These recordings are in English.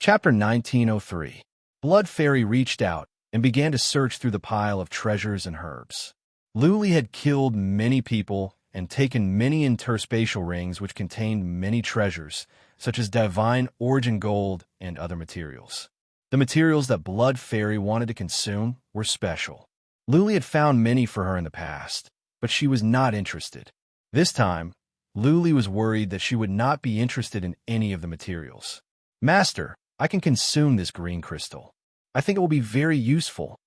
Chapter 1903. Blood Fairy reached out and began to search through the pile of treasures and herbs. Luli had killed many people and taken many interspatial rings which contained many treasures, such as divine origin gold and other materials. The materials that Blood Fairy wanted to consume were special. Luli had found many for her in the past, but she was not interested. This time, Luli was worried that she would not be interested in any of the materials. "Master, I can consume this green crystal. I think it will be very useful."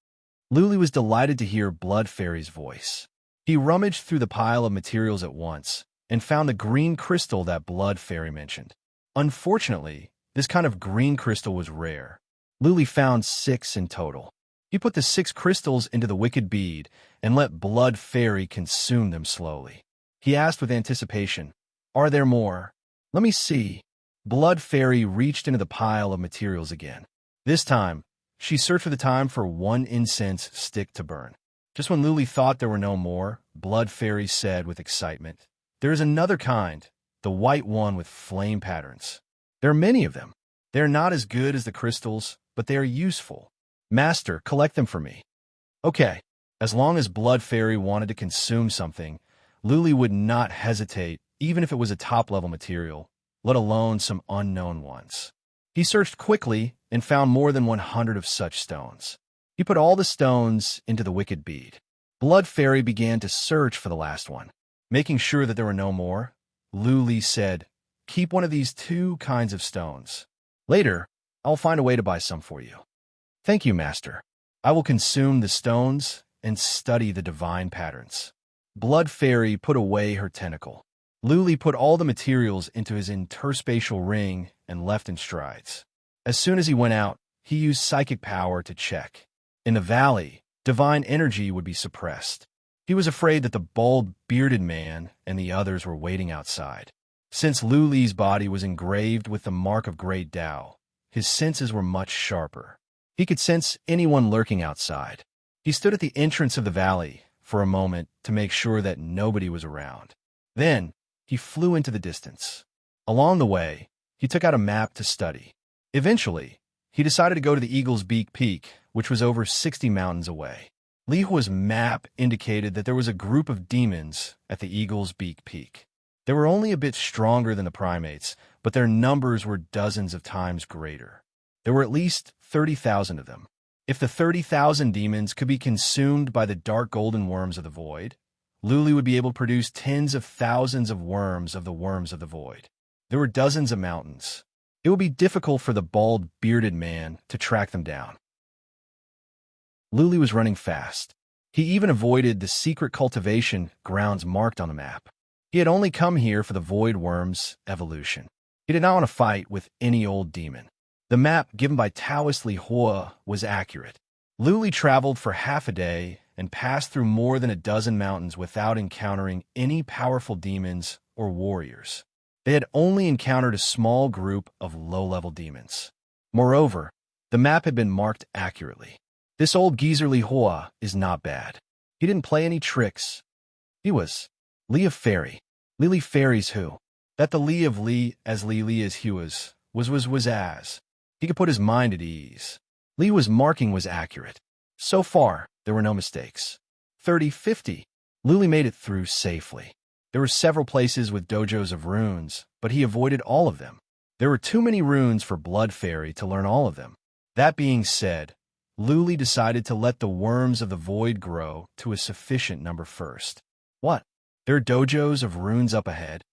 Luli was delighted to hear Blood Fairy's voice. He rummaged through the pile of materials at once and found the green crystal that Blood Fairy mentioned. Unfortunately, this kind of green crystal was rare. Luli found 6 in total. He put the 6 crystals into the wicked bead and let Blood Fairy consume them slowly. He asked with anticipation, "Are there more?" "Let me see." Blood Fairy reached into the pile of materials again. This time, she searched for the time for one incense stick to burn. Just when Luli thought there were no more, Blood Fairy said with excitement, "There is another kind, the white one with flame patterns. There are many of them. They are not as good as the crystals, but they are useful. Master, collect them for me." Okay. As long as Blood Fairy wanted to consume something, Luli would not hesitate, even if it was a top-level material, let alone some unknown ones. He searched quickly and found more than 100 of such stones. He put all the stones into the wicked bead. Blood Fairy began to search for the last one. Making sure that there were no more, Luli said, "Keep one of these 2 kinds of stones. Later, I'll find a way to buy some for you." "Thank you, Master. I will consume the stones and study the divine patterns." Blood Fairy put away her tentacle. Luli put all the materials into his interspatial ring and left in strides. As soon as he went out, he used psychic power to check. In the valley, divine energy would be suppressed. He was afraid that the bald, bearded man and the others were waiting outside. Since Luli's body was engraved with the mark of Great Tao, his senses were much sharper. He could sense anyone lurking outside. He stood at the entrance of the valley for a moment to make sure that nobody was around. Then, he flew into the distance. Along the way, he took out a map to study. Eventually, he decided to go to the Eagle's Beak Peak, which was over 60 mountains away. Li Hua's map indicated that there was a group of demons at the Eagle's Beak Peak. They were only a bit stronger than the primates, but their numbers were dozens of times greater. There were at least 30,000 of them. If the 30,000 demons could be consumed by the dark golden worms of the void, Luli would be able to produce tens of thousands of worms of the void. There were dozens of mountains. It would be difficult for the bald, bearded man to track them down. Luli was running fast. He even avoided the secret cultivation grounds marked on the map. He had only come here for the void worm's evolution. He did not want to fight with any old demon. The map given by Taoist Li Hua was accurate. Luli traveled for half a day and passed through more than a dozen mountains without encountering any powerful demons or warriors. They had only encountered a small group of low-level demons. Moreover, the map had been marked accurately. This old geezer Li Hua is not bad. He didn't play any tricks. He was Li of Fairy. Li Fairy's who? That the Li of Li as Li as Hua's was as. He could put his mind at ease. Li was marking was accurate. So far, there were no mistakes. 30-50. Luli made it through safely. There were several places with dojos of runes, but he avoided all of them. There were too many runes for Blood Fairy to learn all of them. That being said, Luli decided to let the worms of the void grow to a sufficient number first. What? There are dojos of runes up ahead?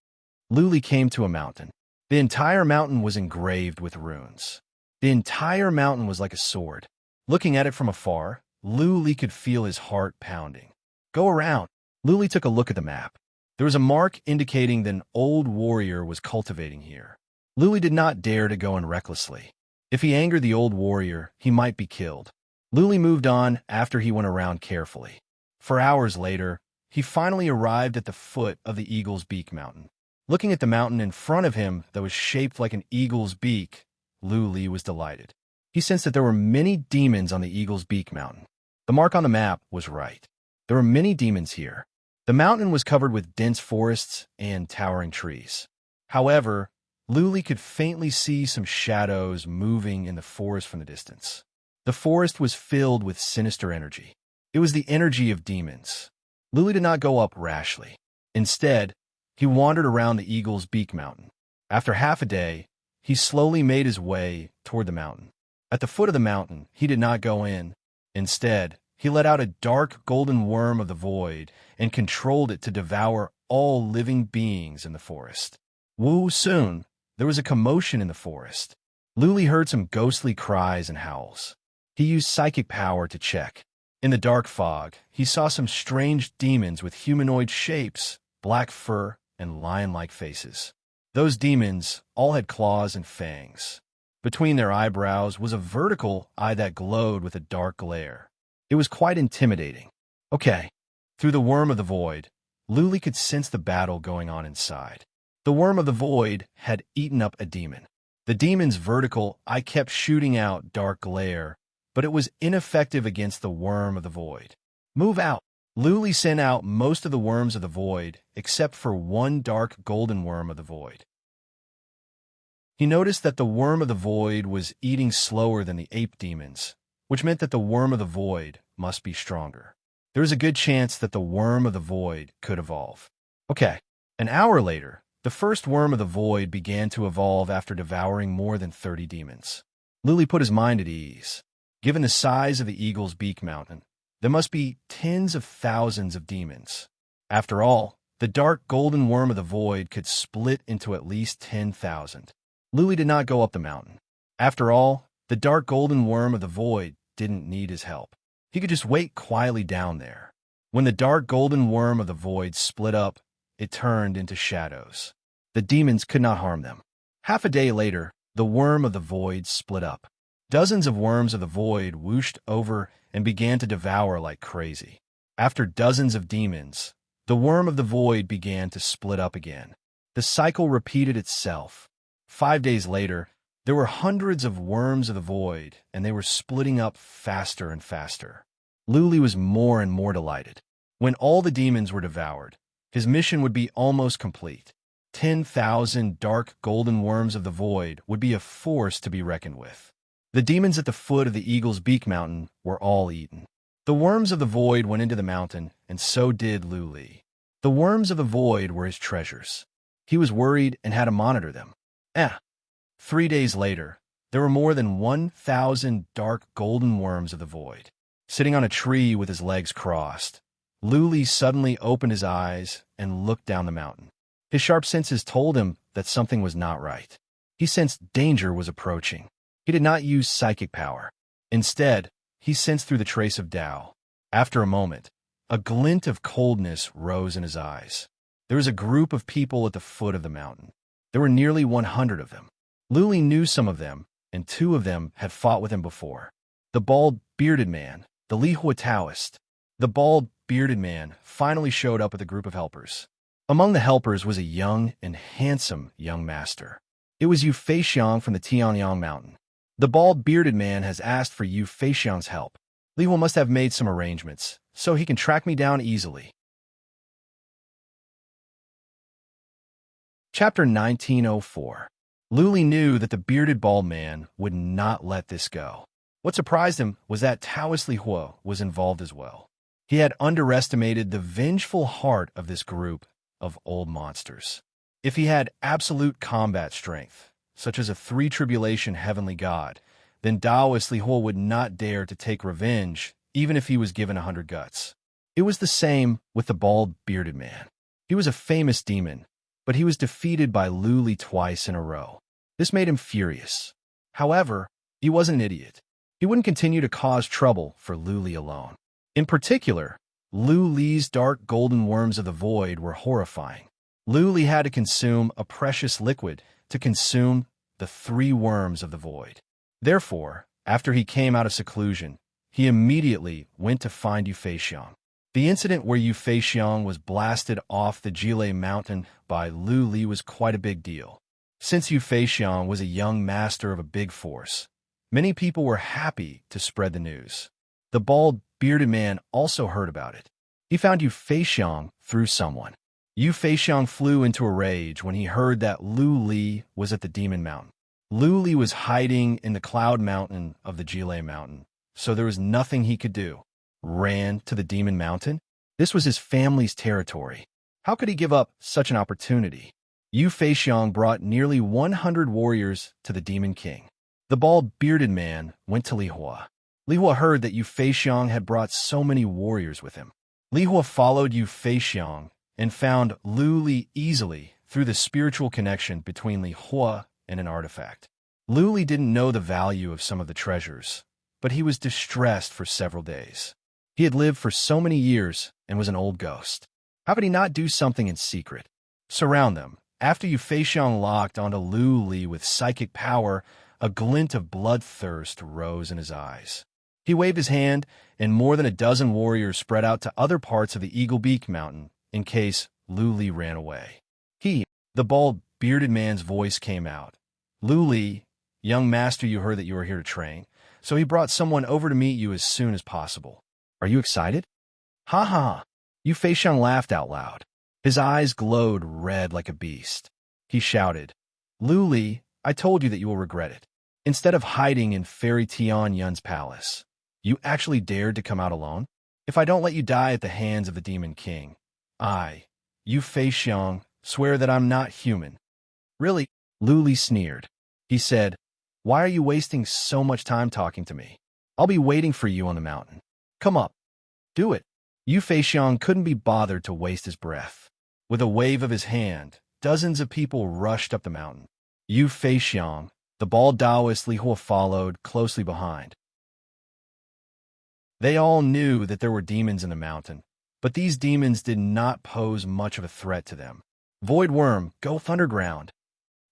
Luli came to a mountain. The entire mountain was engraved with runes. The entire mountain was like a sword. Looking at it from afar, Luli could feel his heart pounding. Go around. Luli took a look at the map. There was a mark indicating that an old warrior was cultivating here. Luli did not dare to go in recklessly. If he angered the old warrior, he might be killed. Luli moved on after he went around carefully. 4 hours later, he finally arrived at the foot of the Eagle's Beak Mountain. Looking at the mountain in front of him that was shaped like an eagle's beak, Luli was delighted. He sensed that there were many demons on the Eagle's Beak Mountain. The mark on the map was right. There were many demons here. The mountain was covered with dense forests and towering trees. However, Luli could faintly see some shadows moving in the forest from the distance. The forest was filled with sinister energy. It was the energy of demons. Luli did not go up rashly. Instead, he wandered around the Eagle's Beak Mountain. After half a day, he slowly made his way toward the mountain. At the foot of the mountain, he did not go in. Instead, he let out a dark golden worm of the void and controlled it to devour all living beings in the forest. Soon, there was a commotion in the forest. Luli heard some ghostly cries and howls. He used psychic power to check. In the dark fog, he saw some strange demons with humanoid shapes, black fur, and lion-like faces. Those demons all had claws and fangs. Between their eyebrows was a vertical eye that glowed with a dark glare. It was quite intimidating. Okay. Through the worm of the void, Luli could sense the battle going on inside. The worm of the void had eaten up a demon. The demon's vertical eye kept shooting out dark glare, but it was ineffective against the worm of the void. Move out! Luli sent out most of the worms of the void, except for one dark golden worm of the void. He noticed that the worm of the void was eating slower than the ape demons, which meant that the worm of the void must be stronger. There was a good chance that the worm of the void could evolve. Okay, an hour later, the first worm of the void began to evolve after devouring more than 30 demons. Luli put his mind at ease. Given the size of the Eagle's Beak Mountain, there must be tens of thousands of demons. After all, the dark golden worm of the void could split into at least 10,000. Luli did not go up the mountain. After all, the dark golden worm of the void didn't need his help. He could just wait quietly down there. When the dark golden worm of the void split up, it turned into shadows. The demons could not harm them. Half a day later, the worm of the void split up. Dozens of worms of the void whooshed over and began to devour like crazy. After dozens of demons, the worm of the void began to split up again. The cycle repeated itself. 5 days later, there were hundreds of worms of the void, and they were splitting up faster and faster. Luli was more and more delighted. When all the demons were devoured, his mission would be almost complete. 10,000 dark golden worms of the void would be a force to be reckoned with. The demons at the foot of the Eagle's Beak Mountain were all eaten. The worms of the void went into the mountain, and so did Luli. The worms of the void were his treasures. He was worried and had to monitor them. 3 days later, there were more than 1,000 dark golden worms of the void. Sitting on a tree with his legs crossed, Luli suddenly opened his eyes and looked down the mountain. His sharp senses told him that something was not right. He sensed danger was approaching. He did not use psychic power. Instead, he sensed through the trace of Tao. After a moment, a glint of coldness rose in his eyes. There was a group of people at the foot of the mountain. There were nearly 100 of them. Luli knew some of them, and 2 of them had fought with him before. The bald, bearded man, the Lihua Taoist. The bald, bearded man finally showed up with a group of helpers. Among the helpers was a young and handsome young master. It was Yu Feixiang from the Tianyang Mountain. The bald, bearded man has asked for Yu Feixiang's help. Lihua must have made some arrangements, so he can track me down easily. Chapter 1904. Luli knew that the bearded bald man would not let this go. What surprised him was that Taoist Lihua was involved as well. He had underestimated the vengeful heart of this group of old monsters. If he had absolute combat strength, such as a 3-tribulation heavenly god, then Taoist Lihua would not dare to take revenge, even if he was given 100 guts. It was the same with the bald, bearded man. He was a famous demon, but he was defeated by Luli twice in a row. This made him furious. However, he wasn't an idiot. He wouldn't continue to cause trouble for Luli alone. In particular, Luli's dark golden worms of the void were horrifying. Luli had to consume a precious liquid to consume the 3 worms of the void. Therefore, after he came out of seclusion, he immediately went to find Yu Feixiang. The incident where Yu Feixiang was blasted off the Jile mountain by Luli was quite a big deal. Since Yu Feixiang was a young master of a big force, many people were happy to spread the news. The bald, bearded man also heard about it. He found Yu Feixiang through someone. Yu Feixiang flew into a rage when he heard that Lu Li was at the Demon Mountain. Lu Li was hiding in the Cloud Mountain of the Jile Mountain, so there was nothing he could do. Ran to the Demon Mountain? This was his family's territory. How could he give up such an opportunity? Yu Feixiang brought nearly 100 warriors to the Demon King. The bald-bearded man went to Li Hua. Li Hua heard that Yu Feixiang had brought so many warriors with him. Li Hua followed Yu Feixiang and found Lu Li easily through the spiritual connection between Li Hua and an artifact. Lu Li didn't know the value of some of the treasures, but he was distressed for several days. He had lived for so many years and was an old ghost. How could he not do something in secret? Surround them. After Yu Feixiang locked onto Lu Li with psychic power, a glint of bloodthirst rose in his eyes. He waved his hand, and more than a dozen warriors spread out to other parts of the Eagle Beak Mountain in case Lu Li ran away. The bald-bearded man's voice came out. Lu Li, young master, you heard that you were here to train, so he brought someone over to meet you as soon as possible. Are you excited? Ha ha! Yu Feixiang laughed out loud. His eyes glowed red like a beast. He shouted, Lu Li, I told you that you will regret it. Instead of hiding in Fairy Tian Yun's palace, you actually dared to come out alone? If I don't let you die at the hands of the Demon King, Yu Feixiang, swear that I'm not human. Really? Lu Li sneered. He said, why are you wasting so much time talking to me? I'll be waiting for you on the mountain. Come up. Do it. Yu Feixiang couldn't be bothered to waste his breath. With a wave of his hand, dozens of people rushed up the mountain. Yu Feixiang, the bald Taoist Li Hua followed closely behind. They all knew that there were demons in the mountain, but these demons did not pose much of a threat to them. Void Worm, go underground.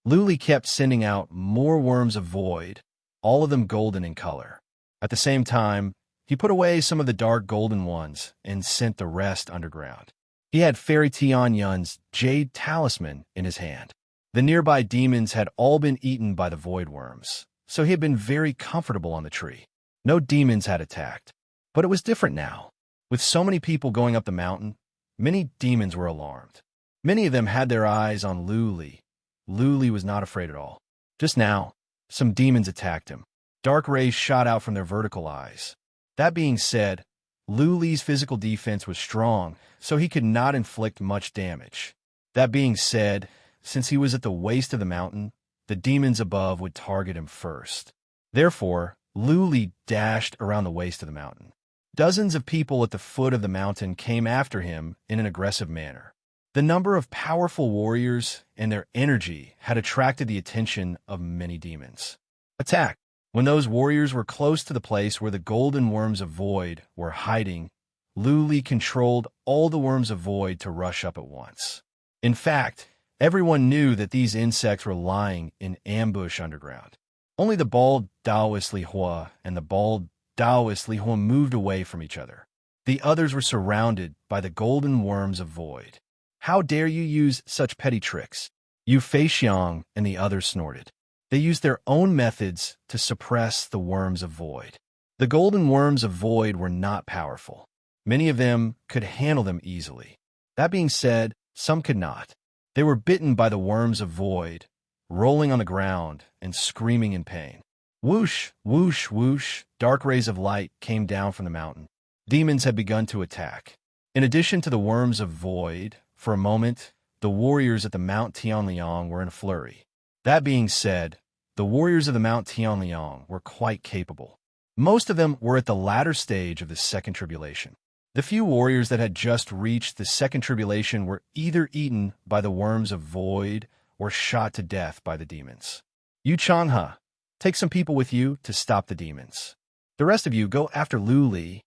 Lu Li kept sending out more worms of void, all of them golden in color. At the same time, he put away some of the dark golden ones and sent the rest underground. He had Fairy Tian Yun's jade talisman in his hand. The nearby demons had all been eaten by the void worms, so he had been very comfortable on the tree. No demons had attacked. But it was different now. With so many people going up the mountain, many demons were alarmed. Many of them had their eyes on Lu Li. Lu Li was not afraid at all. Just now, some demons attacked him. Dark rays shot out from their vertical eyes. That being said, Lu Li's physical defense was strong, so he could not inflict much damage. That being said, since he was at the waist of the mountain, the demons above would target him first. Therefore, Lu Li dashed around the waist of the mountain. Dozens of people at the foot of the mountain came after him in an aggressive manner. The number of powerful warriors and their energy had attracted the attention of many demons. Attack! When those warriors were close to the place where the golden worms of void were hiding, Lu Li controlled all the worms of void to rush up at once. In fact, everyone knew that these insects were lying in ambush underground. Only the bald Taoist Li Hua and the bald Taoist Li Hua moved away from each other. The others were surrounded by the golden worms of void. How dare you use such petty tricks? Yu Feixiang and the others snorted. They used their own methods to suppress the worms of void. The golden worms of void were not powerful. Many of them could handle them easily. That being said, some could not. They were bitten by the worms of void, rolling on the ground and screaming in pain. Whoosh, whoosh, whoosh, dark rays of light came down from the mountain. Demons had begun to attack. In addition to the worms of void, for a moment, the warriors at the Mount Tianliang were in a flurry. That being said, the warriors of the Mount Tianliang were quite capable. Most of them were at the latter stage of the second tribulation. The few warriors that had just reached the second tribulation were either eaten by the worms of void or shot to death by the demons. Yu Changhe, take some people with you to stop the demons. The rest of you go after Lu Li.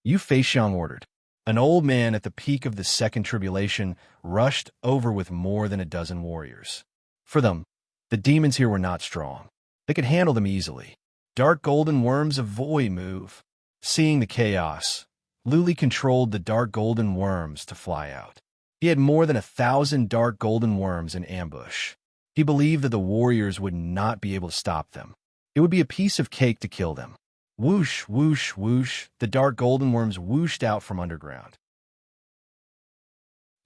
Yu Feixiang ordered. An old man at the peak of the second tribulation rushed over with more than a dozen warriors. For them, the demons here were not strong. They could handle them easily. Dark golden worms of void move. Seeing the chaos, Lu Li controlled the dark golden worms to fly out. He had more than 1,000 dark golden worms in ambush. He believed that the warriors would not be able to stop them. It would be a piece of cake to kill them. Whoosh, whoosh, whoosh, the dark golden worms whooshed out from underground.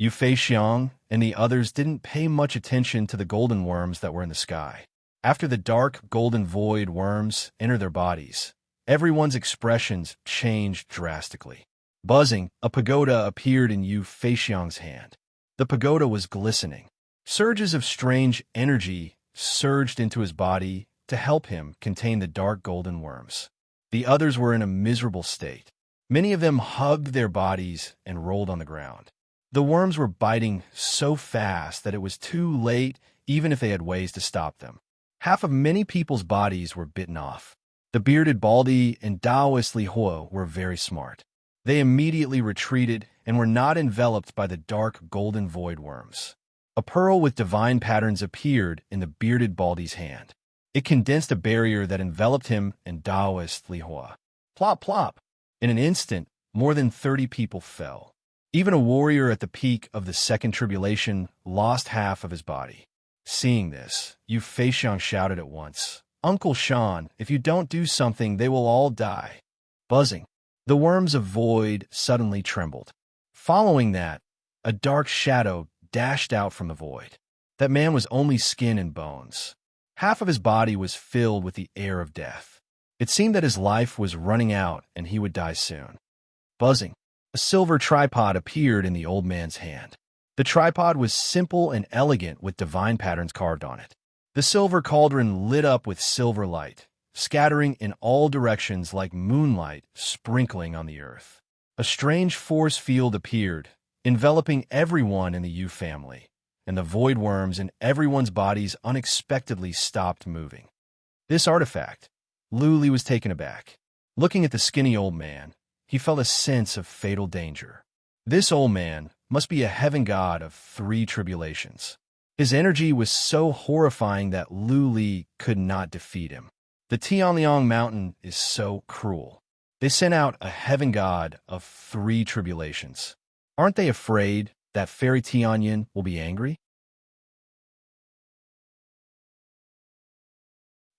Yu Feixiang and the others didn't pay much attention to the golden worms that were in the sky. After the dark golden void worms entered their bodies, everyone's expressions changed drastically. Buzzing, a pagoda appeared in Yu Feixiang's hand. The pagoda was glistening. Surges of strange energy surged into his body to help him contain the dark golden worms. The others were in a miserable state. Many of them hugged their bodies and rolled on the ground. The worms were biting so fast that it was too late even if they had ways to stop them. Half of many people's bodies were bitten off. The bearded Baldi and Taoist Li Huo were very smart. They immediately retreated and were not enveloped by the dark golden void worms. A pearl with divine patterns appeared in the bearded Baldi's hand. It condensed a barrier that enveloped him and Taoist Li Huo. Plop, plop. In an instant, more than 30 people fell. Even a warrior at the peak of the second tribulation lost half of his body. Seeing this, Yu Feixiang shouted at once, "Uncle Shan, if you don't do something, they will all die." Buzzing. The worms of void suddenly trembled. Following that, a dark shadow dashed out from the void. That man was only skin and bones. Half of his body was filled with the air of death. It seemed that his life was running out and he would die soon. Buzzing. A silver tripod appeared in the old man's hand. The tripod was simple and elegant with divine patterns carved on it. The silver cauldron lit up with silver light, scattering in all directions like moonlight sprinkling on the earth. A strange force field appeared, enveloping everyone in the Yu family, and the void worms in everyone's bodies unexpectedly stopped moving. This artifact, Luli was taken aback. Looking at the skinny old man, he felt a sense of fatal danger. This old man must be a heaven god of 3 tribulations. His energy was so horrifying that Luli could not defeat him. The Tianliang mountain is so cruel. They sent out a heaven god of 3 tribulations. Aren't they afraid that Fairy Tianyin will be angry?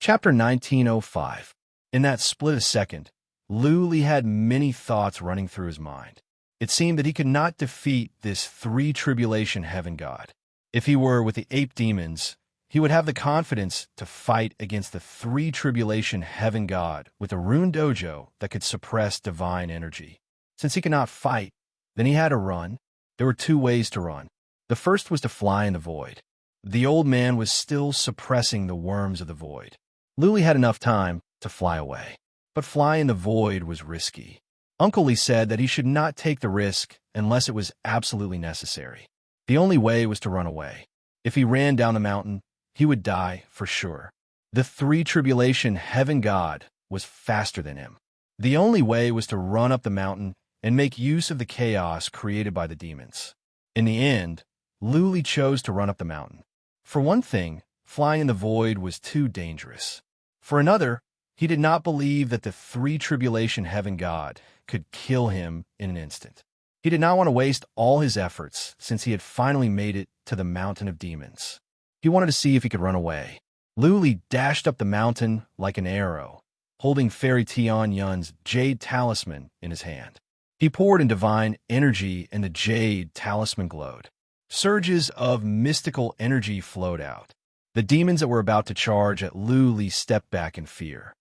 Chapter 1905. In that split a second, Luli had many thoughts running through his mind. It seemed that he could not defeat this 3 tribulation heaven god. If he were with the ape demons, he would have the confidence to fight against the 3 tribulation heaven god with a rune dojo that could suppress divine energy. Since he could not fight, then he had to run. There were 2 ways to run. The first was to fly in the void. The old man was still suppressing the worms of the void. Luli had enough time to fly away, but flying in the void was risky. Uncle Li said that he should not take the risk unless it was absolutely necessary. The only way was to run away. If he ran down the mountain, he would die for sure. The 3 tribulation heaven god was faster than him. The only way was to run up the mountain and make use of the chaos created by the demons. In the end, Luli chose to run up the mountain. For one thing, flying in the void was too dangerous. For another, he did not believe that the 3 tribulation heaven god could kill him in an instant. He did not want to waste all his efforts since he had finally made it to the mountain of demons. He wanted to see if he could run away. Luli dashed up the mountain like an arrow, holding Fairy Tianyun's jade talisman in his hand. He poured in divine energy and the jade talisman glowed. Surges of mystical energy flowed out. The demons that were about to charge at Luli stepped back in fear.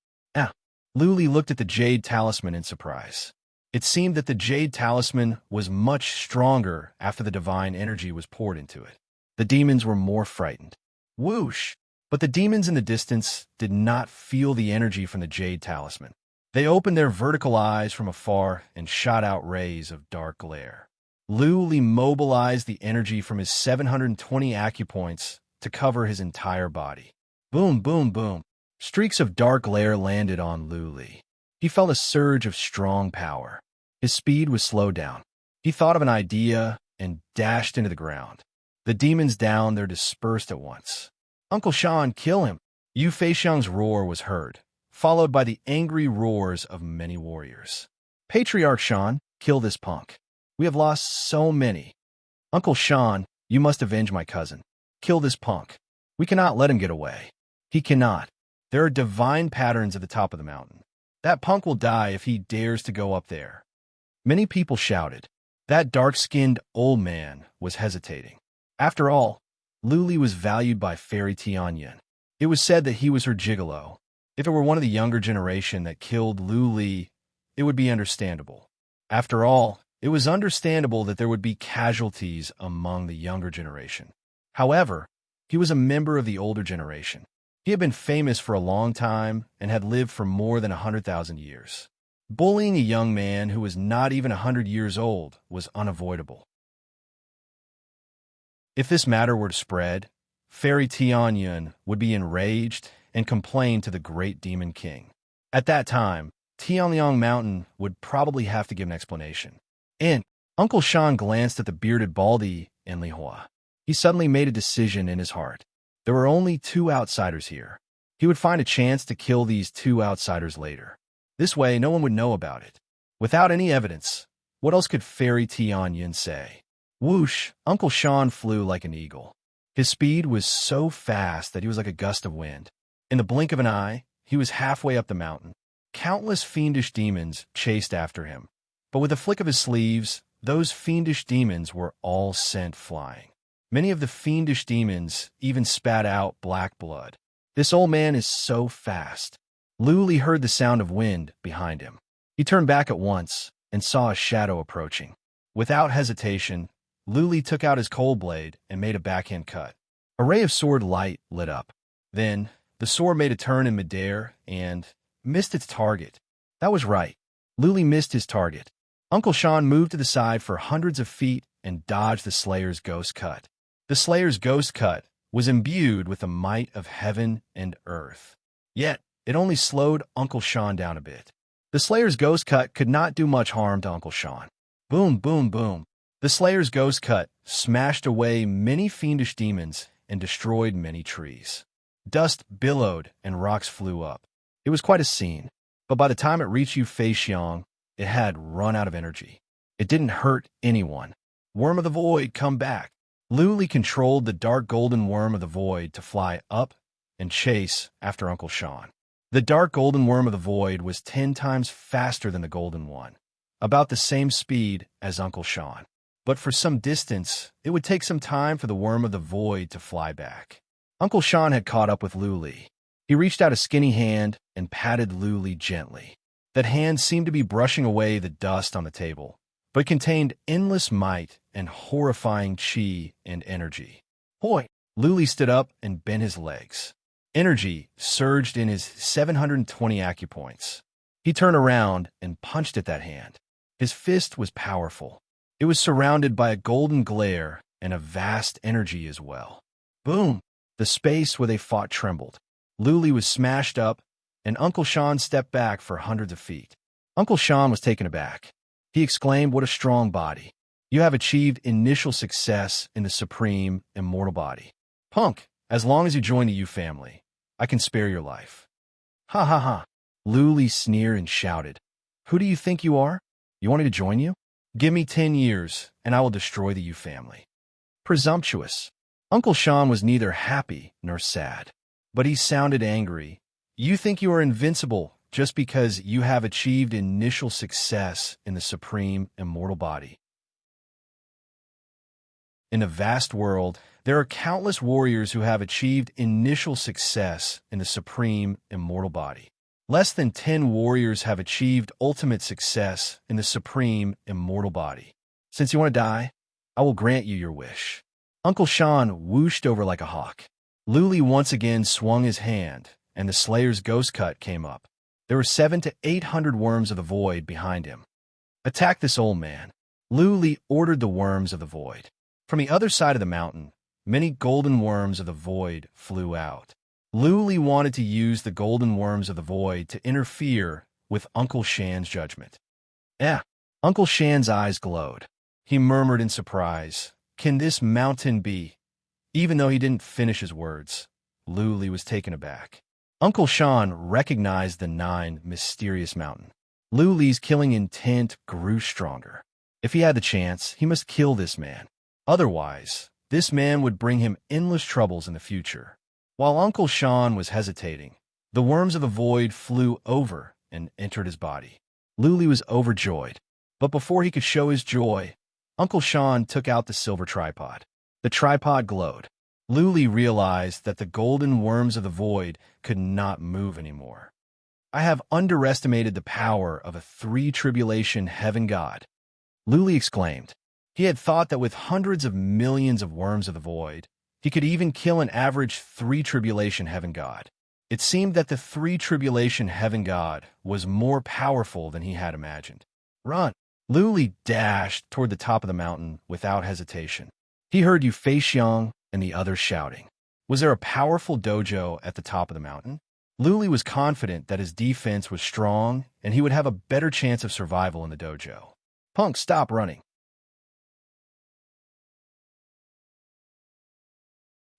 Luli looked at the jade talisman in surprise. It seemed that the jade talisman was much stronger after the divine energy was poured into it. The demons were more frightened. Whoosh! But the demons in the distance did not feel the energy from the jade talisman. They opened their vertical eyes from afar and shot out rays of dark glare. Luli mobilized the energy from his 720 acupoints to cover his entire body. Boom, boom, boom. Streaks of dark glare landed on Luli. He felt a surge of strong power. His speed was slowed down. He thought of an idea and dashed into the ground. The demons down there dispersed at once. "Uncle Shan, kill him!" Yu Feixiang's roar was heard, followed by the angry roars of many warriors. "Patriarch Shan, kill this punk. We have lost so many. Uncle Shan, you must avenge my cousin. Kill this punk. We cannot let him get away. He cannot. There are divine patterns at the top of the mountain. That punk will die if he dares to go up there." Many people shouted. That dark-skinned old man was hesitating. After all, Luli was valued by Fairy Tianyin. It was said that he was her gigolo. If it were one of the younger generation that killed Luli, it would be understandable. After all, it was understandable that there would be casualties among the younger generation. However, he was a member of the older generation. He had been famous for a long time and had lived for more than 100,000 years. Bullying a young man who was not even 100 years old was unavoidable. If this matter were to spread, Fairy Tianyin would be enraged and complain to the great demon king. At that time, Tianliang Mountain would probably have to give an explanation. And Uncle Shan glanced at the bearded baldy in Lihua. He suddenly made a decision in his heart. There were only 2 outsiders here. He would find a chance to kill these 2 outsiders later. This way, no one would know about it. Without any evidence, what else could Fairy Tianyin say? Whoosh! Uncle Shan flew like an eagle. His speed was so fast that he was like a gust of wind. In the blink of an eye, he was halfway up the mountain. Countless fiendish demons chased after him. But with a flick of his sleeves, those fiendish demons were all sent flying. Many of the fiendish demons even spat out black blood. This old man is so fast. Luli heard the sound of wind behind him. He turned back at once and saw a shadow approaching. Without hesitation, Luli took out his cold blade and made a backhand cut. A ray of sword light lit up. Then, the sword made a turn in midair and missed its target. That was right. Luli missed his target. Uncle Shan moved to the side for hundreds of feet and dodged the Slayer's ghost cut. The Slayer's ghost cut was imbued with the might of heaven and earth. Yet, it only slowed Uncle Shan down a bit. The Slayer's ghost cut could not do much harm to Uncle Shan. Boom, boom, boom. The Slayer's ghost cut smashed away many fiendish demons and destroyed many trees. Dust billowed and rocks flew up. It was quite a scene, but by the time it reached Yu Feixiang, it had run out of energy. It didn't hurt anyone. Worm of the Void, come back. Luli controlled the dark golden worm of the void to fly up and chase after Uncle Shan. The dark golden worm of the void was 10 times faster than the golden one, about the same speed as Uncle Shan. But for some distance, it would take some time for the worm of the void to fly back. Uncle Shan had caught up with Luli. He reached out a skinny hand and patted Luli gently. That hand seemed to be brushing away the dust on the table, but contained endless might and horrifying chi and energy. Hoi! Luli stood up and bent his legs. Energy surged in his 720 acupoints. He turned around and punched at that hand. His fist was powerful. It was surrounded by a golden glare and a vast energy as well. Boom! The space where they fought trembled. Luli was smashed up, and Uncle Shan stepped back for hundreds of feet. Uncle Shan was taken aback. He exclaimed, "What a strong body. You have achieved initial success in the supreme, immortal body. Punk, as long as you join the Yu family, I can spare your life." Ha ha ha. Luli sneered and shouted, "Who do you think you are? You want me to join you? Give me 10 years, and I will destroy the Yu family." Presumptuous. Uncle Shan was neither happy nor sad, but he sounded angry. You think you are invincible just because you have achieved initial success in the supreme, immortal body. In the vast world, there are countless warriors who have achieved initial success in the supreme, immortal body. Less than 10 warriors have achieved ultimate success in the supreme, immortal body. Since you want to die, I will grant you your wish. Uncle Shan whooshed over like a hawk. Luli once again swung his hand, and the Slayer's ghost cut came up. There were 700 to 800 worms of the void behind him. Attack this old man. Luli ordered the worms of the void. From the other side of the mountain, many golden worms of the void flew out. Luli wanted to use the golden worms of the void to interfere with Uncle Shan's judgment. Uncle Shan's eyes glowed. He murmured in surprise, "Can this mountain be?" Even though he didn't finish his words, Luli was taken aback. Uncle Shan recognized the 9 mysterious mountain. Luli's killing intent grew stronger. If he had the chance, he must kill this man. Otherwise, this man would bring him endless troubles in the future. While Uncle Shan was hesitating, the worms of the void flew over and entered his body. Luli was overjoyed, but before he could show his joy, Uncle Sean took out the silver tripod. The tripod glowed. Luli realized that the golden worms of the void could not move anymore. I have underestimated the power of a three-tribulation heaven god, Luli exclaimed. He had thought that with hundreds of millions of worms of the void, he could even kill an average three-tribulation heaven god. It seemed that the three-tribulation heaven god was more powerful than he had imagined. Run! Luli dashed toward the top of the mountain without hesitation. He heard Yu Feixiang and the others shouting. Was there a powerful dojo at the top of the mountain? Luli was confident that his defense was strong and he would have a better chance of survival in the dojo. Punk, stop running.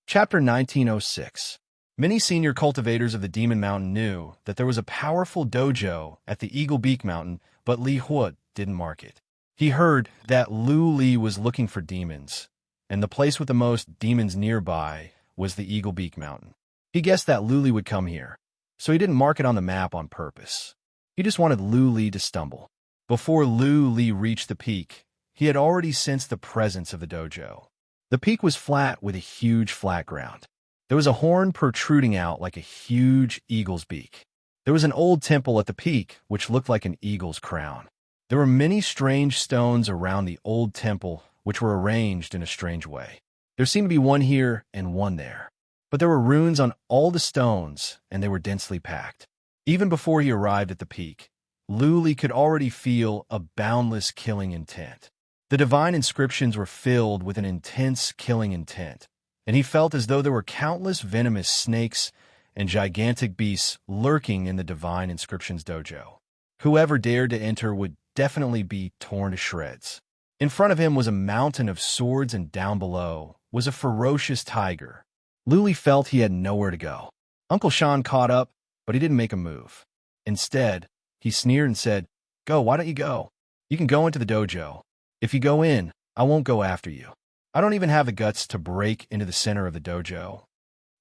Chapter 1906. Many senior cultivators of the Demon Mountain knew that there was a powerful dojo at the Eagle Beak Mountain, but Li Hua didn't mark it. He heard that Lu Li was looking for demons, and the place with the most demons nearby was the Eagle Beak Mountain. He guessed that Lu Li would come here, so he didn't mark it on the map on purpose. He just wanted Lu Li to stumble. Before Lu Li reached the peak, he had already sensed the presence of the dojo. The peak was flat with a huge flat ground. There was a horn protruding out like a huge eagle's beak. There was an old temple at the peak, which looked like an eagle's crown. There were many strange stones around the old temple, which were arranged in a strange way. There seemed to be one here and one there. But there were runes on all the stones, and they were densely packed. Even before he arrived at the peak, Lu Li could already feel a boundless killing intent. The divine inscriptions were filled with an intense killing intent, and he felt as though there were countless venomous snakes and gigantic beasts lurking in the divine inscriptions dojo. Whoever dared to enter would definitely be torn to shreds. In front of him was a mountain of swords, and down below was a ferocious tiger. Lu Li felt he had nowhere to go. Uncle Sean caught up, but he didn't make a move. Instead, he sneered and said, "Go, why don't you go? You can go into the dojo. If you go in, I won't go after you. I don't even have the guts to break into the center of the dojo."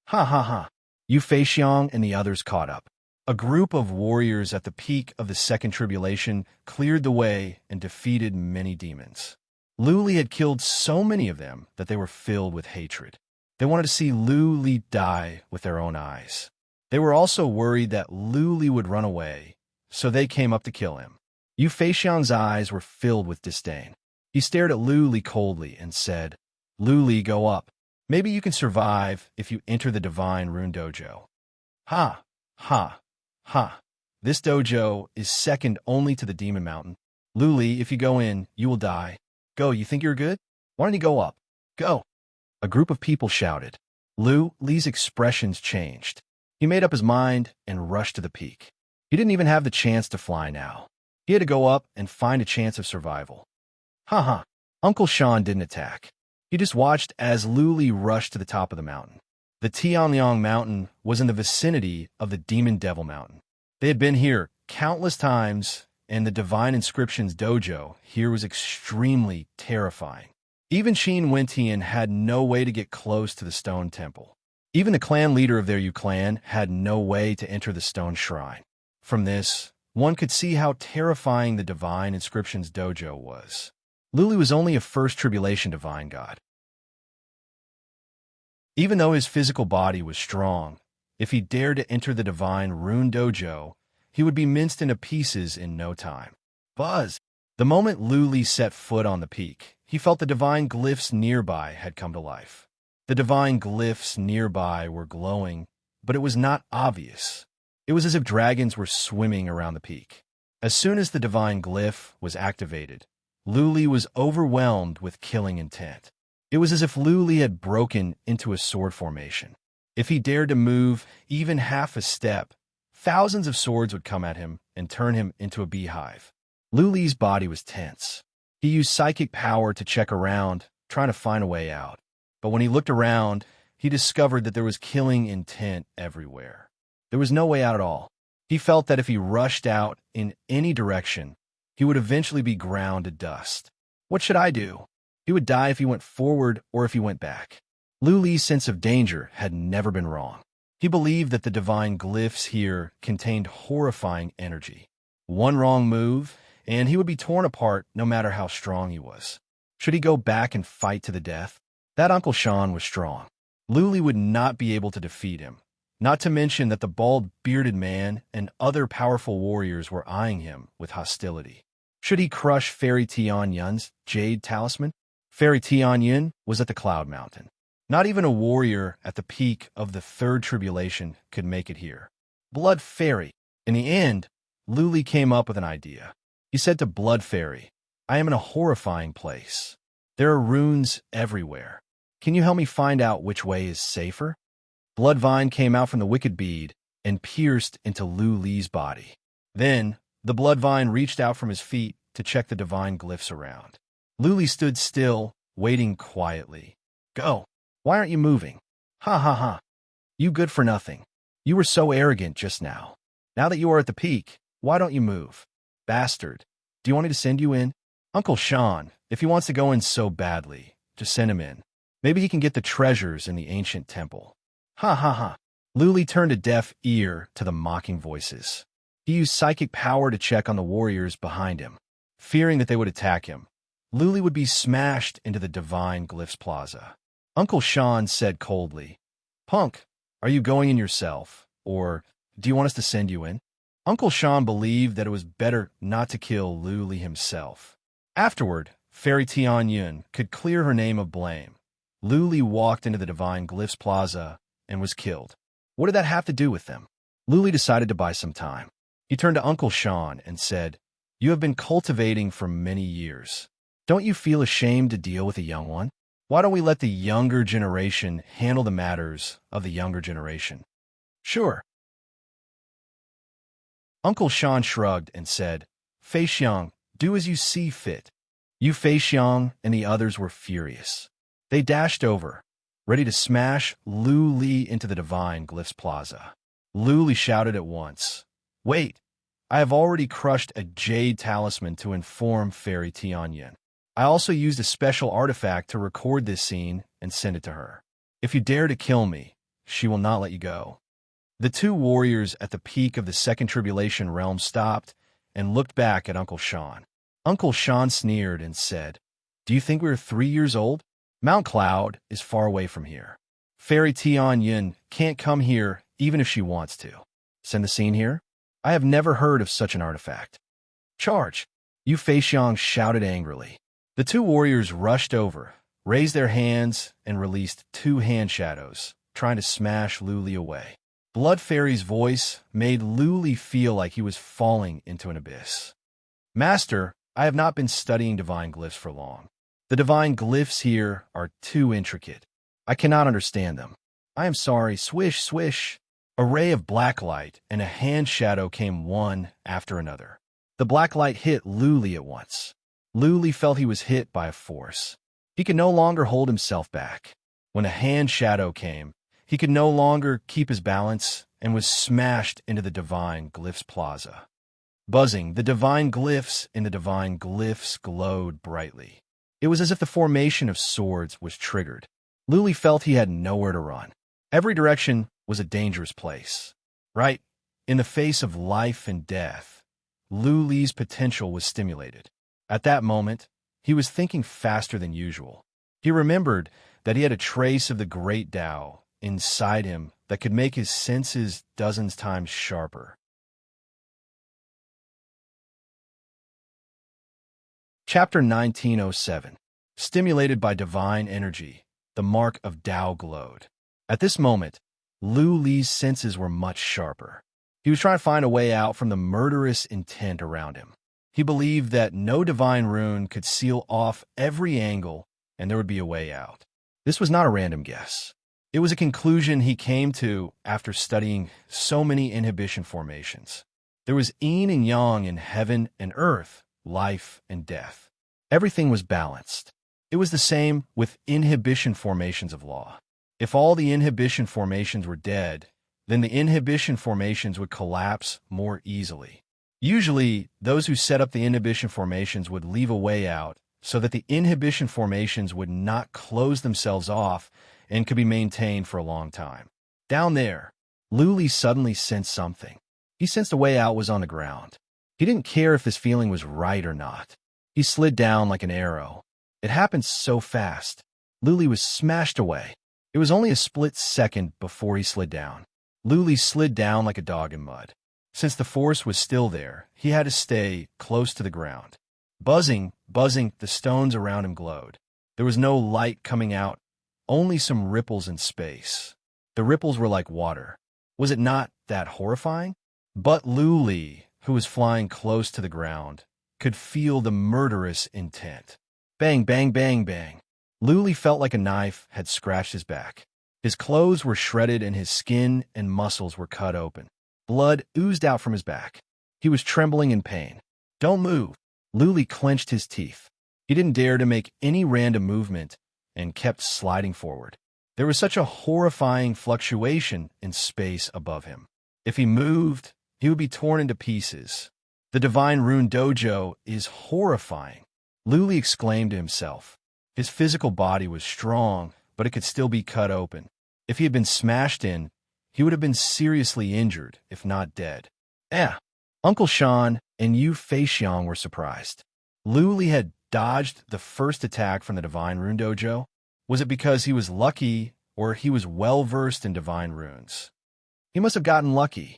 Ha ha ha. Yu Feixiang and the others caught up. A group of warriors at the peak of the second tribulation cleared the way and defeated many demons. Lu Li had killed so many of them that they were filled with hatred. They wanted to see Lu Li die with their own eyes. They were also worried that Lu Li would run away, so they came up to kill him. Yu Feixiang's eyes were filled with disdain. He stared at Lu Li coldly and said, "Lu Li, go up. Maybe you can survive if you enter the Divine Rune Dojo." Ha, ha, ha. This dojo is second only to the Demon Mountain. Lu Li, if you go in, you will die. Go, you think you're good? Why don't you go up? Go. A group of people shouted. Lu Li's expressions changed. He made up his mind and rushed to the peak. He didn't even have the chance to fly now. He had to go up and find a chance of survival. Ha ha. Uncle Sean didn't attack. He just watched as Lu Li rushed to the top of the mountain. The Tianliang Mountain was in the vicinity of the Demon Devil Mountain. They had been here countless times, and the Divine Inscriptions dojo here was extremely terrifying. Even Qin Wentian had no way to get close to the stone temple. Even the clan leader of their Yu clan had no way to enter the stone shrine. From this, one could see how terrifying the Divine Inscriptions dojo was. Lu Li was only a first tribulation divine god. Even though his physical body was strong, if he dared to enter the Divine Rune dojo, he would be minced into pieces in no time. Buzz! The moment Lu Li set foot on the peak, he felt the divine glyphs nearby had come to life. The divine glyphs nearby were glowing, but it was not obvious. It was as if dragons were swimming around the peak. As soon as the divine glyph was activated, Lu Li was overwhelmed with killing intent. It was as if Lu Li had broken into a sword formation. If he dared to move even half a step, thousands of swords would come at him and turn him into a beehive. Lu Li's body was tense. He used psychic power to check around, trying to find a way out. But when he looked around, he discovered that there was killing intent everywhere. There was no way out at all. He felt that if he rushed out in any direction, he would eventually be ground to dust. What should I do? He would die if he went forward or if he went back. Lu Li's sense of danger had never been wrong. He believed that the divine glyphs here contained horrifying energy. One wrong move, and he would be torn apart no matter how strong he was. Should he go back and fight to the death? That Uncle Sean was strong. Luli would not be able to defeat him, not to mention that the bald, bearded man and other powerful warriors were eyeing him with hostility. Should he crush Fairy Tian Yun's jade talisman? Fairy Tian Yun was at the Cloud Mountain. Not even a warrior at the peak of the third tribulation could make it here. Blood Fairy. In the end, Luli came up with an idea. He said to Blood Fairy, "I am in a horrifying place. There are runes everywhere. Can you help me find out which way is safer?" Bloodvine came out from the wicked bead and pierced into Luli's body. Then, the Bloodvine reached out from his feet to check the divine glyphs around. Luli stood still, waiting quietly. "Go. Why aren't you moving? Ha ha ha. You good for nothing. You were so arrogant just now. Now that you are at the peak, why don't you move? Bastard. Do you want me to send you in? Uncle Sean, if he wants to go in so badly, just send him in. Maybe he can get the treasures in the ancient temple." Ha ha ha. Luli turned a deaf ear to the mocking voices. He used psychic power to check on the warriors behind him. Fearing that they would attack him, Luli would be smashed into the divine glyphs plaza. Uncle Sean said coldly, "Punk, are you going in yourself, or do you want us to send you in?" Uncle Sean believed that it was better not to kill Luli himself. Afterward, Fairy Tian Yun could clear her name of blame. Luli walked into the divine glyphs plaza and was killed. What did that have to do with them? Luli decided to buy some time. He turned to Uncle Sean and said, "You have been cultivating for many years. Don't you feel ashamed to deal with a young one? Why don't we let the younger generation handle the matters of the younger generation?" "Sure." Uncle Sean shrugged and said, "Fei Xiang, do as you see fit." Yu Fei Xiang and the others were furious. They dashed over, ready to smash Lu Li into the divine glyphs plaza. Lu Li shouted at once, "Wait, I have already crushed a jade talisman to inform Fairy Tianyin. I also used a special artifact to record this scene and send it to her. If you dare to kill me, she will not let you go." The two warriors at the peak of the second tribulation realm stopped and looked back at Uncle Sean. Uncle Sean sneered and said, "Do you think we are 3 years old? Mount Cloud is far away from here. Fairy Tianyin can't come here even if she wants to. Send the scene here? I have never heard of such an artifact." "Charge!" Yu Feixiang shouted angrily. The two warriors rushed over, raised their hands, and released 2 hand shadows, trying to smash Luli away. Blood Fairy's voice made Luli feel like he was falling into an abyss. "Master, I have not been studying divine glyphs for long. The divine glyphs here are too intricate. I cannot understand them. I am sorry." Swish, swish. A ray of black light and a hand shadow came one after another. The black light hit Luli at once. Luli felt he was hit by a force. He could no longer hold himself back. When a hand shadow came, he could no longer keep his balance and was smashed into the divine glyphs plaza. Buzzing, the divine glyphs in the divine glyphs glowed brightly. It was as if the formation of swords was triggered. Luli felt he had nowhere to run. Every direction was a dangerous place. Right in the face of life and death, Luli's potential was stimulated. At that moment, he was thinking faster than usual. He remembered that he had a trace of the great Tao inside him that could make his senses dozens times sharper. Chapter 1907. Stimulated by divine energy, the mark of Tao glowed. At this moment, Lu Li's senses were much sharper. He was trying to find a way out from the murderous intent around him. He believed that no divine rune could seal off every angle and there would be a way out. This was not a random guess. It was a conclusion he came to after studying so many inhibition formations. There was yin and yang in heaven and earth, life and death. Everything was balanced. It was the same with inhibition formations of law. If all the inhibition formations were dead, then the inhibition formations would collapse more easily. Usually, those who set up the inhibition formations would leave a way out so that the inhibition formations would not close themselves off and could be maintained for a long time. Down there, Luli suddenly sensed something. He sensed a way out was on the ground. He didn't care if his feeling was right or not. He slid down like an arrow. It happened so fast. Luli was smashed away. It was only a split second before he slid down. Luli slid down like a dog in mud. Since the force was still there, he had to stay close to the ground. Buzzing, the stones around him glowed. There was no light coming out, only some ripples in space. The ripples were like water. Was it not that horrifying? But Luli, who was flying close to the ground, could feel the murderous intent. Bang, bang, bang, bang. Luli felt like a knife had scratched his back. His clothes were shredded and his skin and muscles were cut open. Blood oozed out from his back. He was trembling in pain. Don't move. Luli clenched his teeth. He didn't dare to make any random movement and kept sliding forward. There was such a horrifying fluctuation in space above him. If he moved, he would be torn into pieces. The Divine Rune Dojo is horrifying, Luli exclaimed to himself. His physical body was strong, but it could still be cut open. If he had been smashed in, he would have been seriously injured, if not dead. Uncle Sean and Yu Feixiang were surprised. Luli had dodged the first attack from the Divine Rune Dojo. Was it because he was lucky, or he was well-versed in divine runes? He must have gotten lucky,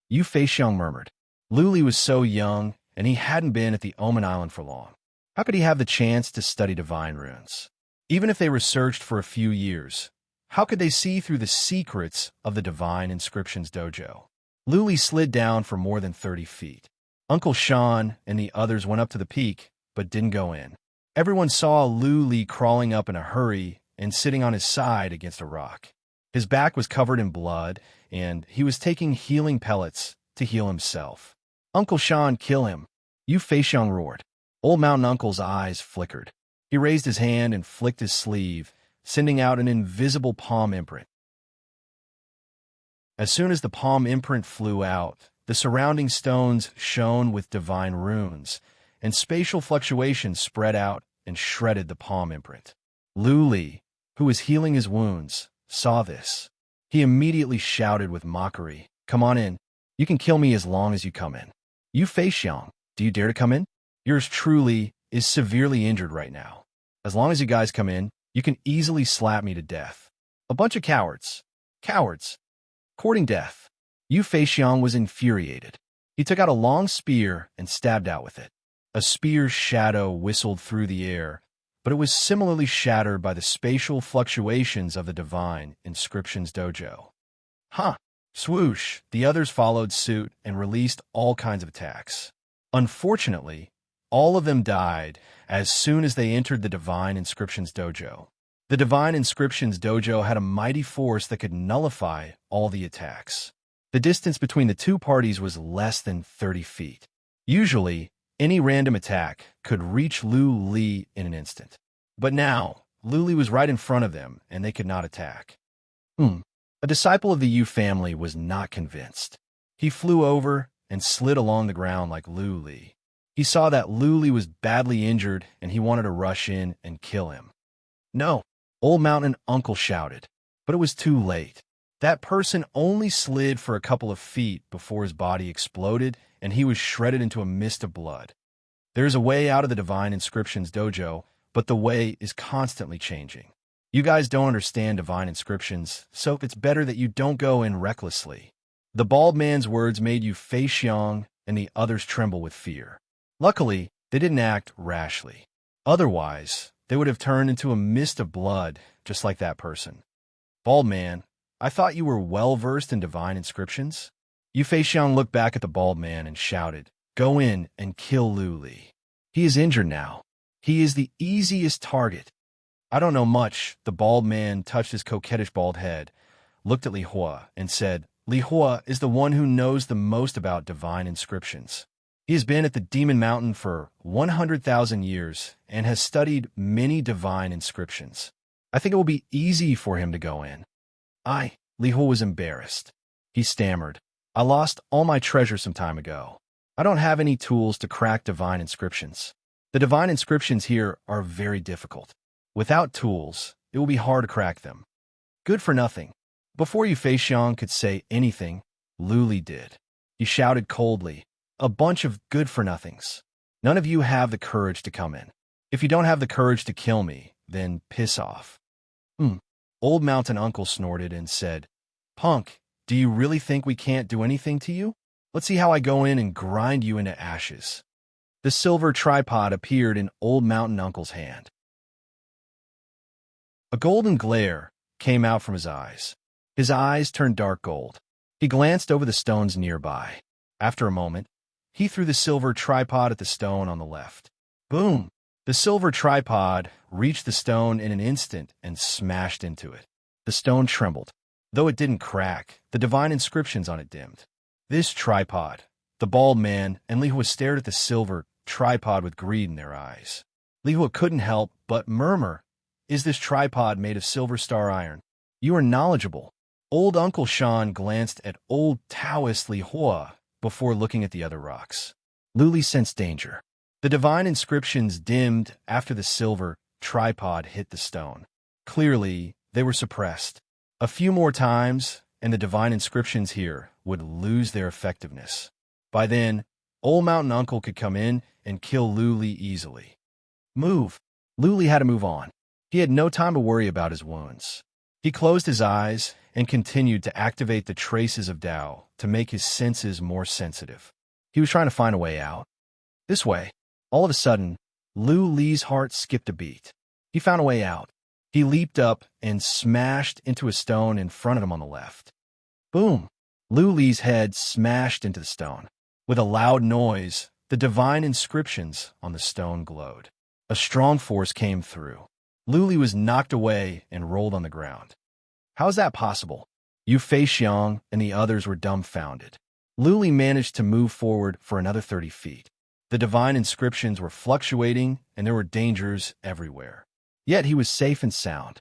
Yu Feixiang murmured. Luli was so young, and he hadn't been at the Omen Island for long. How could he have the chance to study divine runes? Even if they researched for a few years, how could they see through the secrets of the Divine Inscriptions Dojo? Luli slid down for more than 30 feet. Uncle Sean and the others went up to the peak, but didn't go in. Everyone saw Luli crawling up in a hurry and sitting on his side against a rock. His back was covered in blood, and he was taking healing pellets to heal himself. Uncle Sean, kill him, Yu Feixiang roared. Old Mountain Uncle's eyes flickered. He raised his hand and flicked his sleeve, sending out an invisible palm imprint. As soon as the palm imprint flew out, the surrounding stones shone with divine runes, and spatial fluctuations spread out and shredded the palm imprint. Luli, who was healing his wounds, saw this. He immediately shouted with mockery, "Come on in. You can kill me as long as you come in. Yu Feixiang, do you dare to come in? Yours truly is severely injured right now. As long as you guys come in, you can easily slap me to death. A bunch of cowards. Cowards. Courting death." Yu Feixiang was infuriated. He took out a long spear and stabbed out with it. A spear's shadow whistled through the air, but it was similarly shattered by the spatial fluctuations of the Divine Inscriptions Dojo. Swoosh! The others followed suit and released all kinds of attacks. Unfortunately, all of them died as soon as they entered the Divine Inscriptions Dojo. The Divine Inscriptions Dojo had a mighty force that could nullify all the attacks. The distance between the two parties was less than 30 feet. Usually, any random attack could reach Luli in an instant. But now, Luli was right in front of them, and they could not attack. A disciple of the Yu family was not convinced. He flew over and slid along the ground like Luli. He saw that Luli was badly injured, and he wanted to rush in and kill him. "No!" Old Mountain Uncle shouted, but it was too late. That person only slid for a couple of feet before his body exploded, and he was shredded into a mist of blood. There's a way out of the Divine Inscriptions Dojo, but the way is constantly changing. You guys don't understand divine inscriptions, so it's better that you don't go in recklessly. The bald man's words made Yu Feixiang and the others tremble with fear. Luckily, they didn't act rashly. Otherwise, they would have turned into a mist of blood, just like that person. "Bald man, I thought you were well-versed in divine inscriptions?" Yu Feixiang looked back at the bald man and shouted, "Go in and kill Luli. He is injured now. He is the easiest target." "I don't know much." The bald man touched his coquettish bald head, looked at Li Hua, and said, "Li Hua is the one who knows the most about divine inscriptions. He has been at the Demon Mountain for 100,000 years and has studied many divine inscriptions. I think it will be easy for him to go in." Li Hua was embarrassed. He stammered, "I lost all my treasure some time ago. I don't have any tools to crack divine inscriptions. The divine inscriptions here are very difficult. Without tools, it will be hard to crack them." "Good for nothing." Before Yu Feixiang could say anything, Luli did. He shouted coldly, "A bunch of good-for-nothings. None of you have the courage to come in. If you don't have the courage to kill me, then piss off. Old Mountain Uncle snorted and said, Punk, do you really think we can't do anything to you? Let's see how I go in and grind you into ashes. The silver tripod appeared in Old Mountain Uncle's hand. A golden glare came out from his eyes. His eyes turned dark gold. He glanced over the stones nearby. After a moment, he threw the silver tripod at the stone on the left. Boom! The silver tripod reached the stone in an instant and smashed into it. The stone trembled. Though it didn't crack, the divine inscriptions on it dimmed. This tripod, the bald man and Lihua stared at the silver tripod with greed in their eyes. Lihua couldn't help but murmur, Is this tripod made of silver star iron? You are knowledgeable. Old Uncle Sean glanced at old Taoist Lihua before looking at the other rocks. Luli sensed danger. The divine inscriptions dimmed after the silver tripod hit the stone. Clearly, they were suppressed. A few more times, and the divine inscriptions here would lose their effectiveness. By then, Old Mountain Uncle could come in and kill Luli easily. Move. Luli had to move on. He had no time to worry about his wounds. He closed his eyes and continued to activate the traces of Tao to make his senses more sensitive. He was trying to find a way out. This way. All of a sudden, Lu Li's heart skipped a beat. He found a way out. He leaped up and smashed into a stone in front of him on the left. Boom! Lu Li's head smashed into the stone. With a loud noise, the divine inscriptions on the stone glowed. A strong force came through. Lu Li was knocked away and rolled on the ground. How is that possible? Yu Feixiang and the others were dumbfounded. Lu Li managed to move forward for another 30 feet. The divine inscriptions were fluctuating, and there were dangers everywhere. Yet he was safe and sound.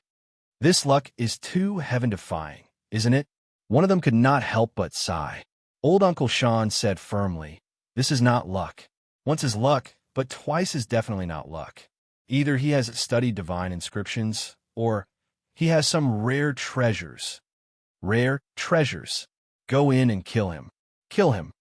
This luck is too heaven-defying, isn't it? One of them could not help but sigh. Old Uncle Sean said firmly, This is not luck. Once is luck, but twice is definitely not luck. Either he has studied divine inscriptions, or he has some rare treasures. Rare treasures. Go in and kill him. Kill him.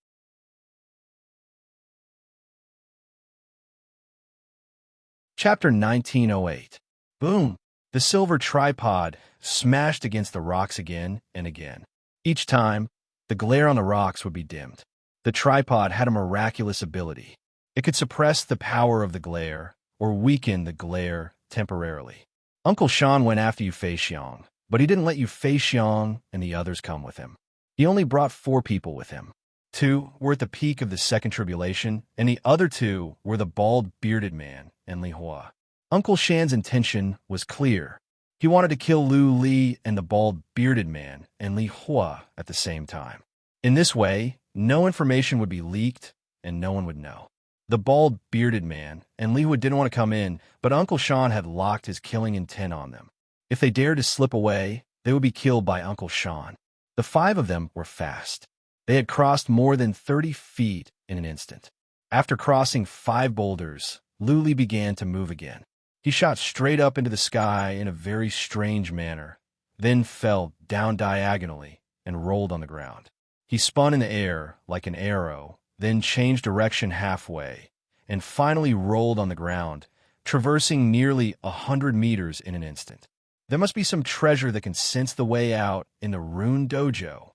Chapter 1908. Boom! The silver tripod smashed against the rocks again and again. Each time, the glare on the rocks would be dimmed. The tripod had a miraculous ability. It could suppress the power of the glare or weaken the glare temporarily. Uncle Sean went after Yu Feixiang, but he didn't let Yu Feixiang and the others come with him. He only brought 4 people with him. 2 were at the peak of the second tribulation, and the other 2 were the bald, bearded man and Lihua. Uncle Shan's intention was clear. He wanted to kill Lu Li and the bald, bearded man and Lihua at the same time. In this way, no information would be leaked, and no one would know. The bald, bearded man and Lihua didn't want to come in, but Uncle Sean had locked his killing intent on them. If they dared to slip away, they would be killed by Uncle Sean. The 5 of them were fast. They had crossed more than 30 feet in an instant. After crossing 5 boulders, Lu Li began to move again. He shot straight up into the sky in a very strange manner, then fell down diagonally and rolled on the ground. He spun in the air like an arrow, then changed direction halfway, and finally rolled on the ground, traversing nearly 100 meters in an instant. There must be some treasure that can sense the way out in the Rune Dojo.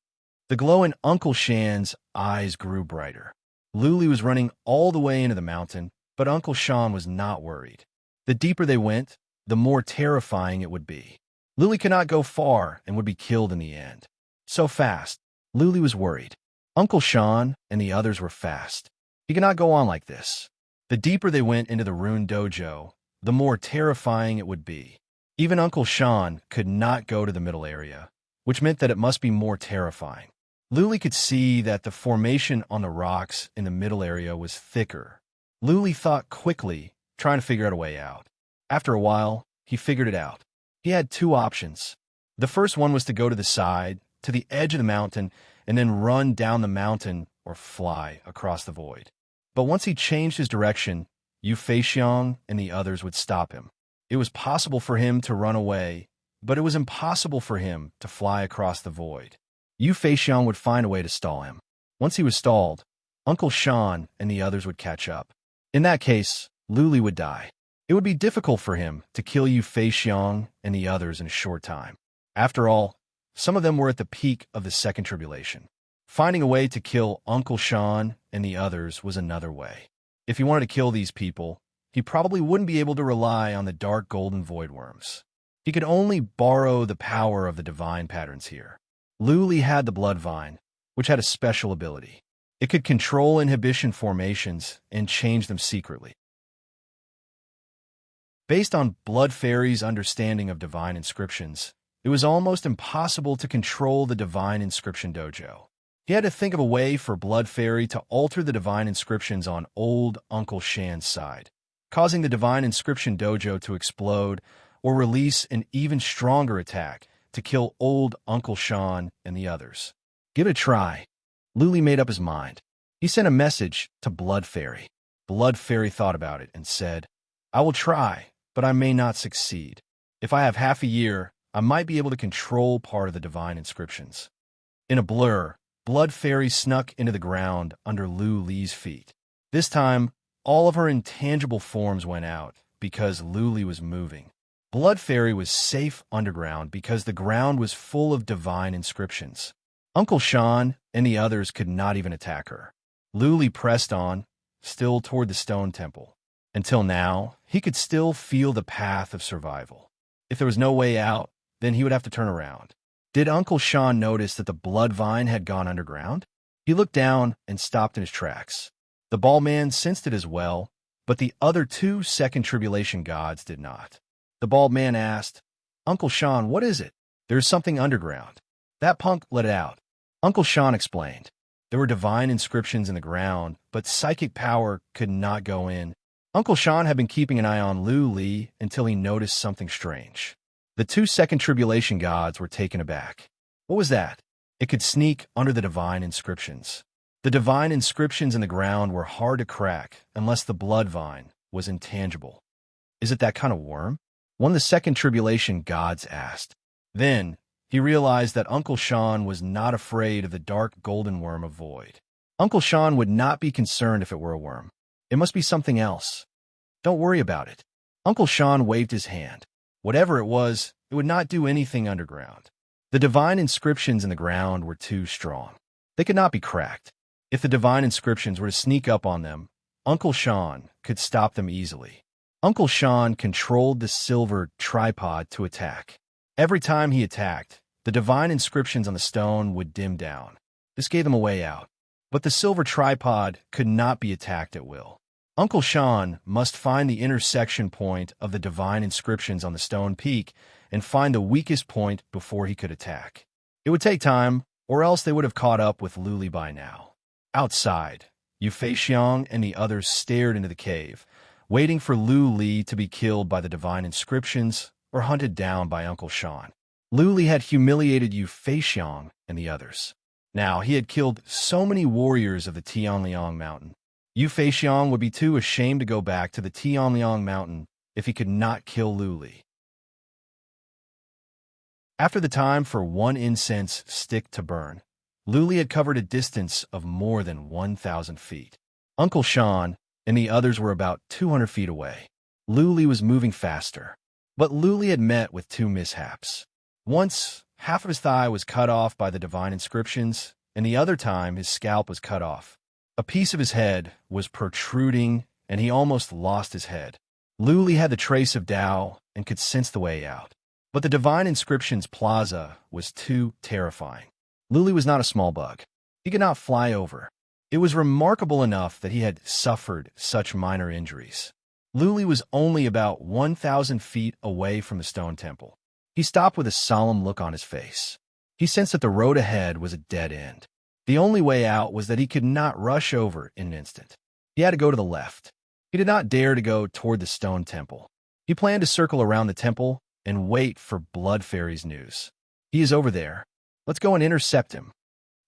The glow in Uncle Shan's eyes grew brighter. Lu Li was running all the way into the mountain, but Uncle Sean was not worried. The deeper they went, the more terrifying it would be. Lu Li could not go far and would be killed in the end. So fast, Lu Li was worried. Uncle Sean and the others were fast. He could not go on like this. The deeper they went into the Rune Dojo, the more terrifying it would be. Even Uncle Sean could not go to the middle area, which meant that it must be more terrifying. Lu Li could see that the formation on the rocks in the middle area was thicker. Lu Li thought quickly, trying to figure out a way out. After a while, he figured it out. He had 2 options. The first one was to go to the side, to the edge of the mountain, and then run down the mountain or fly across the void. But once he changed his direction, Yu Feixiang and the others would stop him. It was possible for him to run away, but it was impossible for him to fly across the void. Yu Feixiang would find a way to stall him. Once he was stalled, Uncle Sean and the others would catch up. In that case, Lu Li would die. It would be difficult for him to kill Yu Feixiang and the others in a short time. After all, some of them were at the peak of the second tribulation. Finding a way to kill Uncle Sean and the others was another way. If he wanted to kill these people, he probably wouldn't be able to rely on the dark golden void worms. He could only borrow the power of the divine patterns here. Lu Li had the blood vine, which had a special ability. It could control inhibition formations and change them secretly. Based on Blood Fairy's understanding of divine inscriptions, it was almost impossible to control the divine inscription dojo. He had to think of a way for Blood Fairy to alter the divine inscriptions on old Uncle Shan's side, causing the divine inscription dojo to explode or release an even stronger attack to kill old Uncle Shan and the others. Give it a try. Lu Li made up his mind. He sent a message to Blood Fairy. Blood Fairy thought about it and said, "I will try, but I may not succeed. If I have half a year, I might be able to control part of the divine inscriptions." In a blur, Blood Fairy snuck into the ground under Lu Li's feet. This time, all of her intangible forms went out because Lu Li was moving. Blood Fairy was safe underground because the ground was full of divine inscriptions. Uncle Shan and the others could not even attack her. Lu Li pressed on, still toward the stone temple. Until now, he could still feel the path of survival. If there was no way out, then he would have to turn around. Did Uncle Shan notice that the blood vine had gone underground? He looked down and stopped in his tracks. The bald man sensed it as well, but the other two second tribulation gods did not. The bald man asked, "Uncle Shan, what is it?" "There's something underground. That punk let it out." Uncle Shan explained. There were divine inscriptions in the ground, but psychic power could not go in. Uncle Shan had been keeping an eye on Lu Li until he noticed something strange. The two second tribulation gods were taken aback. What was that? It could sneak under the divine inscriptions. The divine inscriptions in the ground were hard to crack unless the blood vine was intangible. "Is it that kind of worm?" one of the second tribulation gods asked. Then he realized that Uncle Shan was not afraid of the dark golden worm of void. Uncle Shan would not be concerned if it were a worm. It must be something else. "Don't worry about it." Uncle Shan waved his hand. Whatever it was, it would not do anything underground. The divine inscriptions in the ground were too strong. They could not be cracked. If the divine inscriptions were to sneak up on them, Uncle Shan could stop them easily. Uncle Shan controlled the silver tripod to attack. Every time he attacked, the divine inscriptions on the stone would dim down. This gave them a way out. But the silver tripod could not be attacked at will. Uncle Shan must find the intersection point of the divine inscriptions on the stone peak and find the weakest point before he could attack. It would take time, or else they would have caught up with Lu Li by now. Outside, Yu Feixiang and the others stared into the cave, waiting for Lu Li to be killed by the divine inscriptions or hunted down by Uncle Shan. Lu Li had humiliated Yu Feixiang and the others. Now, he had killed so many warriors of the Tianliang Mountain. Yu Feixiang would be too ashamed to go back to the Tianliang Mountain if he could not kill Lu Li. After the time for one incense stick to burn, Lu Li had covered a distance of more than 1,000 feet. Uncle Shan and the others were about 200 feet away. Lu Li was moving faster, but Lu Li had met with two mishaps. Once, half of his thigh was cut off by the divine inscriptions, and the other time his scalp was cut off. A piece of his head was protruding, and he almost lost his head. Lu Li had the trace of Tao and could sense the way out. But the divine inscriptions plaza was too terrifying. Lu Li was not a small bug. He could not fly over. It was remarkable enough that he had suffered such minor injuries. Lu Li was only about 1,000 feet away from the stone temple. He stopped with a solemn look on his face. He sensed that the road ahead was a dead end. The only way out was that he could not rush over in an instant. He had to go to the left. He did not dare to go toward the stone temple. He planned to circle around the temple and wait for Blood Fairy's news. "He is over there. Let's go and intercept him."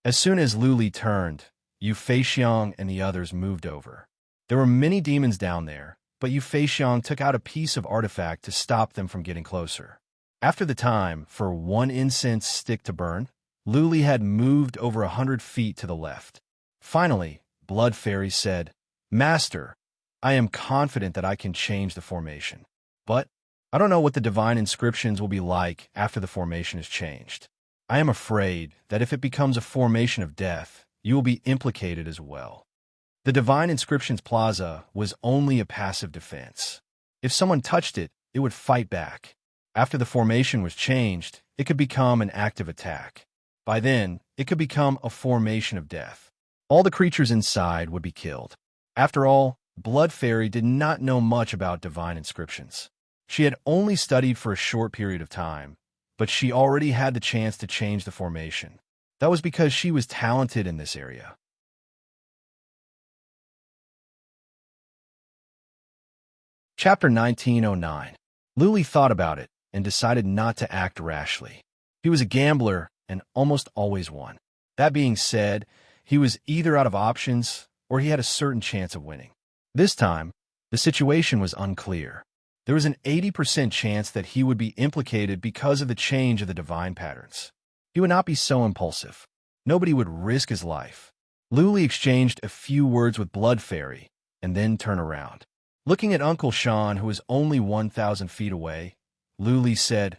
As soon as Lu Li turned, Yu Feixiang and the others moved over. There were many demons down there, but Yu Feixiang took out a piece of artifact to stop them from getting closer. After the time for one incense stick to burn, Lu Li had moved over 100 feet to the left. Finally, Blood Fairy said, "Master, I am confident that I can change the formation. But I don't know what the divine inscriptions will be like after the formation is changed. I am afraid that if it becomes a formation of death, you will be implicated as well. The divine inscriptions plaza was only a passive defense. If someone touched it, it would fight back. After the formation was changed, it could become an active attack. By then, it could become a formation of death. All the creatures inside would be killed. After all, Blood Fairy did not know much about divine inscriptions. She had only studied for a short period of time, but she already had the chance to change the formation. That was because she was talented in this area. Chapter 1909. Luli thought about it and decided not to act rashly. He was a gambler and almost always won. That being said, he was either out of options or he had a certain chance of winning. This time, the situation was unclear. There was an 80% chance that he would be implicated because of the change of the divine patterns. He would not be so impulsive. Nobody would risk his life. Luli exchanged a few words with Blood Fairy and then turned around. Looking at Uncle Sean, who was only 1,000 feet away, Luli said,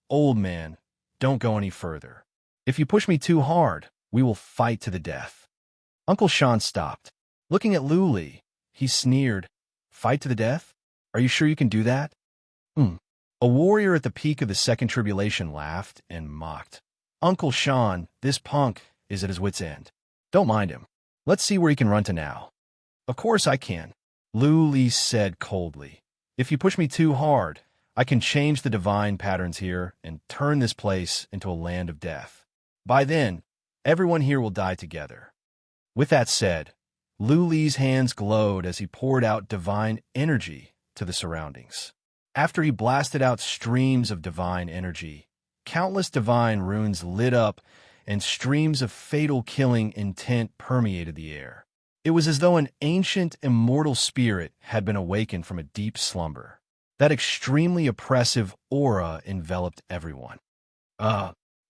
"Old man, don't go any further. If you push me too hard, we will fight to the death." Uncle Sean stopped. Looking at Luli, he sneered, "Fight to the death? Are you sure you can do that?" A warrior at the peak of the second tribulation laughed and mocked. "Uncle Sean, this punk is at his wit's end. Don't mind him. Let's see where he can run to now." "Of course I can," Luli said coldly. "If you push me too hard, I can change the divine patterns here and turn this place into a land of death. By then, everyone here will die together." With that said, Luli's hands glowed as he poured out divine energy to the surroundings. After he blasted out streams of divine energy, countless divine runes lit up and streams of fatal killing intent permeated the air. It was as though an ancient, immortal spirit had been awakened from a deep slumber. That extremely oppressive aura enveloped everyone.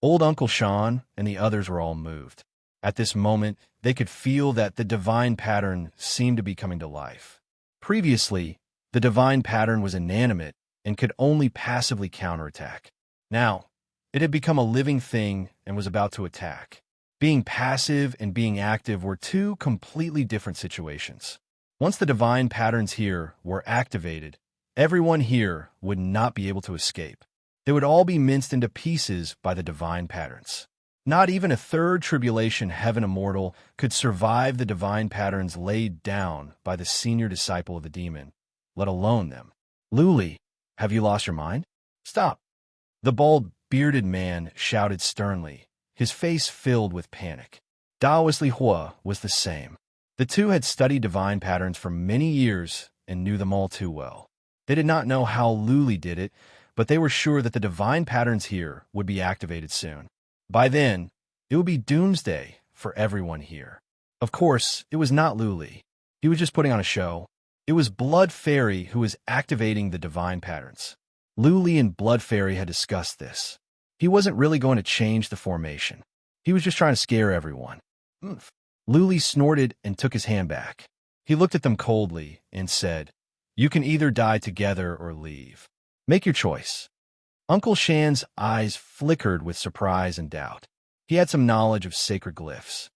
Old Uncle Sean and the others were all moved. At this moment, they could feel that the divine pattern seemed to be coming to life. Previously, the divine pattern was inanimate and could only passively counterattack. Now, it had become a living thing and was about to attack. Being passive and being active were two completely different situations. Once the divine patterns here were activated, everyone here would not be able to escape. They would all be minced into pieces by the divine patterns. Not even a third tribulation heaven immortal could survive the divine patterns laid down by the senior disciple of the demon, let alone them. "Luli, have you lost your mind? Stop!" The bald, bearded man shouted sternly, his face filled with panic. Daoist Li Hua was the same. The two had studied divine patterns for many years and knew them all too well. They did not know how Luli did it, but they were sure that the divine patterns here would be activated soon. By then, it would be doomsday for everyone here. Of course, it was not Luli. He was just putting on a show. It was Blood Fairy who was activating the divine patterns. Luli and Blood Fairy had discussed this. He wasn't really going to change the formation. He was just trying to scare everyone. Luli snorted and took his hand back. He looked at them coldly and said, "You can either die together or leave. Make your choice." Uncle Shan's eyes flickered with surprise and doubt. He had some knowledge of sacred glyphs.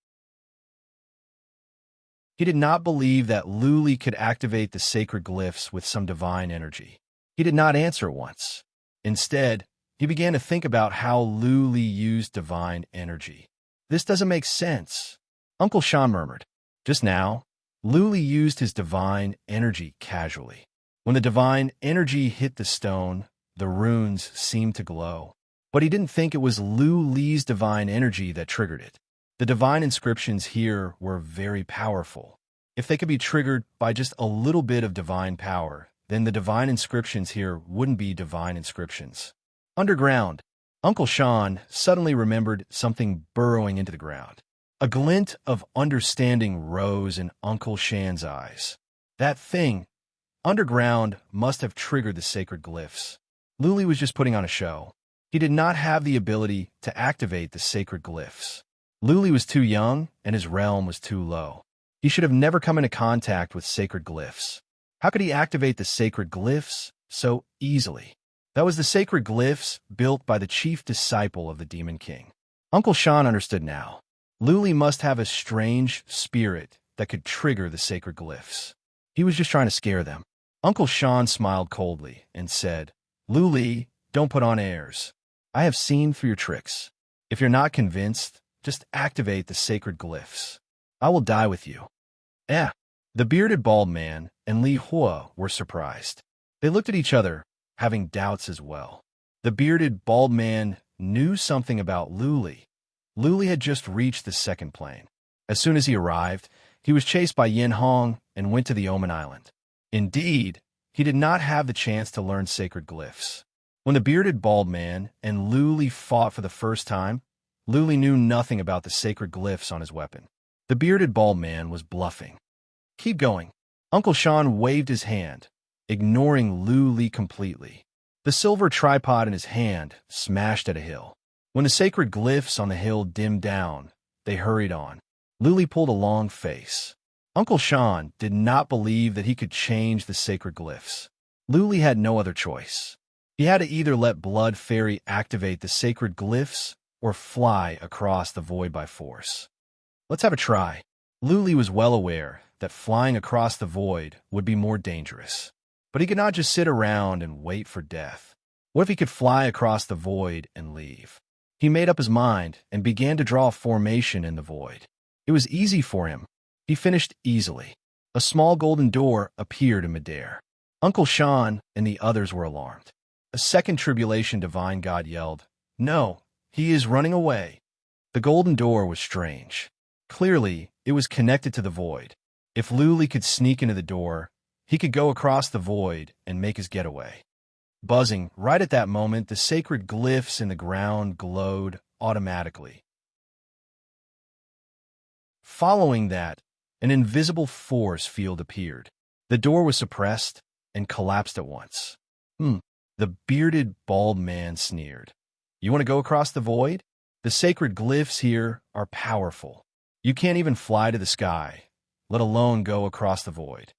He did not believe that Luli could activate the sacred glyphs with some divine energy. He did not answer once. Instead, he began to think about how Luli used divine energy. "This doesn't make sense," Uncle Sean murmured. Just now, Luli used his divine energy casually. When the divine energy hit the stone, the runes seemed to glow. But he didn't think it was Luli's divine energy that triggered it. The divine inscriptions here were very powerful. If they could be triggered by just a little bit of divine power, then the divine inscriptions here wouldn't be divine inscriptions. Underground, Uncle Sean suddenly remembered something burrowing into the ground. A glint of understanding rose in Uncle Shan's eyes. That thing, underground, must have triggered the sacred glyphs. Luli was just putting on a show. He did not have the ability to activate the sacred glyphs. Luli was too young, and his realm was too low. He should have never come into contact with sacred glyphs. How could he activate the sacred glyphs so easily? That was the sacred glyphs built by the chief disciple of the Demon King. Uncle Sean understood now. Luli must have a strange spirit that could trigger the sacred glyphs. He was just trying to scare them. Uncle Sean smiled coldly and said, Luli, don't put on airs. I have seen through your tricks. If you're not convinced, just activate the sacred glyphs. I will die with you. Eh. The bearded bald man and Li Hua were surprised. They looked at each other, having doubts as well. The bearded bald man knew something about Luli. Luli had just reached the second plane. As soon as he arrived, he was chased by Yin Hong and went to the Omen Island. Indeed, he did not have the chance to learn sacred glyphs. When the bearded bald man and Luli fought for the first time, Luli knew nothing about the sacred glyphs on his weapon. The bearded bald man was bluffing. Keep going. Uncle Sean waved his hand, ignoring Luli completely. The silver tripod in his hand smashed at a hill. When the sacred glyphs on the hill dimmed down, they hurried on. Luli pulled a long face. Uncle Sean did not believe that he could change the sacred glyphs. Luli had no other choice. He had to either let Blood Fairy activate the sacred glyphs or fly across the void by force. Let's have a try. Luli was well aware that flying across the void would be more dangerous. But he could not just sit around and wait for death. What if he could fly across the void and leave? He made up his mind and began to draw a formation in the void. It was easy for him. He finished easily. A small golden door appeared in midair. Uncle Sean and the others were alarmed. A second tribulation divine god yelled, No, he is running away. The golden door was strange. Clearly, it was connected to the void. If Luli could sneak into the door, he could go across the void and make his getaway. Buzzing, right at that moment, the sacred glyphs in the ground glowed automatically. Following that, an invisible force field appeared. The door was suppressed and collapsed at once. The bearded, bald man sneered. You want to go across the void? The sacred glyphs here are powerful. You can't even fly to the sky, let alone go across the void.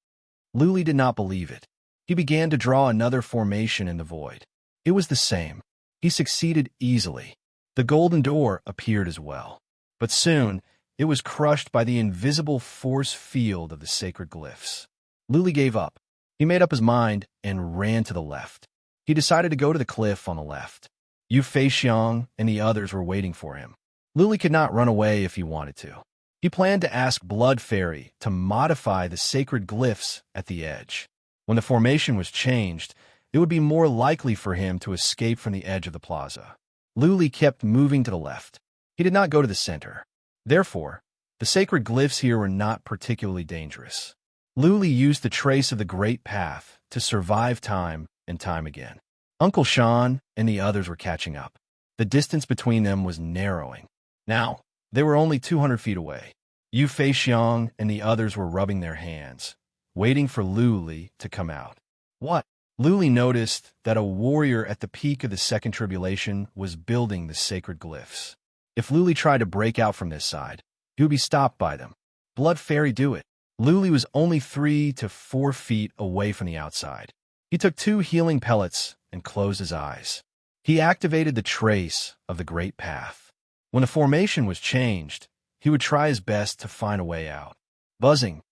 Luli did not believe it. He began to draw another formation in the void. It was the same. He succeeded easily. The golden door appeared as well. But soon, it was crushed by the invisible force field of the sacred glyphs. Luli gave up. He made up his mind and ran to the left. He decided to go to the cliff on the left. Yu Feixiang and the others were waiting for him. Luli could not run away if he wanted to. He planned to ask Blood Fairy to modify the sacred glyphs at the edge. When the formation was changed, it would be more likely for him to escape from the edge of the plaza. Luli kept moving to the left. He did not go to the center. Therefore, the sacred glyphs here were not particularly dangerous. Luli used the trace of the Great Path to survive time and time again. Uncle Sean and the others were catching up. The distance between them was narrowing. Now, they were only 200 feet away. Yu Feixiang and the others were rubbing their hands, waiting for Luli to come out. What? Luli noticed that a warrior at the peak of the second tribulation was building the sacred glyphs. If Luli tried to break out from this side, he would be stopped by them. Blood Fairy, do it. Luli was only 3 to 4 feet away from the outside. He took 2 healing pellets and closed his eyes. He activated the trace of the Great Path. When the formation was changed, he would try his best to find a way out. Buzzing.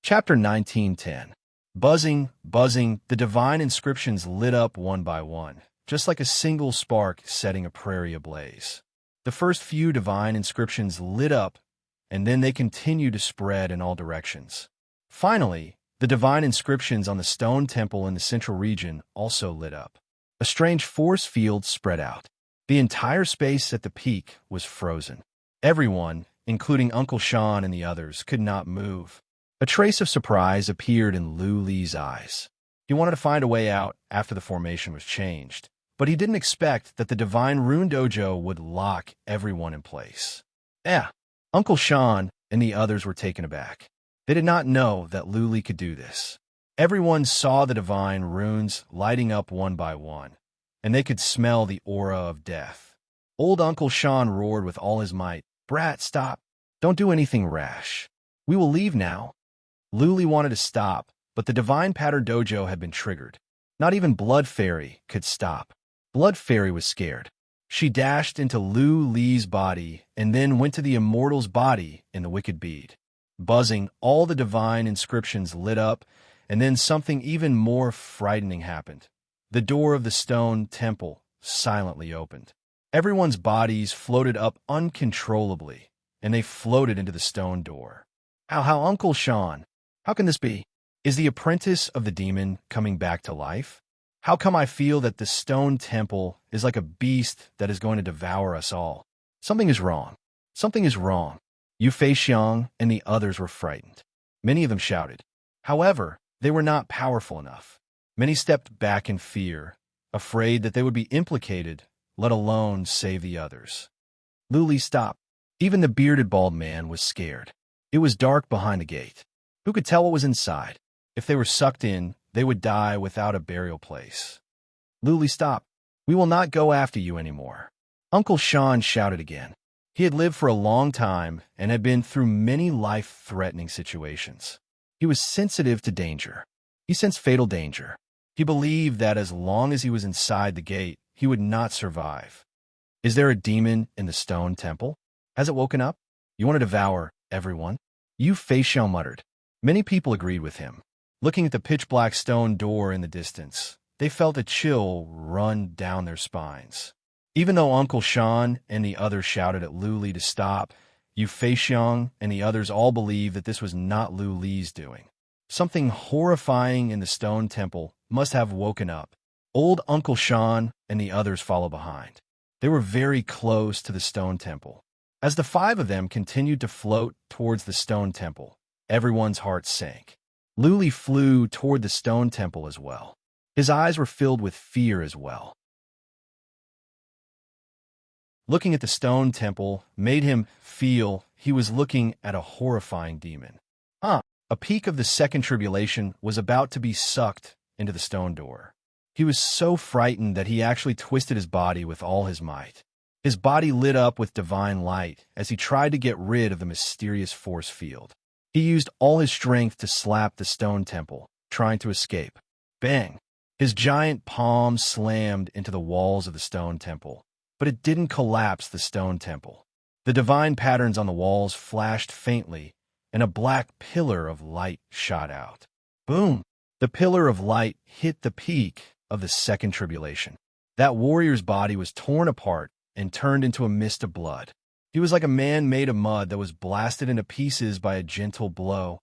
Chapter 1910. Buzzing, buzzing, the divine inscriptions lit up one by one, just like a single spark setting a prairie ablaze. The first few divine inscriptions lit up, and then they continued to spread in all directions. Finally, the divine inscriptions on the stone temple in the central region also lit up. A strange force field spread out. The entire space at the peak was frozen. Everyone, including Uncle Sean and the others, could not move. A trace of surprise appeared in Luli's eyes. He wanted to find a way out after the formation was changed, but he didn't expect that the Divine Rune Dojo would lock everyone in place. Uncle Sean and the others were taken aback. They did not know that Luli could do this. Everyone saw the divine runes lighting up one by one, and they could smell the aura of death. Old Uncle Sean roared with all his might, "Brat, stop! Don't do anything rash. We will leave now. Luli wanted to stop, but the Divine Pattern Dojo had been triggered. Not even Blood Fairy could stop. Blood Fairy was scared. She dashed into Luli's body and then went to the Immortal's body in the Wicked Bead. Buzzing, all the divine inscriptions lit up, and then something even more frightening happened. The door of the stone temple silently opened. Everyone's bodies floated up uncontrollably, and they floated into the stone door. How, Uncle Sean? How can this be? Is the apprentice of the demon coming back to life? How come I feel that the stone temple is like a beast that is going to devour us all? Something is wrong. Something is wrong. Yu Feixiang and the others were frightened. Many of them shouted. However, they were not powerful enough. Many stepped back in fear, afraid that they would be implicated, let alone save the others. Luli stopped. Even the bearded bald man was scared. It was dark behind the gate. Who could tell what was inside? If they were sucked in, they would die without a burial place. Luli stopped. We will not go after you anymore. Uncle Sean shouted again. He had lived for a long time and had been through many life-threatening situations. He was sensitive to danger. He sensed fatal danger. He believed that as long as he was inside the gate, he would not survive. Is there a demon in the stone temple? Has it woken up? You want to devour everyone? Yu Feixiao muttered. Many people agreed with him. Looking at the pitch-black stone door in the distance, they felt a chill run down their spines. Even though Uncle Sean and the others shouted at Luli to stop, Yu Feixiang and the others all believed that this was not Luli's doing. Something horrifying in the stone temple must have woken up. Old Uncle Sean and the others followed behind. They were very close to the stone temple. As the five of them continued to float towards the stone temple, everyone's heart sank. Luli flew toward the stone temple as well. His eyes were filled with fear as well. Looking at the stone temple made him feel he was looking at a horrifying demon. A peak of the second tribulation was about to be sucked into the stone door. He was so frightened that he actually twisted his body with all his might. His body lit up with divine light as he tried to get rid of the mysterious force field. He used all his strength to slap the stone temple, trying to escape. Bang! His giant palm slammed into the walls of the stone temple, but it didn't collapse the stone temple. The divine patterns on the walls flashed faintly, and a black pillar of light shot out. Boom! The pillar of light hit the peak of the second tribulation. That warrior's body was torn apart and turned into a mist of blood. He was like a man made of mud that was blasted into pieces by a gentle blow.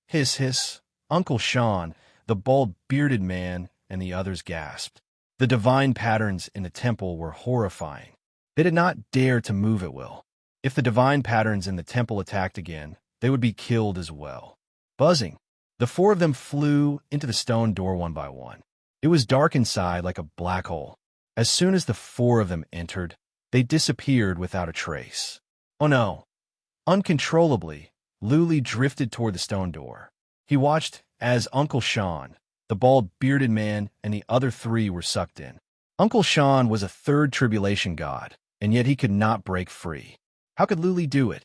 Hiss, hiss. Uncle Sean, the bald bearded man, and the others gasped. The divine patterns in the temple were horrifying. They did not dare to move at will. If the divine patterns in the temple attacked again, they would be killed as well. Buzzing, the four of them flew into the stone door one by one. It was dark inside like a black hole. As soon as the four of them entered, they disappeared without a trace. Oh no! Uncontrollably, Luli drifted toward the stone door. He watched as Uncle Sean, the bald bearded man, and the other three were sucked in. Uncle Sean was a third tribulation god, and yet he could not break free. How could Luli do it?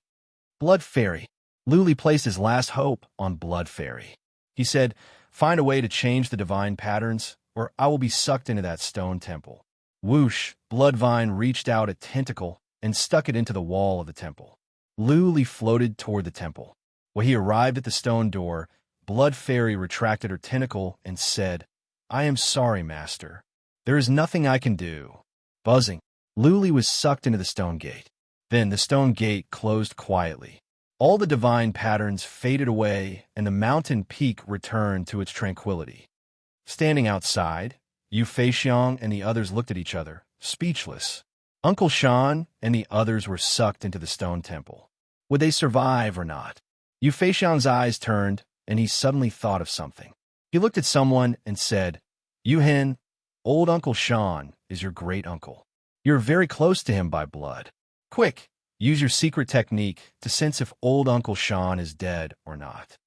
Blood Fairy. Luli placed his last hope on Blood Fairy. He said, find a way to change the divine patterns, or I will be sucked into that stone temple. Whoosh, Bloodvine reached out a tentacle and stuck it into the wall of the temple. Luli floated toward the temple. When he arrived at the stone door, Blood Fairy retracted her tentacle and said, I am sorry, Master. There is nothing I can do. Buzzing, Luli was sucked into the stone gate. Then the stone gate closed quietly. All the divine patterns faded away, and the mountain peak returned to its tranquility. Standing outside, Yu Feixiang and the others looked at each other, speechless. Uncle Sean and the others were sucked into the stone temple. Would they survive or not? Yu Feixiang's eyes turned, and he suddenly thought of something. He looked at someone and said, Yu Hen, old Uncle Sean is your great-uncle. You're very close to him by blood. Quick! Use your secret technique to sense if old Uncle Sean is dead or not.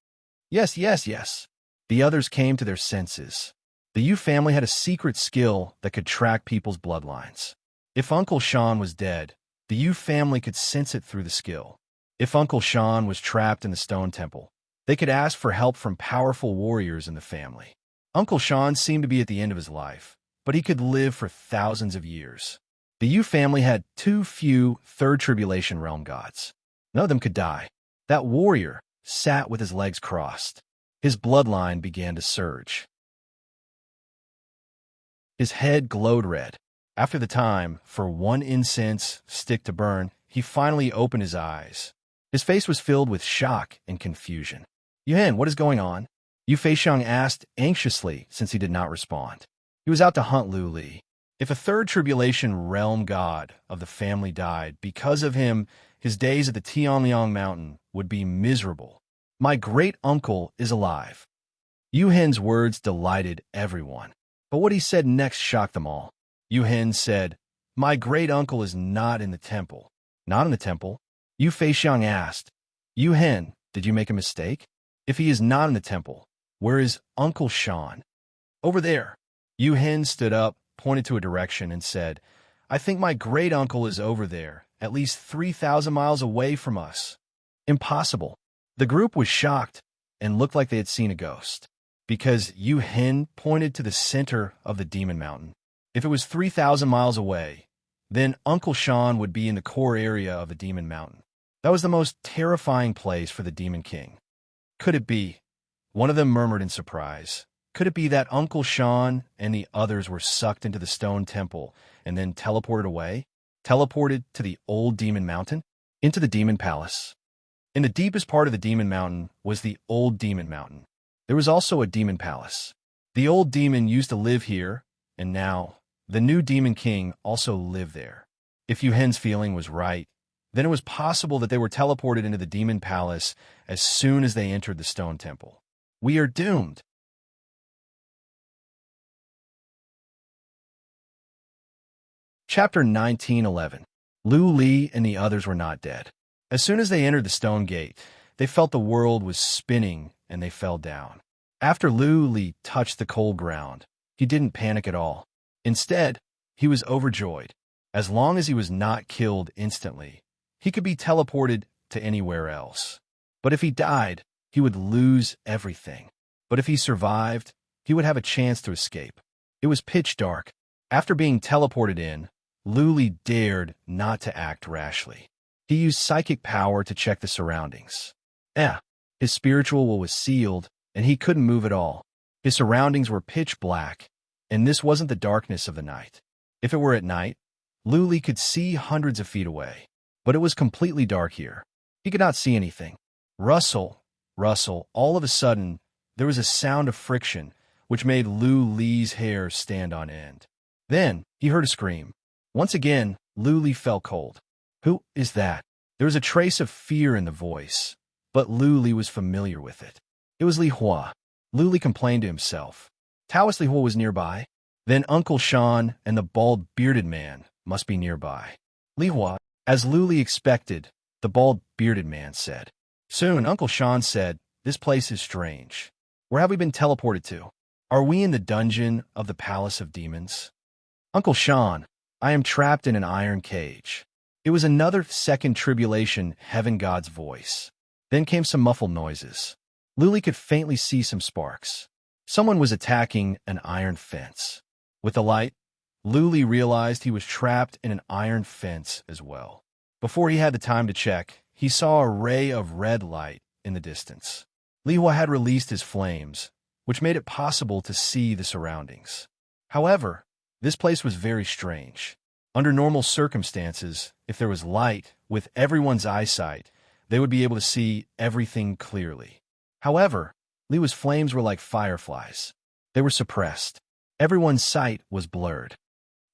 Yes. The others came to their senses. The Yu family had a secret skill that could track people's bloodlines. If Uncle Sean was dead, the Yu family could sense it through the skill. If Uncle Sean was trapped in the stone temple, they could ask for help from powerful warriors in the family. Uncle Sean seemed to be at the end of his life, but he could live for thousands of years. The Yu family had too few Third Tribulation realm gods. None of them could die. That warrior sat with his legs crossed. His bloodline began to surge. His head glowed red. After the time for one incense stick to burn, he finally opened his eyes. His face was filled with shock and confusion. Yuhen, what is going on? Yu Feixiang asked anxiously since he did not respond. He was out to hunt Lu Li. If a Third Tribulation realm god of the family died, because of him, his days at the Tianliang mountain would be miserable. My great-uncle is alive. Yu Hen's words delighted everyone. But what he said next shocked them all. Yu Hen said, my great-uncle is not in the temple. Not in the temple? Yu Feixiang asked. Yu Hen, did you make a mistake? If he is not in the temple, where is Uncle Sean? Over there. Yu Hen stood up, pointed to a direction, and said, I think my great-uncle is over there, at least 3,000 miles away from us. Impossible. The group was shocked and looked like they had seen a ghost, because Yu Hen pointed to the center of the Demon Mountain. If it was 3,000 miles away, then Uncle Sean would be in the core area of the Demon Mountain. That was the most terrifying place for the Demon King. Could it be? One of them murmured in surprise. Could it be that Uncle Sean and the others were sucked into the stone temple and then teleported away? Teleported to the old Demon Mountain? Into the Demon Palace? In the deepest part of the Demon Mountain was the old Demon Mountain. There was also a Demon Palace. The old demon used to live here, and now the new Demon King also lived there. If Yu Hen's feeling was right, then it was possible that they were teleported into the Demon Palace as soon as they entered the Stone Temple. We are doomed. Chapter 1911. Lu Li and the others were not dead. As soon as they entered the stone gate, they felt the world was spinning and they fell down. After Lu Li touched the cold ground, he didn't panic at all. Instead, he was overjoyed. As long as he was not killed instantly, he could be teleported to anywhere else. But if he died, he would lose everything. But if he survived, he would have a chance to escape. It was pitch dark. After being teleported in, Lu Li dared not to act rashly. He used psychic power to check the surroundings. His spiritual will was sealed, and he couldn't move at all. His surroundings were pitch black, and this wasn't the darkness of the night. If it were at night, Lu Li could see hundreds of feet away, but it was completely dark here. He could not see anything. Rustle, all of a sudden, there was a sound of friction, which made Lu Li's hair stand on end. Then, he heard a scream. Once again, Lu Li felt cold. Who is that? There was a trace of fear in the voice, but Lu Li was familiar with it. It was Li Hua. Lu Li complained to himself. Taoist Li Hua was nearby. Then Uncle Sean and the bald bearded man must be nearby. Li Hua, as Lu Li expected, the bald bearded man said. Soon, Uncle Sean said, this place is strange. Where have we been teleported to? Are we in the dungeon of the Palace of Demons? Uncle Sean, I am trapped in an iron cage. It was another second tribulation heaven god's voice. Then came some muffled noises. Lu Li could faintly see some sparks. Someone was attacking an iron fence. With the light, Lu Li realized he was trapped in an iron fence as well. Before he had the time to check, he saw a ray of red light in the distance. Li Hua had released his flames, which made it possible to see the surroundings. However, this place was very strange. Under normal circumstances, if there was light with everyone's eyesight, they would be able to see everything clearly. However, Li Hua's flames were like fireflies. They were suppressed. Everyone's sight was blurred.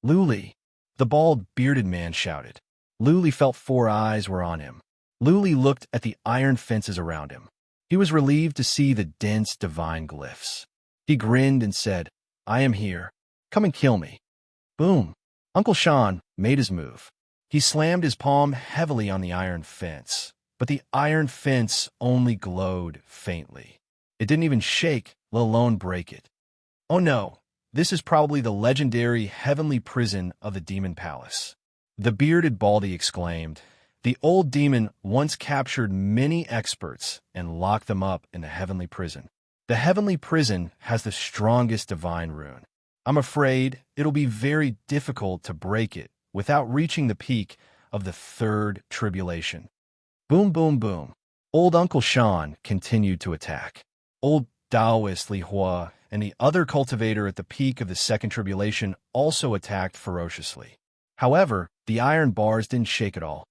Lu Li, the bald, bearded man shouted. Lu Li felt 4 eyes were on him. Lu Li looked at the iron fences around him. He was relieved to see the dense divine glyphs. He grinned and said, I am here. Come and kill me. Boom. Uncle Sean made his move. He slammed his palm heavily on the iron fence, but the iron fence only glowed faintly. It didn't even shake, let alone break it. Oh no, this is probably the legendary heavenly prison of the Demon Palace. The bearded Baldy exclaimed, The old demon once captured many experts and locked them up in the heavenly prison. The heavenly prison has the strongest divine rune. I'm afraid it'll be very difficult to break it without reaching the peak of the third tribulation. Boom, boom, boom. Old Uncle Sean continued to attack. Old Taoist Li Hua and the other cultivator at the peak of the second tribulation also attacked ferociously. However, the iron bars didn't shake at all.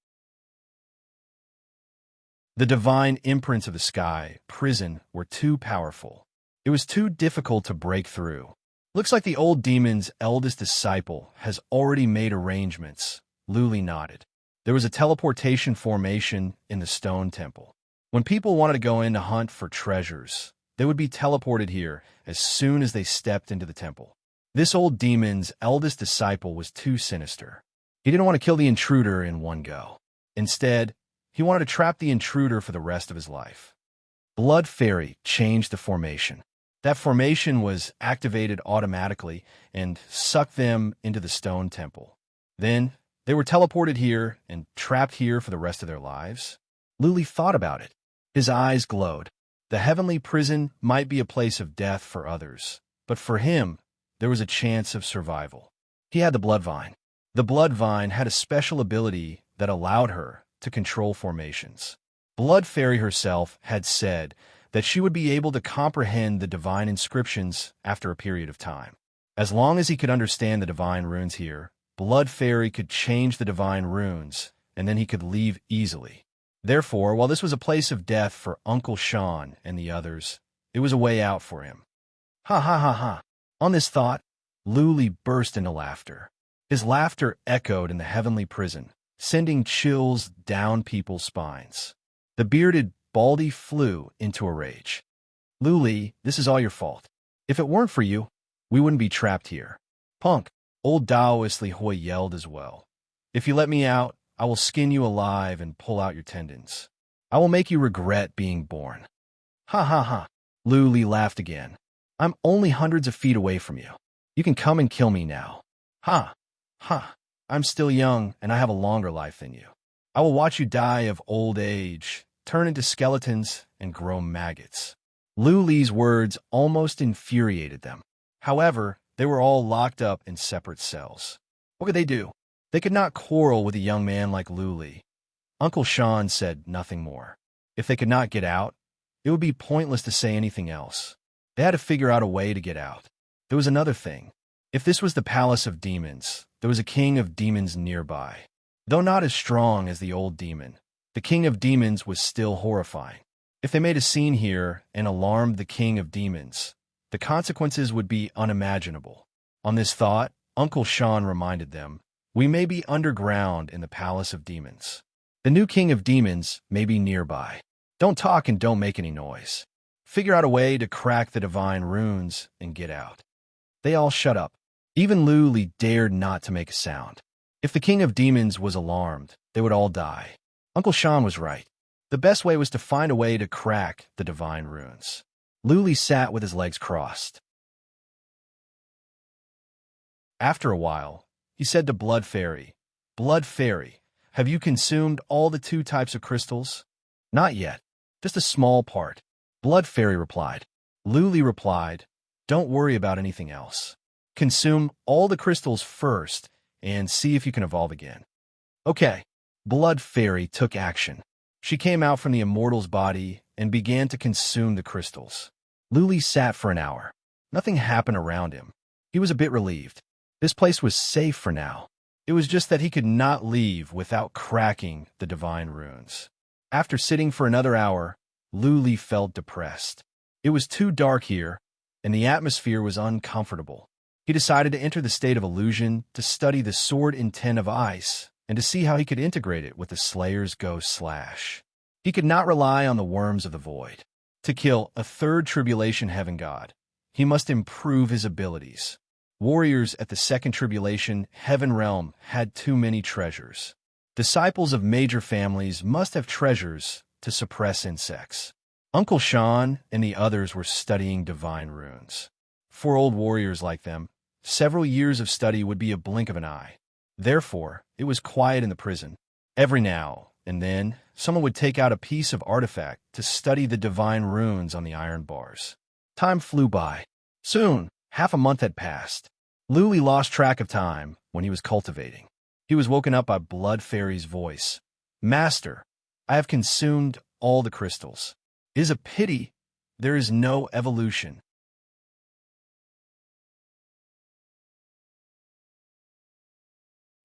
The divine imprints of the sky prison were too powerful. It was too difficult to break through. Looks like the old demon's eldest disciple has already made arrangements. Luli nodded. There was a teleportation formation in the stone temple. When people wanted to go in to hunt for treasures, they would be teleported here as soon as they stepped into the temple. This old demon's eldest disciple was too sinister. He didn't want to kill the intruder in one go. Instead, he wanted to trap the intruder for the rest of his life. Blood Fairy changed the formation. That formation was activated automatically and sucked them into the stone temple. Then, they were teleported here and trapped here for the rest of their lives. Luli thought about it. His eyes glowed. The heavenly prison might be a place of death for others, but for him, there was a chance of survival. He had the blood vine. The blood vine had a special ability that allowed her to control formations. Blood Fairy herself had said that she would be able to comprehend the divine inscriptions after a period of time. As long as he could understand the divine runes here, Blood Fairy could change the divine runes, and then he could leave easily. Therefore, while this was a place of death for Uncle Sean and the others, it was a way out for him. Ha ha ha ha. On this thought, Luli burst into laughter. His laughter echoed in the heavenly prison, sending chills down people's spines. The bearded Baldy flew into a rage. Luli, this is all your fault. If it weren't for you, we wouldn't be trapped here. Punk, old Taoist Li Hoi yelled as well. If you let me out, I will skin you alive and pull out your tendons. I will make you regret being born. Ha ha ha. Luli laughed again. I'm only hundreds of feet away from you. You can come and kill me now. Ha. Ha. I'm still young, and I have a longer life than you. I will watch you die of old age, turn into skeletons, and grow maggots. Luli's words almost infuriated them. However, they were all locked up in separate cells. What could they do? They could not quarrel with a young man like Luli. Uncle Sean said nothing more. If they could not get out, it would be pointless to say anything else. They had to figure out a way to get out. There was another thing. If this was the Palace of Demons, there was a king of demons nearby. Though not as strong as the old demon, the king of demons was still horrifying. If they made a scene here and alarmed the king of demons, the consequences would be unimaginable. On this thought, Uncle Sean reminded them, we may be underground in the Palace of Demons. The new king of demons may be nearby. Don't talk and don't make any noise. Figure out a way to crack the divine runes and get out. They all shut up. Even Luli dared not to make a sound. If the king of demons was alarmed, they would all die. Uncle Sean was right. The best way was to find a way to crack the divine runes. Luli sat with his legs crossed. After a while, he said to Blood Fairy, have you consumed all the 2 types of crystals? Not yet, just a small part. Blood Fairy replied. Luli replied, don't worry about anything else. Consume all the crystals first and see if you can evolve again. Okay. Blood Fairy took action. She came out from the immortal's body and began to consume the crystals. Luli sat for an hour. Nothing happened around him. He was a bit relieved. This place was safe for now. It was just that he could not leave without cracking the divine runes. After sitting for another hour, Luli felt depressed. It was too dark here, and the atmosphere was uncomfortable. He decided to enter the state of illusion to study the Sword in 10 of Ice and to see how he could integrate it with the Slayer's Ghost Slash. He could not rely on the worms of the void. To kill a 3rd tribulation heaven god, he must improve his abilities. Warriors at the 2nd tribulation heaven realm had too many treasures. Disciples of major families must have treasures to suppress insects. Uncle Sean and the others were studying divine runes. For old warriors like them, several years of study would be a blink of an eye. Therefore, it was quiet in the prison. Every now and then someone would take out a piece of artifact to study the divine runes on the iron bars. Time flew by. Soon, half a month had passed. Luli lost track of time when he was cultivating. He was woken up by Blood Fairy's voice. "Master, I have consumed all the crystals. It is a pity there is no evolution."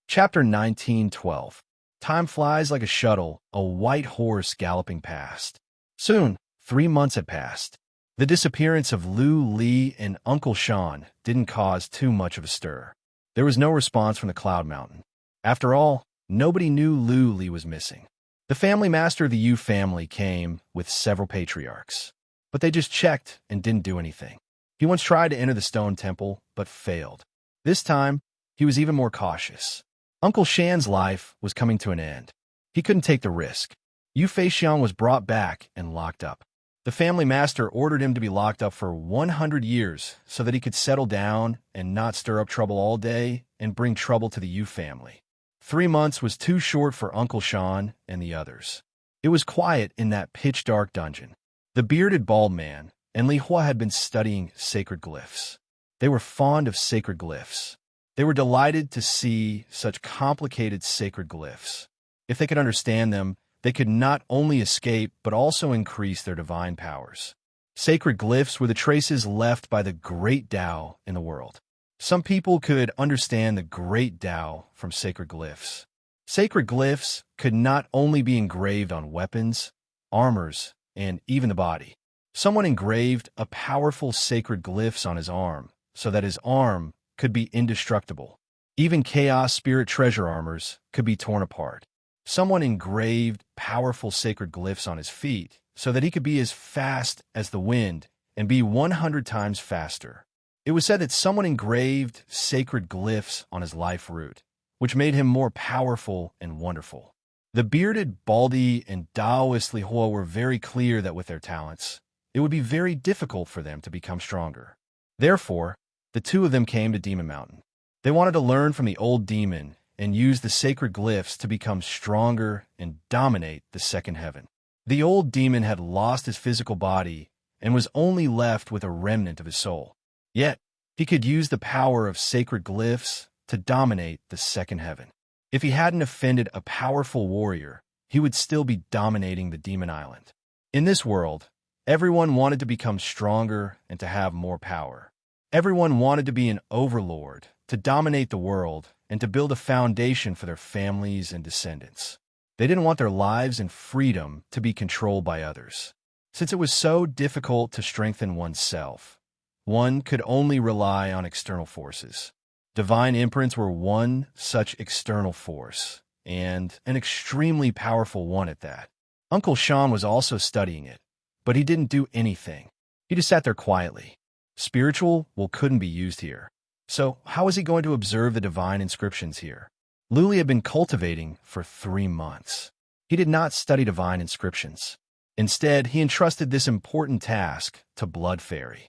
Chapter 19:12. Time flies like a shuttle, a white horse galloping past. Soon, 3 months had passed. The disappearance of Lu Li and Uncle Sean didn't cause too much of a stir. There was no response from the Cloud Mountain. After all, nobody knew Lu Li was missing. The family master of the Yu family came with several patriarchs, but they just checked and didn't do anything. He once tried to enter the stone temple, but failed. This time, he was even more cautious. Uncle Shan's life was coming to an end. He couldn't take the risk. Yu Feixiang was brought back and locked up. The family master ordered him to be locked up for 100 years so that he could settle down and not stir up trouble all day and bring trouble to the Yu family. 3 months was too short for Uncle Sean and the others. It was quiet in that pitch-dark dungeon. The bearded bald man and Li Hua had been studying sacred glyphs. They were fond of sacred glyphs. They were delighted to see such complicated sacred glyphs. If they could understand them, they could not only escape but also increase their divine powers. Sacred glyphs were the traces left by the great Tao in the world. Some people could understand the great Tao from sacred glyphs. Sacred glyphs could not only be engraved on weapons, armors, and even the body. Someone engraved a powerful sacred glyphs on his arm so that his arm could be indestructible. Even chaos spirit treasure armors could be torn apart. Someone engraved powerful sacred glyphs on his feet so that he could be as fast as the wind and be 100 times faster. It was said that someone engraved sacred glyphs on his life root, which made him more powerful and wonderful. The bearded Baldi and Taoist Li Hua were very clear that with their talents, it would be very difficult for them to become stronger. Therefore, the two of them came to Demon Mountain. They wanted to learn from the old demon and use the sacred glyphs to become stronger and dominate the second heaven. The old demon had lost his physical body and was only left with a remnant of his soul. Yet, he could use the power of sacred glyphs to dominate the second heaven. If he hadn't offended a powerful warrior, he would still be dominating the demon island. In this world, everyone wanted to become stronger and to have more power. Everyone wanted to be an overlord, to dominate the world, and to build a foundation for their families and descendants. They didn't want their lives and freedom to be controlled by others. Since it was so difficult to strengthen oneself, one could only rely on external forces. Divine imprints were one such external force, and an extremely powerful one at that. Uncle Sean was also studying it, but he didn't do anything. He just sat there quietly. Spiritual couldn't be used here. So how was he going to observe the divine inscriptions here? Luli had been cultivating for 3 months. He did not study divine inscriptions. Instead, he entrusted this important task to Blood Fairy.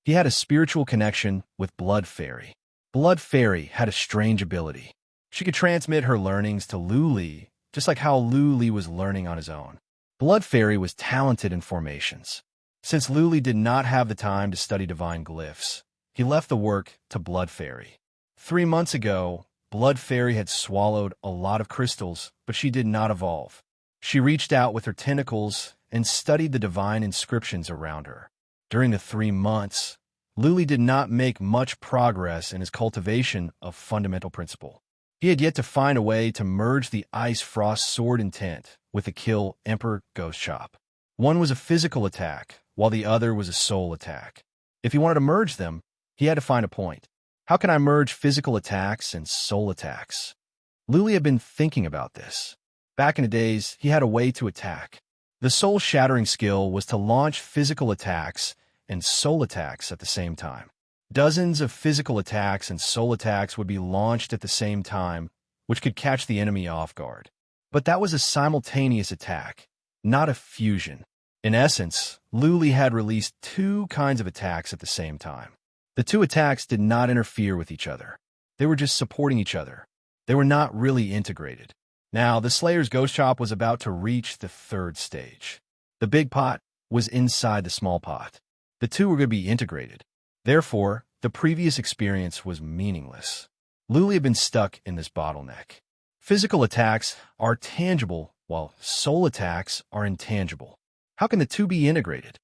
He had a spiritual connection with Blood Fairy. Blood Fairy had a strange ability. She could transmit her learnings to Luli, just like how Luli was learning on his own. Blood Fairy was talented in formations. Since Luli did not have the time to study divine glyphs, he left the work to Blood Fairy. 3 months ago, Blood Fairy had swallowed a lot of crystals, but she did not evolve. She reached out with her tentacles and studied the divine inscriptions around her. During the 3 months, Luli did not make much progress in his cultivation of fundamental principle. He had yet to find a way to merge the Ice Frost Sword intent with the Kill Emperor Ghost Chop. One was a physical attack, while the other was a soul attack. If he wanted to merge them, he had to find a point. How can I merge physical attacks and soul attacks? Luli had been thinking about this. Back in the days, he had a way to attack. The soul-shattering skill was to launch physical attacks and soul attacks at the same time. Dozens of physical attacks and soul attacks would be launched at the same time, which could catch the enemy off guard. But that was a simultaneous attack, not a fusion. In essence, Luli had released 2 kinds of attacks at the same time. The 2 attacks did not interfere with each other. They were just supporting each other. they were not really integrated. Now, the Slayer's ghost shop was about to reach the third stage. The big pot was inside the small pot. The two were going to be integrated. Therefore, the previous experience was meaningless. Luli had been stuck in this bottleneck. Physical attacks are tangible, while soul attacks are intangible. How can the two be integrated?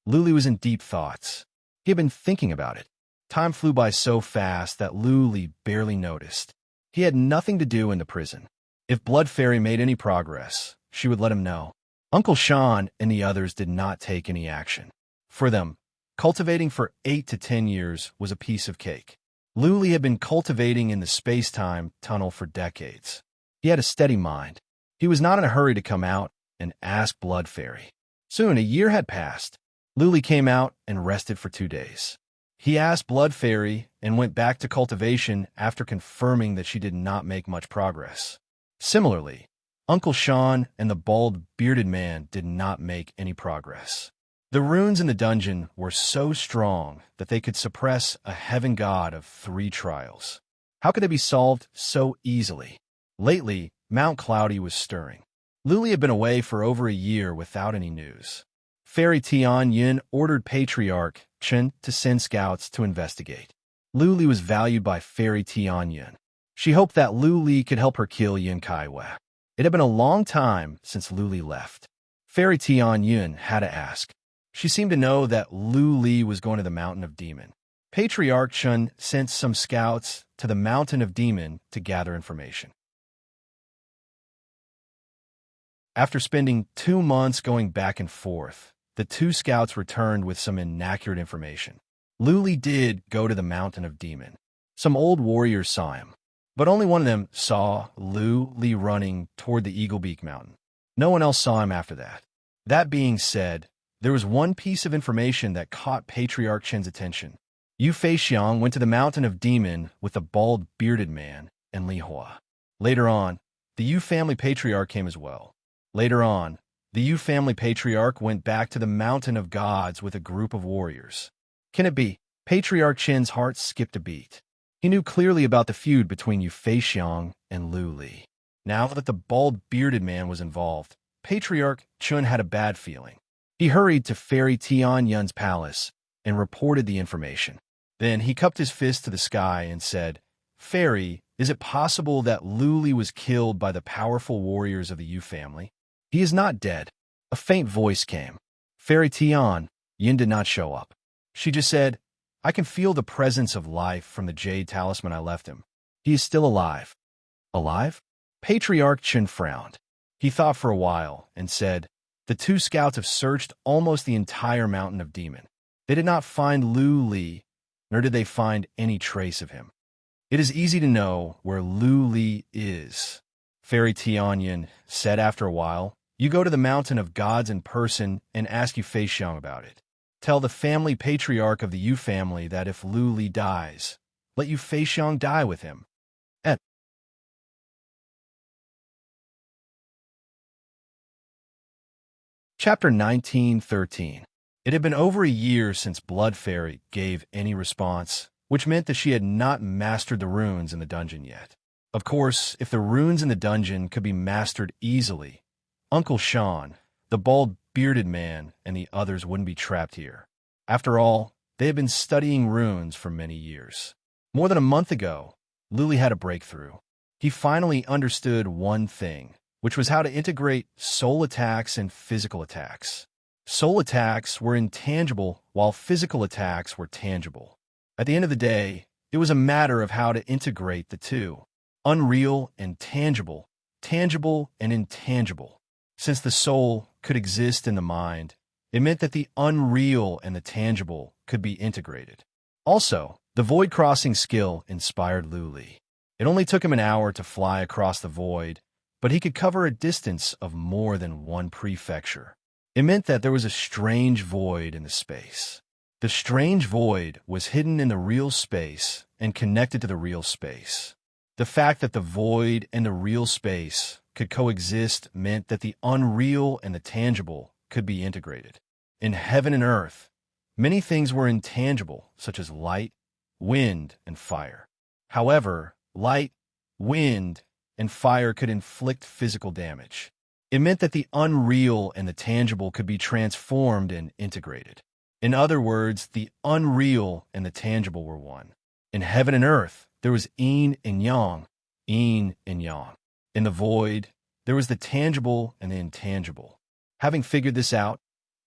Luli was in deep thoughts. He had been thinking about it. Time flew by so fast that Luli barely noticed. He had nothing to do in the prison. If Blood Fairy made any progress, she would let him know. Uncle Sean and the others did not take any action. For them, cultivating for 8 to 10 years was a piece of cake. Luli had been cultivating in the space-time tunnel for decades. He had a steady mind. He was not in a hurry to come out and ask Blood Fairy. Soon, a year had passed. Luli came out and rested for 2 days. He asked Blood Fairy and went back to cultivation after confirming that she did not make much progress. Similarly, Uncle Sean and the bald, bearded man did not make any progress. The runes in the dungeon were so strong that they could suppress a heaven god of 3 trials. How could they be solved so easily? Lately, Mount Cloudy was stirring. Luli had been away for over a year without any news. Fairy Tian Yin ordered Patriarch Chen to send scouts to investigate. Luli was valued by Fairy Tian Yin. She hoped that Luli could help her kill Yin Kaiwa. It had been a long time since Luli left. Fairy Tian Yin had to ask. She seemed to know that Luli was going to the Mountain of Demon. Patriarch Chen sent some scouts to the Mountain of Demon to gather information. After spending 2 months going back and forth, the 2 scouts returned with some inaccurate information. Luli did go to the Mountain of Demon. Some old warriors saw him, but only one of them saw Luli running toward the Eagle Beak Mountain. No one else saw him after that. That being said, there was one piece of information that caught Patriarch Chen's attention. Yu Feixiang went to the Mountain of Demon with the bald, bearded man and Li Hua. Later on, the Yu family patriarch came as well. Later on, the Yu family patriarch went back to the Mountain of Gods with a group of warriors. Can it be? Patriarch Chen's heart skipped a beat. He knew clearly about the feud between Yu Feixiang and Luli. Now that the bald, bearded man was involved, Patriarch Chen had a bad feeling. He hurried to Fairy Tian Yun's palace and reported the information. Then he cupped his fist to the sky and said, "Fairy, is it possible that Luli was killed by the powerful warriors of the Yu family?" "He is not dead." A faint voice came. Fairy Tian Yun did not show up. She just said, "I can feel the presence of life from the jade talisman I left him. He is still alive." "Alive?" Patriarch Chen frowned. He thought for a while and said, "The 2 scouts have searched almost the entire Mountain of Demon. They did not find Luli, nor did they find any trace of him. It is easy to know where Luli is." Fairy Tian Yin said after a while, "You go to the Mountain of Gods in person and ask Yu Feixiang about it. Tell the family patriarch of the Yu family that if Luli dies, let Yu Feixiang die with him." Chapter 1913. It had been over a year since Blood Fairy gave any response, which meant that she had not mastered the runes in the dungeon yet. Of course, if the runes in the dungeon could be mastered easily, Uncle Sean, the bald, bearded man, and the others wouldn't be trapped here. After all, they had been studying runes for many years. More than a month ago, Luli had a breakthrough. He finally understood one thing, which was how to integrate soul attacks and physical attacks. Soul attacks were intangible, while physical attacks were tangible. At the end of the day, it was a matter of how to integrate the two, unreal and tangible, tangible and intangible. Since the soul could exist in the mind, it meant that the unreal and the tangible could be integrated. Also, the void crossing skill inspired Luli. It only took him an hour to fly across the void, but he could cover a distance of more than one prefecture. It meant that there was a strange void in the space. The strange void was hidden in the real space and connected to the real space. The fact that the void and the real space could coexist meant that the unreal and the tangible could be integrated. In heaven and earth, many things were intangible, such as light, wind, and fire. However, light, wind, and fire could inflict physical damage. It meant that the unreal and the tangible could be transformed and integrated. In other words, the unreal and the tangible were one. In heaven and earth, there was yin and yang, yin and yang. In the void, there was the tangible and the intangible. Having figured this out,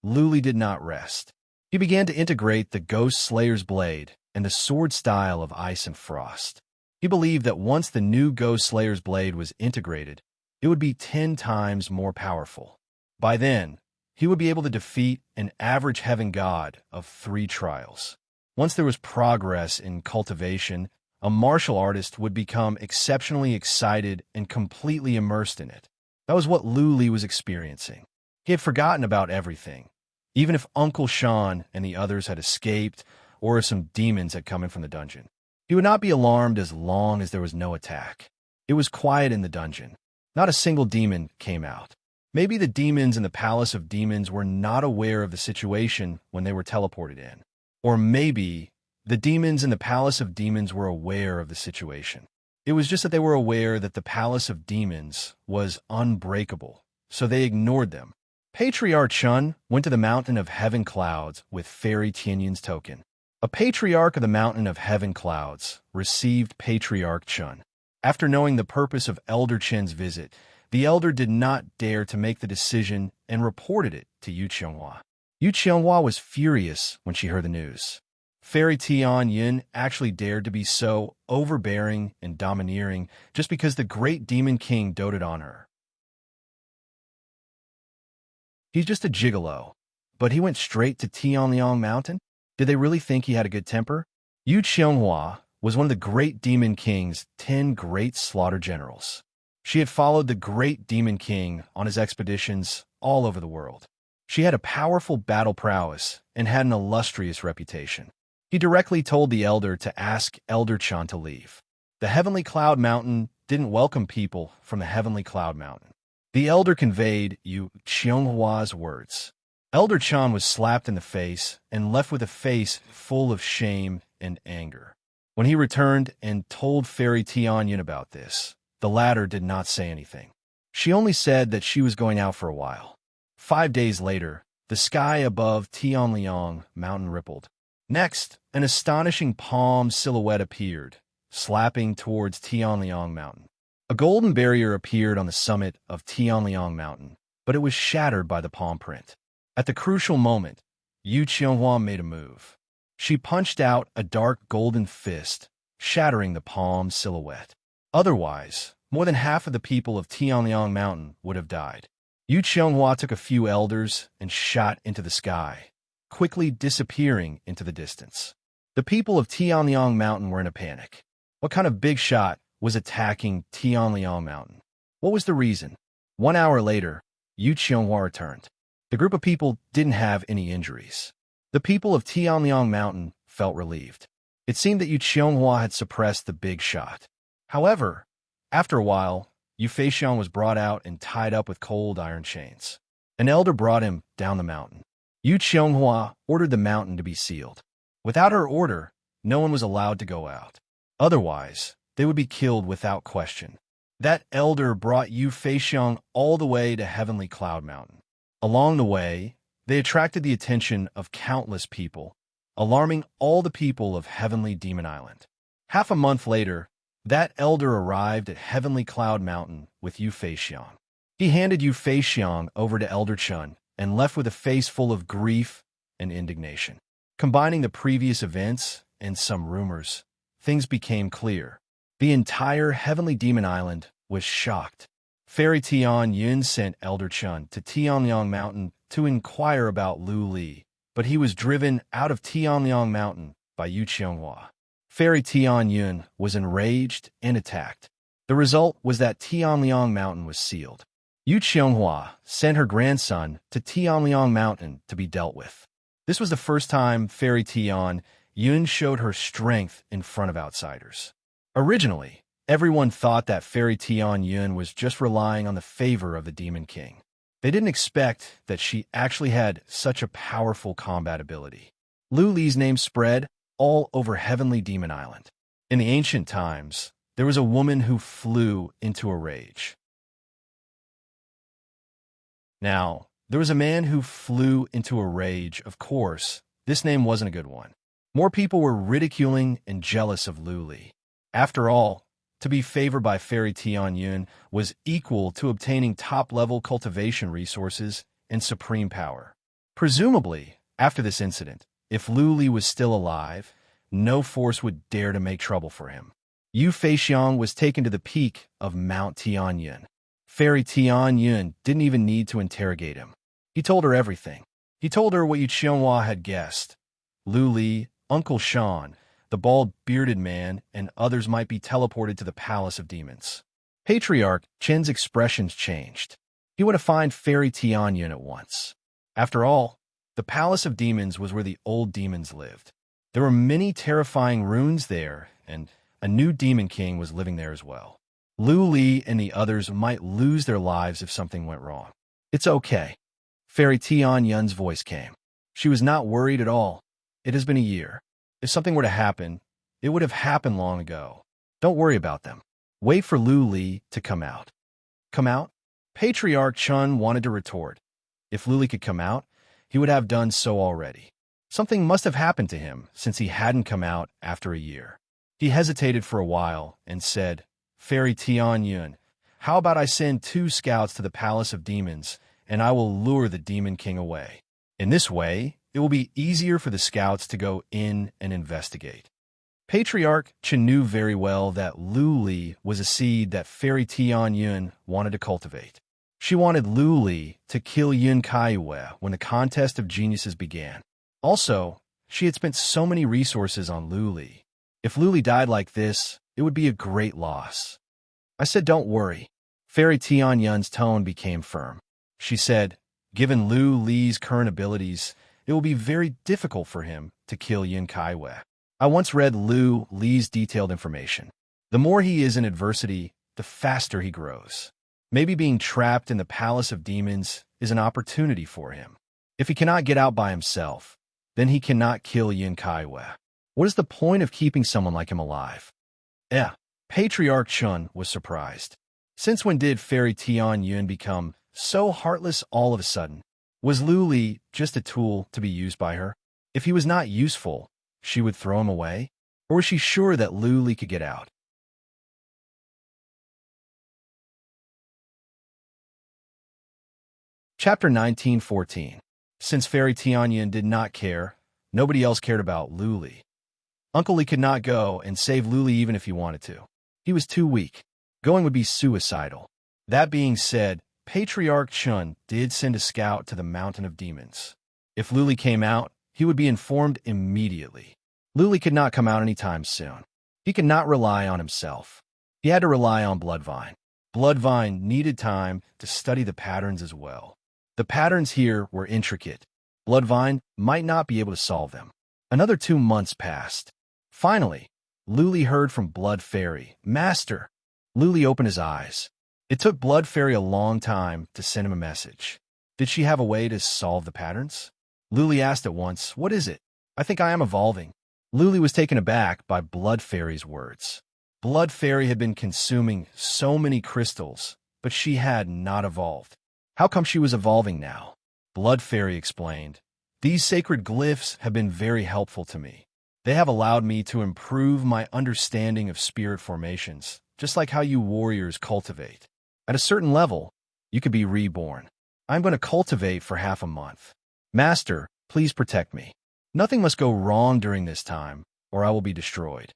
Luli did not rest. He began to integrate the Ghost Slayer's blade and the sword style of ice and frost. He believed that once the new Ghost Slayer's blade was integrated, it would be 10 times more powerful. By then, he would be able to defeat an average heaven god of 3 trials. Once there was progress in cultivation, a martial artist would become exceptionally excited and completely immersed in it. That was what Luli was experiencing. He had forgotten about everything, even if Uncle Sean and the others had escaped or if some demons had come in from the dungeon. He would not be alarmed as long as there was no attack. It was quiet in the dungeon. Not a single demon came out. Maybe the demons in the Palace of Demons were not aware of the situation when they were teleported in. Or maybe the demons in the Palace of Demons were aware of the situation. It was just that they were aware that the Palace of Demons was unbreakable, so they ignored them. Patriarch Chun went to the Mountain of Heaven Clouds with Fairy Tianyun's token. A patriarch of the Mountain of Heaven Clouds received Patriarch Chun. After knowing the purpose of Elder Chen's visit, the elder did not dare to make the decision and reported it to Yu Qianghua. Yu Qianghua was furious when she heard the news. Fairy Tianyun actually dared to be so overbearing and domineering just because the great demon king doted on her. He's just a gigolo. But he went straight to Tianliang Mountain? Did they really think he had a good temper? Yu Qianghua was one of the great demon king's 10 great slaughter generals. She had followed the great demon king on his expeditions all over the world. She had a powerful battle prowess and had an illustrious reputation. He directly told the elder to ask Elder Chan to leave. The Heavenly Cloud Mountain didn't welcome people from the Heavenly Cloud Mountain. The elder conveyed Yu Qianghua's words. Elder Chan was slapped in the face and left with a face full of shame and anger. When he returned and told Fairy Tianyun about this, the latter did not say anything. She only said that she was going out for a while. 5 days later, the sky above Tianliang Mountain rippled. Next, an astonishing palm silhouette appeared, slapping towards Tianliang Mountain. A golden barrier appeared on the summit of Tianliang Mountain, but it was shattered by the palm print. At the crucial moment, Yu Qianghua made a move. She punched out a dark golden fist, shattering the palm silhouette. Otherwise, more than half of the people of Tianliang Mountain would have died. Yu Qianghua took a few elders and shot into the sky, quickly disappearing into the distance. The people of Tianliang Mountain were in a panic. What kind of big shot was attacking Tianliang Mountain? What was the reason? 1 hour later, Yu Qianghua returned. The group of people didn't have any injuries. The people of Tianliang Mountain felt relieved. It seemed that Yu Qianghua had suppressed the big shot. However, after a while, Yu Feixiang was brought out and tied up with cold iron chains. An elder brought him down the mountain. Yu Qianghua ordered the mountain to be sealed. Without her order, no one was allowed to go out. Otherwise, they would be killed without question. That elder brought Yu Feixiang all the way to Heavenly Cloud Mountain. Along the way, they attracted the attention of countless people, alarming all the people of Heavenly Demon Island. Half a month later, that elder arrived at Heavenly Cloud Mountain with Yu Feixiang. He handed Yu Feixiang over to Elder Chun and left with a face full of grief and indignation. Combining the previous events and some rumors, things became clear. The entire Heavenly Demon Island was shocked. Fairy Tianyun sent Elder Chun to Tianliang Mountain to inquire about Lu Li, but he was driven out of Tianliang Mountain by Yu Qianghua. Fairy Tianyun was enraged and attacked. The result was that Tianliang Mountain was sealed. Yu Qianghua sent her grandson to Tianliang Mountain to be dealt with. This was the first time Fairy Tianyun showed her strength in front of outsiders. Originally, everyone thought that Fairy Tianyun was just relying on the favor of the Demon King. They didn't expect that she actually had such a powerful combat ability. Lu Li's name spread all over Heavenly Demon Island. In the ancient times, There was a woman who flew into a rage. Now, there was a man who flew into a rage, of course. This name wasn't a good one. More people were ridiculing and jealous of Lu Li. After all, to be favored by Fairy Tianyun was equal to obtaining top-level cultivation resources and supreme power. Presumably, after this incident, if Lu Li was still alive, no force would dare to make trouble for him. Yu Feixiang was taken to the peak of Mount Tianyun. Fairy Tianyun didn't even need to interrogate him. He told her everything. He told her what Yu Qianhua had guessed. Lu Li, Uncle Shan, the bald-bearded man, and others might be teleported to the Palace of Demons. Patriarch Chen's expressions changed. He went to find Fairy Tianyun at once. After all, the Palace of Demons was where the old demons lived. There were many terrifying ruins there, and a new demon king was living there as well. Lu Li and the others might lose their lives if something went wrong. It's okay. Fairy Tianyun's voice came. She was not worried at all. It has been a year. If something were to happen, it would have happened long ago. Don't worry about them. Wait for Lu Li to come out. Come out? Patriarch Chun wanted to retort. If Lu Li could come out, he would have done so already. Something must have happened to him since he hadn't come out after a year. He hesitated for a while and said, Fairy Tianyun, how about I send 2 scouts to the Palace of Demons, and I will lure the Demon King away. In this way, it will be easier for the scouts to go in and investigate. Patriarch Chen knew very well that Lu Li was a seed that Fairy Tianyun wanted to cultivate. She wanted Lu Li to kill Yun Kaiwe when the contest of geniuses began. Also, she had spent so many resources on Lu Li. If Lu Li died like this, it would be a great loss. I said, don't worry. Fairy Tianyun's tone became firm. She said, given Lu Li's current abilities, it will be very difficult for him to kill Yun Kaiwe. I once read Lu Li's detailed information. The more he is in adversity, the faster he grows. Maybe being trapped in the Palace of Demons is an opportunity for him. If he cannot get out by himself, then he cannot kill Yun Kaiwe. What is the point of keeping someone like him alive? Patriarch Chun was surprised. Since when did Fairy Tianyun become so heartless all of a sudden? Was Lu Li just a tool to be used by her? If he was not useful, she would throw him away? Or was she sure that Lu Li could get out? Chapter 1914. Since Fairy Tianyun did not care, nobody else cared about Lu Li. Uncle Li could not go and save Lu Li even if he wanted to. He was too weak. Going would be suicidal. That being said, Patriarch Chun did send a scout to the Mountain of Demons. If Lu Li came out, he would be informed immediately. Lu Li could not come out anytime soon. He could not rely on himself. He had to rely on Bloodvine. Bloodvine needed time to study the patterns as well. The patterns here were intricate. Bloodvine might not be able to solve them. Another 2 months passed. Finally, Lu Li heard from Blood Fairy, Master. Lu Li opened his eyes. It took Blood Fairy a long time to send him a message. Did she have a way to solve the patterns? Lu Li asked at once, what is it? I think I am evolving. Lu Li was taken aback by Blood Fairy's words. Blood Fairy had been consuming so many crystals, but she had not evolved. How come she was evolving now? Blood Fairy explained, these sacred glyphs have been very helpful to me. They have allowed me to improve my understanding of spirit formations, just like how you warriors cultivate. At a certain level, you could be reborn. I'm going to cultivate for half a month. Master, please protect me. Nothing must go wrong during this time, or I will be destroyed.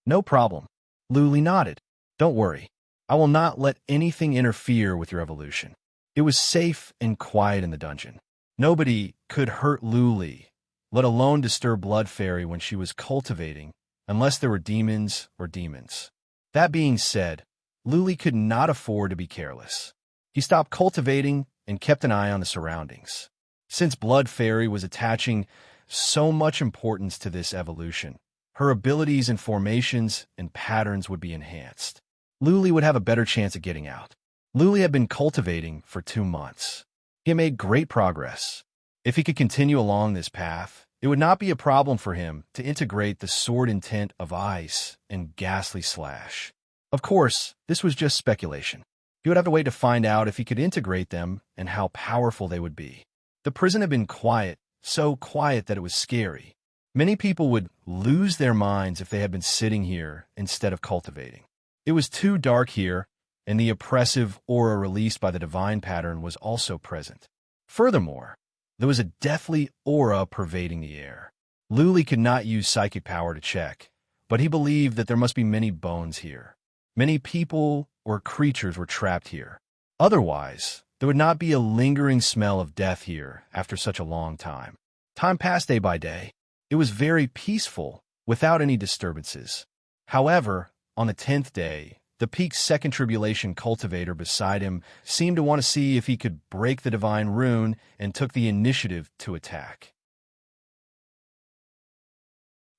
No problem. Lu Li nodded. Don't worry. I will not let anything interfere with your evolution. It was safe and quiet in the dungeon. Nobody could hurt Lu Li, let alone disturb Blood Fairy when she was cultivating, unless there were demons or demons. That being said, Lu Li could not afford to be careless. He stopped cultivating and kept an eye on the surroundings. Since Blood Fairy was attaching so much importance to this evolution, her abilities and formations and patterns would be enhanced. Lu Li would have a better chance at getting out. Lu Li had been cultivating for 2 months. He had made great progress. If he could continue along this path, it would not be a problem for him to integrate the sword intent of ice and ghastly slash. Of course, this was just speculation. He would have to wait to find out if he could integrate them and how powerful they would be. The prison had been quiet, so quiet that it was scary. Many people would lose their minds if they had been sitting here instead of cultivating. It was too dark here, and the oppressive aura released by the divine pattern was also present. Furthermore, there was a deathly aura pervading the air. Luli could not use psychic power to check, but he believed that there must be many bones here. Many people or creatures were trapped here. Otherwise, there would not be a lingering smell of death here after such a long time. Time passed day by day. It was very peaceful, without any disturbances. However, on the 10th day, the peak's second tribulation cultivator beside him seemed to want to see if he could break the divine rune and took the initiative to attack.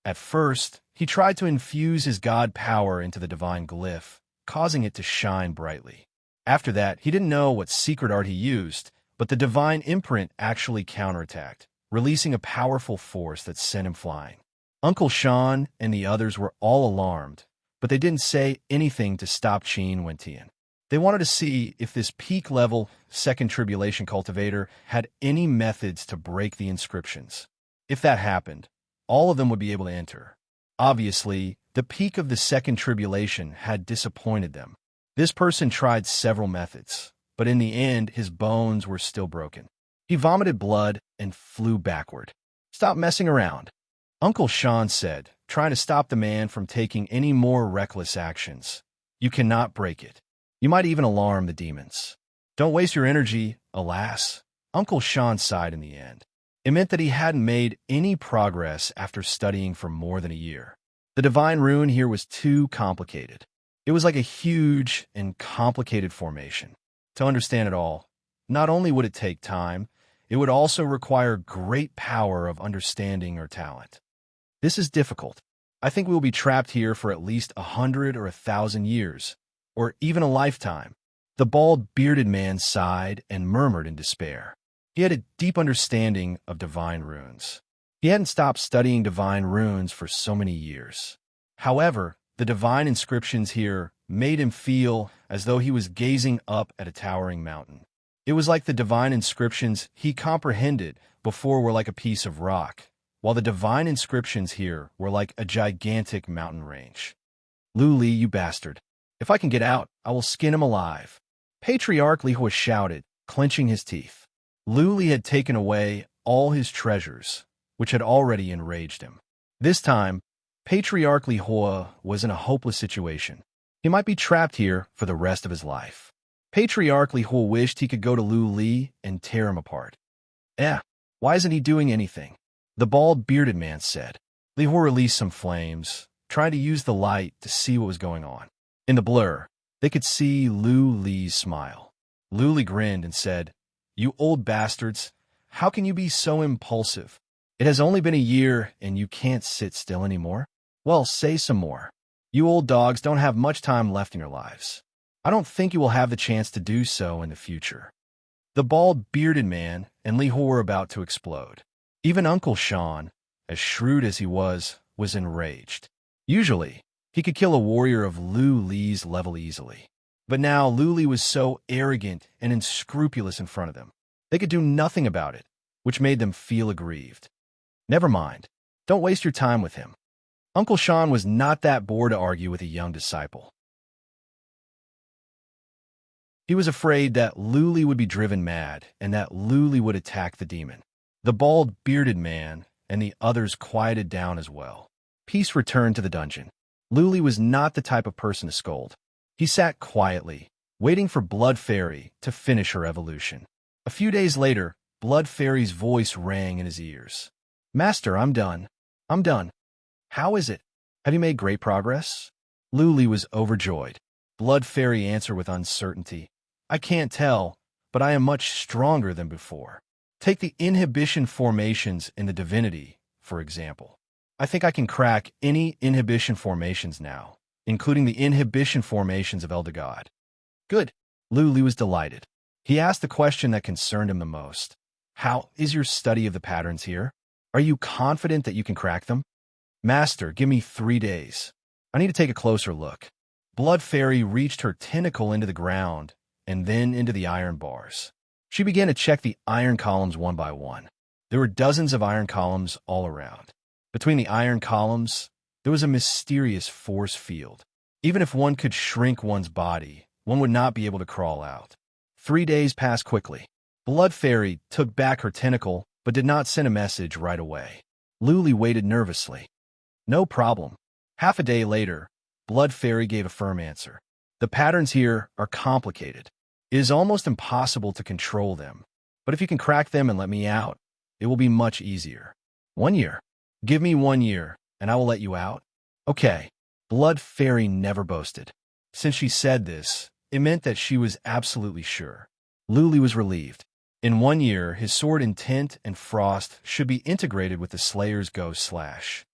At first, he tried to infuse his god power into the divine glyph, causing it to shine brightly. After that, he didn't know what secret art he used, but the divine imprint actually counterattacked, releasing a powerful force that sent him flying. Uncle Sean and the others were all alarmed, but they didn't say anything to stop Qin Wentian. They wanted to see if this peak-level second tribulation cultivator had any methods to break the inscriptions. If that happened, all of them would be able to enter. Obviously, the peak of the second tribulation had disappointed them. This person tried several methods, but in the end, his bones were still broken. He vomited blood and flew backward. "Stop messing around," Uncle Sean said, trying to stop the man from taking any more reckless actions. "You cannot break it. You might even alarm the demons. Don't waste your energy, alas." Uncle Sean sighed in the end. It meant that he hadn't made any progress after studying for more than a year. The divine rune here was too complicated. It was like a huge and complicated formation. To understand it all, not only would it take time, it would also require great power of understanding or talent. This is difficult. I think we will be trapped here for at least 100 or 1,000 years, or even a lifetime. The bald, bearded man sighed and murmured in despair. He had a deep understanding of divine runes. He hadn't stopped studying divine runes for so many years. However, the divine inscriptions here made him feel as though he was gazing up at a towering mountain. It was like the divine inscriptions he comprehended before were like a piece of rock, while the divine inscriptions here were like a gigantic mountain range. "Luli, you bastard. If I can get out, I will skin him alive," Patriarch Li Hua shouted, clenching his teeth. Luli had taken away all his treasures, which had already enraged him. This time, Patriarch Li Hua was in a hopeless situation. He might be trapped here for the rest of his life. Patriarch Li Hua wished he could go to Lu Li and tear him apart. Why isn't he doing anything?" the bald, bearded man said. Li Hua released some flames, trying to use the light to see what was going on. In the blur, they could see Lu Li's smile. Lu Li grinned and said, "You old bastards, how can you be so impulsive? It has only been a year and you can't sit still anymore? Well, say some more. You old dogs don't have much time left in your lives. I don't think you will have the chance to do so in the future." The bald, bearded man and Li Hua were about to explode. Even Uncle Sean, as shrewd as he was enraged. Usually, he could kill a warrior of Lu Li's level easily. But now Lu Li was so arrogant and unscrupulous in front of them. They could do nothing about it, which made them feel aggrieved. Never mind. Don't waste your time with him. Uncle Sean was not that bored to argue with a young disciple. He was afraid that Lu Li would be driven mad and that Lu Li would attack the demon. The bald, bearded man and the others quieted down as well. Peace returned to the dungeon. Lu Li was not the type of person to scold. He sat quietly, waiting for Blood Fairy to finish her evolution. A few days later, Blood Fairy's voice rang in his ears. "Master, I'm done. I'm done. How is it? Have you made great progress?" Lu Li was overjoyed. Blood Fairy answered with uncertainty. "I can't tell, but I am much stronger than before. Take the inhibition formations in the divinity, for example. I think I can crack any inhibition formations now, including the inhibition formations of Elder God." "Good." Lu Li was delighted. He asked the question that concerned him the most. "How is your study of the patterns here? Are you confident that you can crack them?" "Master, give me 3 days. I need to take a closer look." Blood Fairy reached her tentacle into the ground and then into the iron bars. She began to check the iron columns one by one. There were dozens of iron columns all around. Between the iron columns, there was a mysterious force field. Even if one could shrink one's body, one would not be able to crawl out. 3 days passed quickly. Blood Fairy took back her tentacle, but did not send a message right away. Luli waited nervously. No problem. Half a day later, Blood Fairy gave a firm answer. The patterns here are complicated. It is almost impossible to control them. But if you can crack them and let me out, it will be much easier. 1 year. Give me 1 year, and I will let you out. Okay. Blood Fairy never boasted. Since she said this, it meant that she was absolutely sure. Luli was relieved. In 1 year, his sword in tint and frost should be integrated with the Slayer's ghost slash.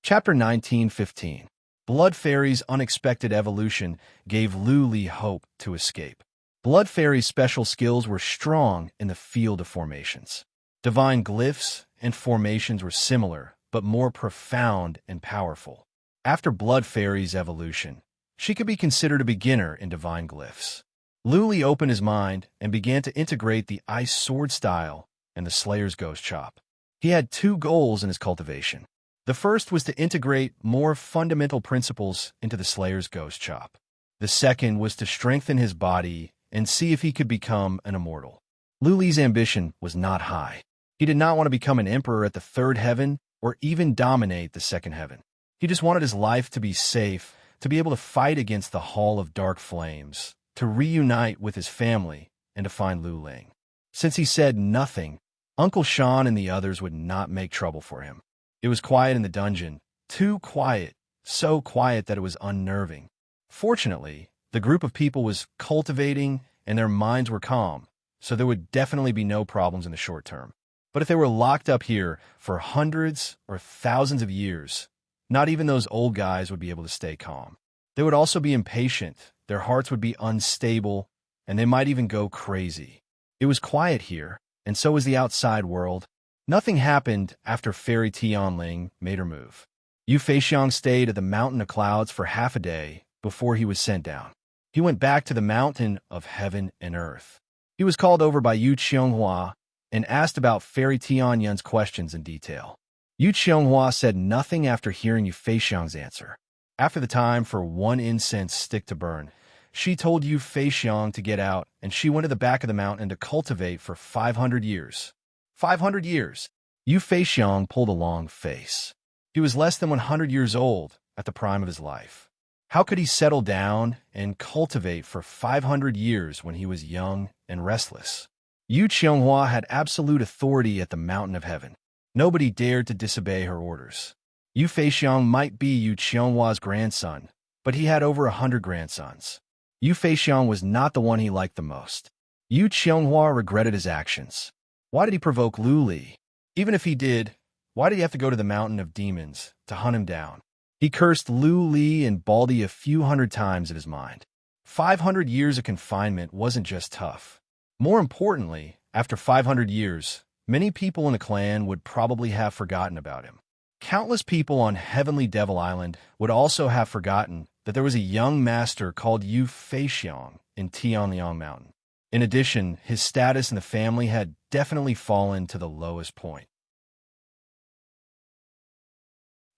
Chapter 19:15. Blood Fairy's unexpected evolution gave Luli hope to escape. Blood Fairy's special skills were strong in the field of formations. Divine glyphs and formations were similar, but more profound and powerful. After Blood Fairy's evolution, she could be considered a beginner in divine glyphs. Luli opened his mind and began to integrate the ice sword style and the Slayer's ghost chop. He had 2 goals in his cultivation. The first was to integrate more fundamental principles into the Slayer's ghost chop. The second was to strengthen his body and see if he could become an immortal. Luli's ambition was not high. He did not want to become an emperor at the 3rd heaven or even dominate the 2nd heaven. He just wanted his life to be safe, to be able to fight against the Hall of Dark Flames, to reunite with his family, and to find Lu Ling. Since he said nothing, Uncle Sean and the others would not make trouble for him. It was quiet in the dungeon, too quiet, so quiet that it was unnerving. Fortunately, the group of people was cultivating and their minds were calm, so there would definitely be no problems in the short term. But if they were locked up here for hundreds or thousands of years, not even those old guys would be able to stay calm. They would also be impatient, their hearts would be unstable, and they might even go crazy. It was quiet here, and so was the outside world. Nothing happened after Fairy Tianling made her move. Yu Feixiang stayed at the Mountain of Clouds for half a day before he was sent down. He went back to the Mountain of Heaven and Earth. He was called over by Yu Qianghua and asked about Fairy Tianyun's questions in detail. Yu Qianghua said nothing after hearing Yu Feixiang's answer. After the time for 1 incense stick to burn, she told Yu Feixiang to get out, and she went to the back of the mountain to cultivate for 500 years. 500 years. Yu Feixiang pulled a long face. He was less than 100 years old at the prime of his life. How could he settle down and cultivate for 500 years when he was young and restless? Yu Qianghua had absolute authority at the Mountain of Heaven. Nobody dared to disobey her orders. Yu Feixiang might be Yu Qianghua's grandson, but he had over 100 grandsons. Yu Feixiang was not the one he liked the most. Yu Qianghua regretted his actions. Why did he provoke Lu Li? Even if he did, why did he have to go to the Mountain of Demons to hunt him down? He cursed Lu Li and Baldy a few hundred times in his mind. 500 years of confinement wasn't just tough. More importantly, after 500 years, many people in the clan would probably have forgotten about him. Countless people on Heavenly Devil Island would also have forgotten that there was a young master called Yu Feixiang in Tianliang Mountain. In addition, his status in the family had definitely fallen to the lowest point.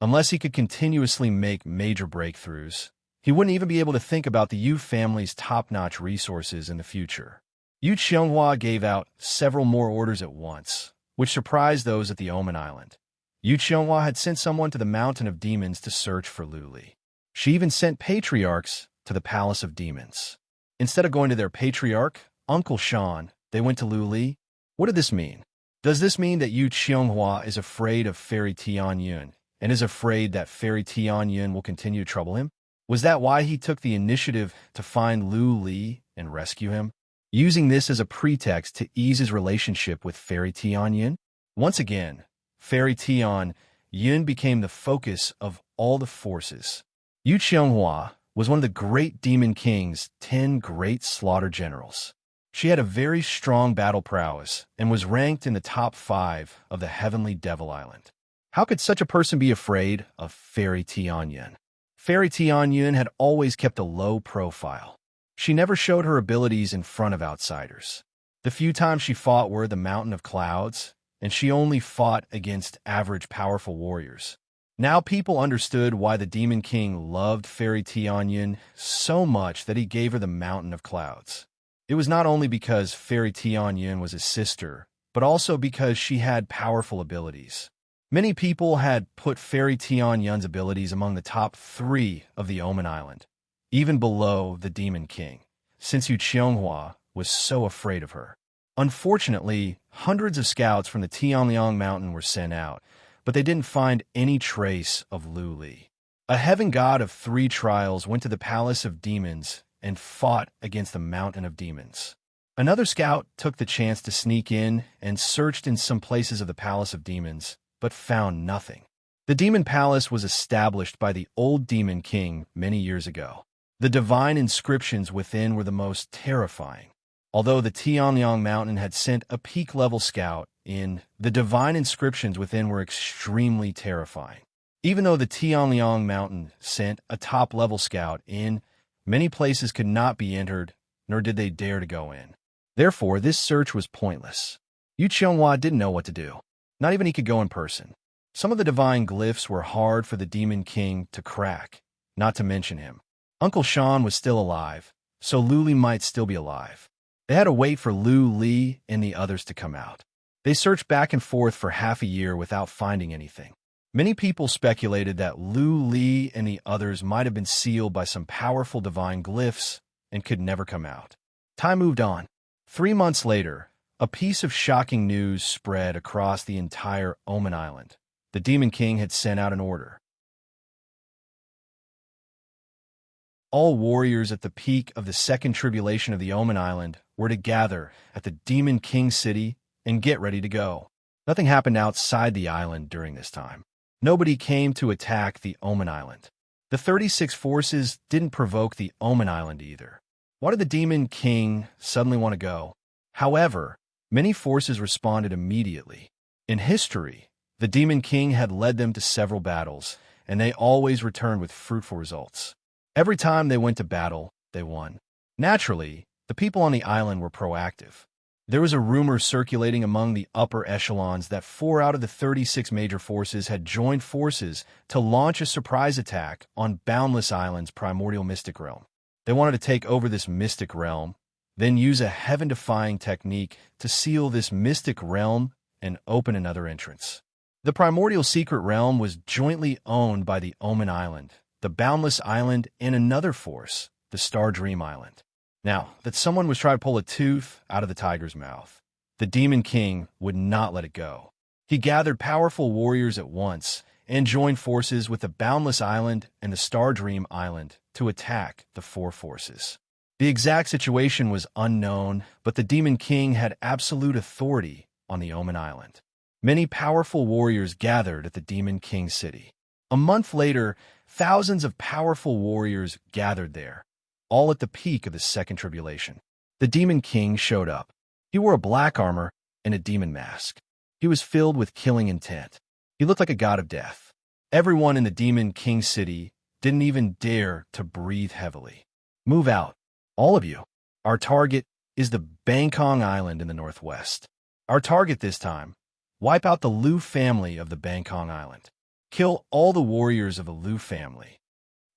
Unless he could continuously make major breakthroughs, he wouldn't even be able to think about the Yu family's top-notch resources in the future. Yu Qianghua gave out several more orders at once, which surprised those at the Omen Island. Yu Qianghua had sent someone to the Mountain of Demons to search for Lu Li. She even sent patriarchs to the Palace of Demons. Instead of going to their patriarch, Uncle Sean, they went to Lu Li. What did this mean? Does this mean that Yu Qianghua is afraid of Fairy Tianyun and is afraid that Fairy Tianyun will continue to trouble him? Was that why he took the initiative to find Lu Li and rescue him? Using this as a pretext to ease his relationship with Fairy Tianyun? Once again, Fairy Tianyun became the focus of all the forces. Yu Qianghua was one of the great demon king's 10 great slaughter generals. She had a very strong battle prowess and was ranked in the top 5 of the Heavenly Devil Island. How could such a person be afraid of Fairy Tianyun? Fairy Tianyun had always kept a low profile. She never showed her abilities in front of outsiders. The few times she fought were the Mountain of Clouds, and she only fought against average powerful warriors. Now people understood why the Demon King loved Fairy Tianyun so much that he gave her the Mountain of Clouds. It was not only because Fairy Tianyun was his sister, but also because she had powerful abilities. Many people had put Fairy Tianyun's abilities among the top 3 of the Omen Island, even below the Demon King, since Yu Qianghua was so afraid of her. Unfortunately, hundreds of scouts from the Tianliang Mountain were sent out, but they didn't find any trace of Lu Li. A heaven god of 3 trials went to the Palace of Demons and fought against the Mountain of Demons. Another scout took the chance to sneak in and searched in some places of the Palace of Demons, but found nothing. The Demon Palace was established by the old Demon King many years ago. The divine inscriptions within were the most terrifying. Although the Tianliang Mountain had sent a peak-level scout in, the divine inscriptions within were extremely terrifying. Even though the Tianliang Mountain sent a top-level scout in, many places could not be entered, nor did they dare to go in. Therefore, this search was pointless. Yu Qianghua didn't know what to do. Not even he could go in person. Some of the divine glyphs were hard for the Demon King to crack, not to mention him. Uncle Sean was still alive, so Lu Li might still be alive. They had to wait for Lu Li and the others to come out. They searched back and forth for half a year without finding anything. Many people speculated that Lu Li and the others might have been sealed by some powerful divine glyphs and could never come out. Time moved on. 3 months later, a piece of shocking news spread across the entire Omen Island. The Demon King had sent out an order. All warriors at the peak of the second tribulation of the Omen Island were to gather at the Demon King city and get ready to go. Nothing happened outside the island during this time. Nobody came to attack the Omen Island. The 36 forces didn't provoke the Omen Island either. Why did the Demon King suddenly want to go? However, many forces responded immediately. In history, the Demon King had led them to several battles, and they always returned with fruitful results. Every time they went to battle, they won. Naturally, the people on the island were proactive. There was a rumor circulating among the upper echelons that 4 out of the 36 major forces had joined forces to launch a surprise attack on Boundless Island's primordial mystic realm. They wanted to take over this mystic realm, then use a heaven-defying technique to seal this mystic realm and open another entrance. The primordial secret realm was jointly owned by the Omen Island, the Boundless Island, and another force, the Star Dream Island. Now, that someone was trying to pull a tooth out of the tiger's mouth, the Demon King would not let it go. He gathered powerful warriors at once and joined forces with the Boundless Island and the Star Dream Island to attack the 4 forces. The exact situation was unknown, but the Demon King had absolute authority on the Omen Island. Many powerful warriors gathered at the Demon King city. A month later, thousands of powerful warriors gathered there, all at the peak of the second tribulation. The Demon King showed up. He wore a black armor and a demon mask. He was filled with killing intent. He looked like a god of death. Everyone in the Demon King city didn't even dare to breathe heavily. Move out, all of you. Our target is the Bangkok Island in the northwest. Our target this time, wipe out the Liu family of the Bangkok Island. Kill all the warriors of the Liu family.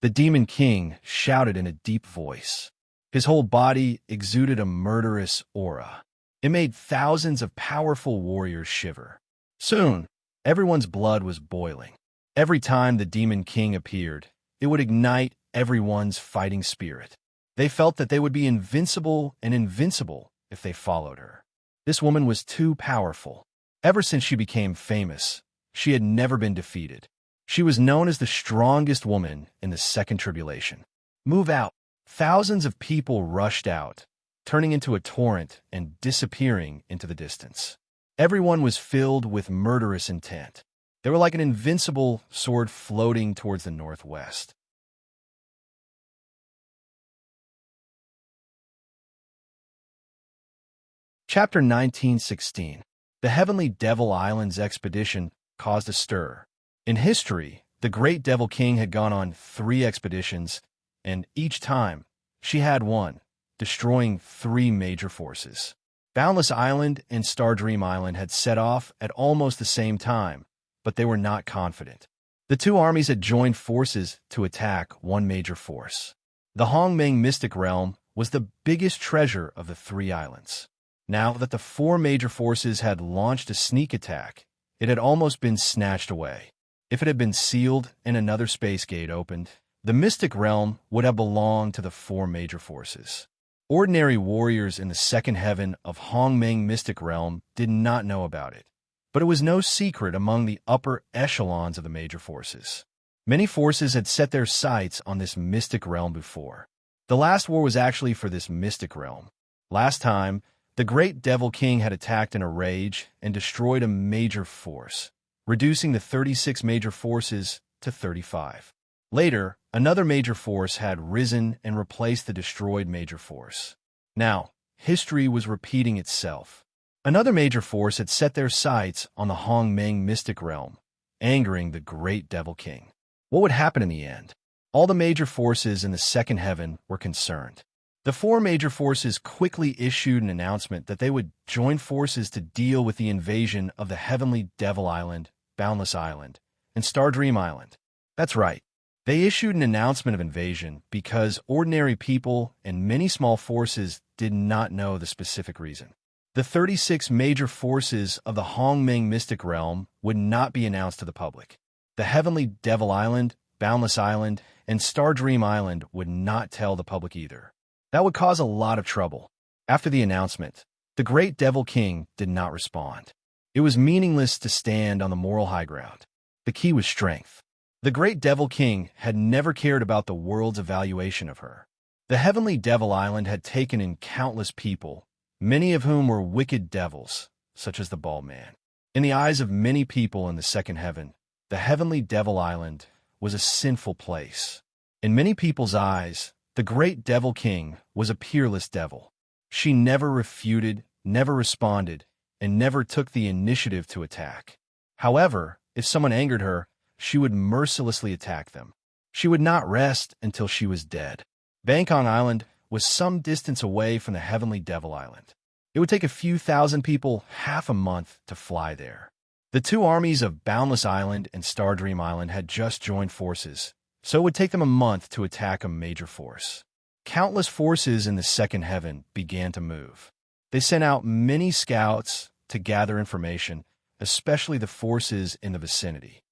The Demon King shouted in a deep voice. His whole body exuded a murderous aura. It made thousands of powerful warriors shiver. Soon, everyone's blood was boiling. Every time the Demon King appeared, it would ignite everyone's fighting spirit. They felt that they would be invincible and invincible if they followed her. This woman was too powerful. Ever since she became famous, she had never been defeated. She was known as the strongest woman in the second tribulation. Move out. Thousands of people rushed out, turning into a torrent and disappearing into the distance. Everyone was filled with murderous intent. They were like an invincible sword floating towards the northwest. Chapter 1916. The Heavenly Devil Islands expedition caused a stir. In history, the Great Devil King had gone on 3 expeditions, and each time, she had won, destroying 3 major forces. Boundless Island and Stardream Island had set off at almost the same time, but they were not confident. The 2 armies had joined forces to attack one major force. The Hongmeng Mystic Realm was the biggest treasure of the 3 islands. Now that the 4 major forces had launched a sneak attack, it had almost been snatched away. If it had been sealed and another space gate opened, the Mystic Realm would have belonged to the 4 major forces. Ordinary warriors in the second heaven of Hongmeng Mystic Realm did not know about it, but it was no secret among the upper echelons of the major forces. Many forces had set their sights on this Mystic Realm before. The last war was actually for this Mystic Realm. Last time, the Great Devil King had attacked in a rage and destroyed a major force, reducing the 36 major forces to 35. Later, another major force had risen and replaced the destroyed major force. Now, history was repeating itself. Another major force had set their sights on the Hongmeng Mystic Realm, angering the Great Devil King. What would happen in the end? All the major forces in the second heaven were concerned. The 4 major forces quickly issued an announcement that they would join forces to deal with the invasion of the Heavenly Devil Island, Boundless Island, and Stardream Island. That's right. They issued an announcement of invasion because ordinary people and many small forces did not know the specific reason. The 36 major forces of the Hongmeng Mystic Realm would not be announced to the public. The Heavenly Devil Island, Boundless Island, and Stardream Island would not tell the public either. That would cause a lot of trouble. After the announcement, the Great Devil King did not respond. It was meaningless to stand on the moral high ground. The key was strength. The Great Devil King had never cared about the world's evaluation of her. The Heavenly Devil Island had taken in countless people, many of whom were wicked devils, such as the Bald Man. In the eyes of many people in the second heaven, the Heavenly Devil Island was a sinful place. In many people's eyes, the Great Devil King was a peerless devil. She never refuted, never responded, and never took the initiative to attack. However, if someone angered her, she would mercilessly attack them. She would not rest until she was dead. Bangkok Island was some distance away from the Heavenly Devil Island. It would take a few thousand people half a month to fly there. The 2 armies of Boundless Island and Stardream Island had just joined forces, so it would take them a month to attack a major force. Countless forces in the second heaven began to move. They sent out many scouts to gather information, especially the forces in the vicinity.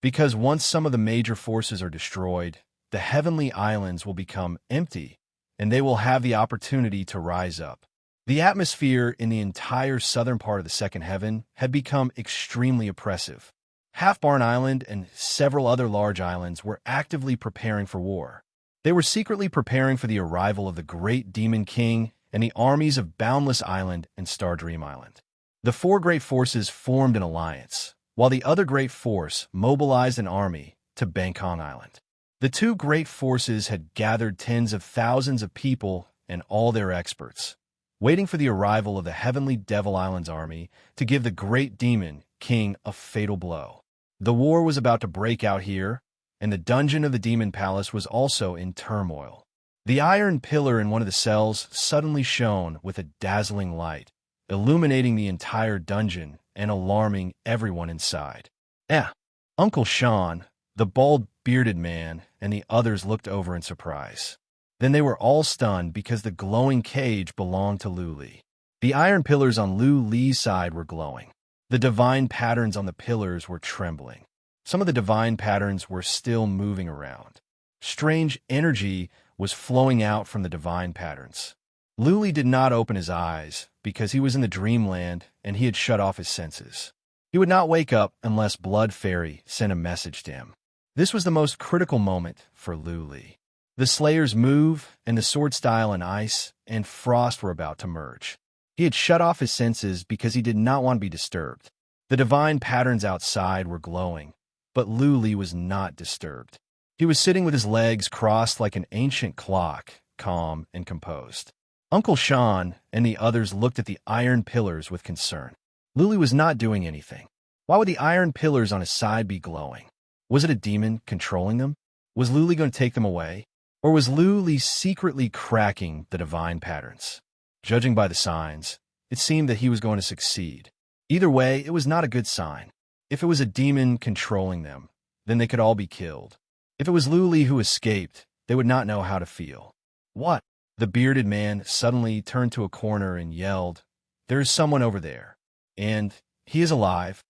Because once some of the major forces are destroyed, the heavenly islands will become empty, and they will have the opportunity to rise up. The atmosphere in the entire southern part of the second heaven had become extremely oppressive. Half-Barn Island and several other large islands were actively preparing for war. They were secretly preparing for the arrival of the Great Demon King and the armies of Boundless Island and Stardream Island. The 4 great forces formed an alliance, while the other great force mobilized an army to Bangkok Island. The 2 great forces had gathered tens of thousands of people and all their experts, waiting for the arrival of the Heavenly Devil Island's army to give the Great Demon King a fatal blow. The war was about to break out here, and the dungeon of the Demon Palace was also in turmoil. The iron pillar in one of the cells suddenly shone with a dazzling light, illuminating the entire dungeon and alarming everyone inside. Uncle Sean, the bald-bearded man, and the others looked over in surprise. Then they were all stunned because the glowing cage belonged to Lu Li. The iron pillars on Lu Li's side were glowing. The divine patterns on the pillars were trembling. Some of the divine patterns were still moving around. Strange energy was flowing out from the divine patterns. Lu Li did not open his eyes because he was in the dreamland and he had shut off his senses. He would not wake up unless Blood Fairy sent a message to him. This was the most critical moment for Lu Li. The Slayer's move and the sword style in ice and frost were about to merge. He had shut off his senses because he did not want to be disturbed. The divine patterns outside were glowing, but Lu Li was not disturbed. He was sitting with his legs crossed like an ancient clock, calm and composed. Uncle Sean and the others looked at the iron pillars with concern. Luli was not doing anything. Why would the iron pillars on his side be glowing? Was it a demon controlling them? Was Luli going to take them away? Or was Luli secretly cracking the divine patterns? Judging by the signs, it seemed that he was going to succeed. Either way, it was not a good sign. If it was a demon controlling them, then they could all be killed. If it was Luli who escaped, they would not know how to feel. What? The bearded man suddenly turned to a corner and yelled, "There is someone over there. And he is alive."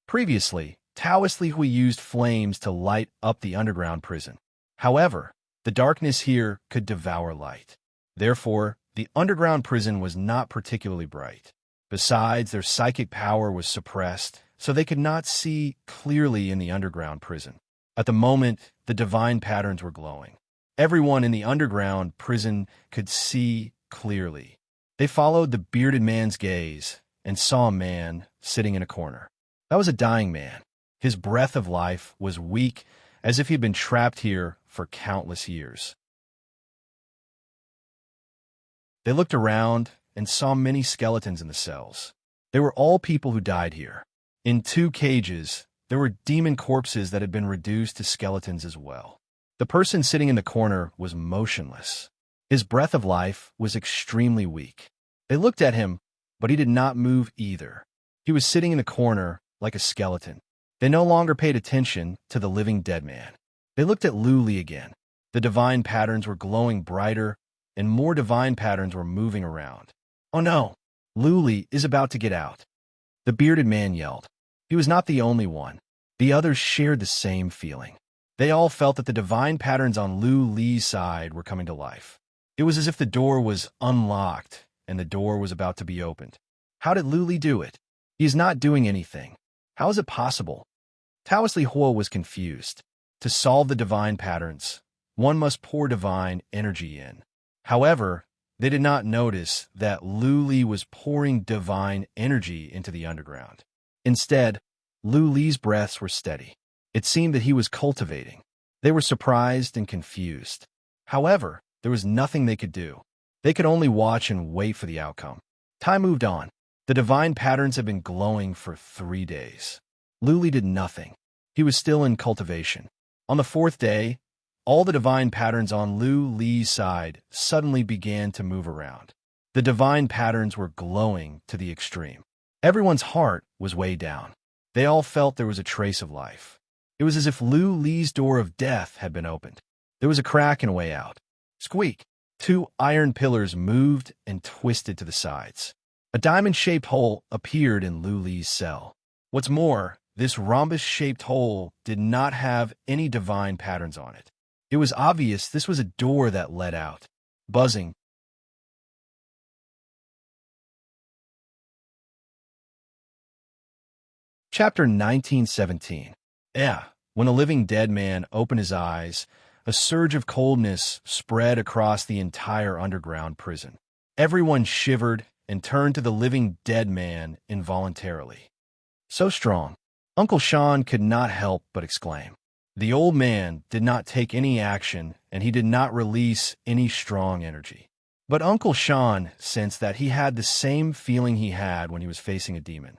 Previously, Taoist Hui used flames to light up the underground prison. However, the darkness here could devour light. Therefore, the underground prison was not particularly bright. Besides, their psychic power was suppressed, so they could not see clearly in the underground prison. At the moment, the divine patterns were glowing. Everyone in the underground prison could see clearly. They followed the bearded man's gaze and saw a man sitting in a corner. That was a dying man. His breath of life was weak, as if he had been trapped here for countless years. They looked around and saw many skeletons in the cells. They were all people who died here. In 2 cages, there were demon corpses that had been reduced to skeletons as well. The person sitting in the corner was motionless. His breath of life was extremely weak. They looked at him, but he did not move either. He was sitting in the corner like a skeleton. They no longer paid attention to the living dead man. They looked at Luli again. The divine patterns were glowing brighter, and more divine patterns were moving around. "Oh no! Luli is about to get out!" The bearded man yelled. He was not the only one. The others shared the same feeling. They all felt that the divine patterns on Luli's side were coming to life. It was as if the door was unlocked and the door was about to be opened. How did Luli do it? He is not doing anything. How is it possible? Taoist Hui was confused. To solve the divine patterns, one must pour divine energy in. However, they did not notice that Luli was pouring divine energy into the underground. Instead, Luli's breaths were steady. It seemed that he was cultivating. They were surprised and confused. However, there was nothing they could do. They could only watch and wait for the outcome. Time moved on. The divine patterns had been glowing for 3 days. Luli did nothing. He was still in cultivation. On the 4th day, all the divine patterns on Luli's side suddenly began to move around. The divine patterns were glowing to the extreme. Everyone's heart was weighed down. They all felt there was a trace of life. It was as if Luli's door of death had been opened. There was a crack and a way out. Squeak! 2 iron pillars moved and twisted to the sides. A diamond-shaped hole appeared in Luli's cell. What's more, this rhombus-shaped hole did not have any divine patterns on it. It was obvious this was a door that led out. Buzzing. Chapter 1917. When a living dead man opened his eyes, a surge of coldness spread across the entire underground prison. Everyone shivered and turned to the living dead man involuntarily. So strong, Uncle Sean could not help but exclaim. The old man did not take any action, and he did not release any strong energy. But Uncle Sean sensed that he had the same feeling he had when he was facing a demon.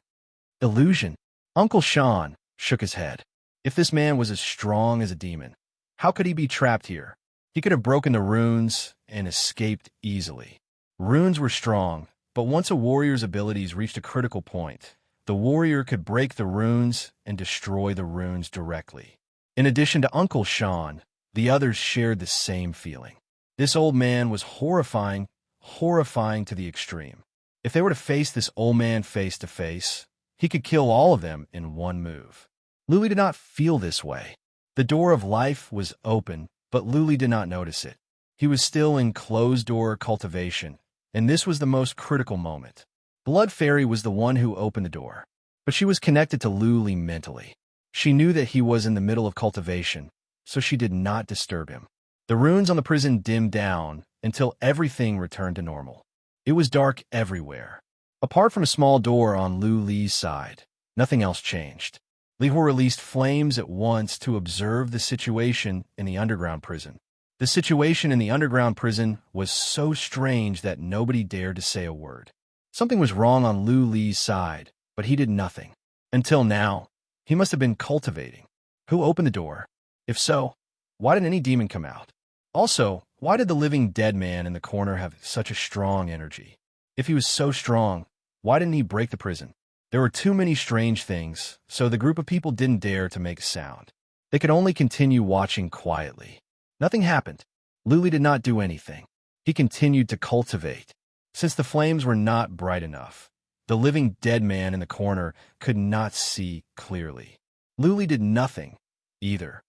Illusion. Uncle Sean shook his head. If this man was as strong as a demon, how could he be trapped here? He could have broken the runes and escaped easily. Runes were strong, but once a warrior's abilities reached a critical point, the warrior could break the runes and destroy the runes directly. In addition to Uncle Sean, the others shared the same feeling. This old man was horrifying to the extreme. If they were to face this old man face to face, he could kill all of them in one move. Luli did not feel this way. The door of life was open, but Luli did not notice it. He was still in closed-door cultivation, and this was the most critical moment. Blood Fairy was the one who opened the door, but she was connected to Luli mentally. She knew that he was in the middle of cultivation, so she did not disturb him. The runes on the prison dimmed down until everything returned to normal. It was dark everywhere. Apart from a small door on Luli's side, nothing else changed. Li Hui released flames at once to observe the situation in the underground prison. The situation in the underground prison was so strange that nobody dared to say a word. Something was wrong on Lu Li's side, but he did nothing. Until now, he must have been cultivating. Who opened the door? If so, why didn't any demon come out? Also, why did the living dead man in the corner have such a strong energy? If he was so strong, why didn't he break the prison? There were too many strange things, so the group of people didn't dare to make a sound. They could only continue watching quietly. Nothing happened. Lu Li did not do anything. He continued to cultivate. Since the flames were not bright enough, the living dead man in the corner could not see clearly. Lu Li did nothing, either.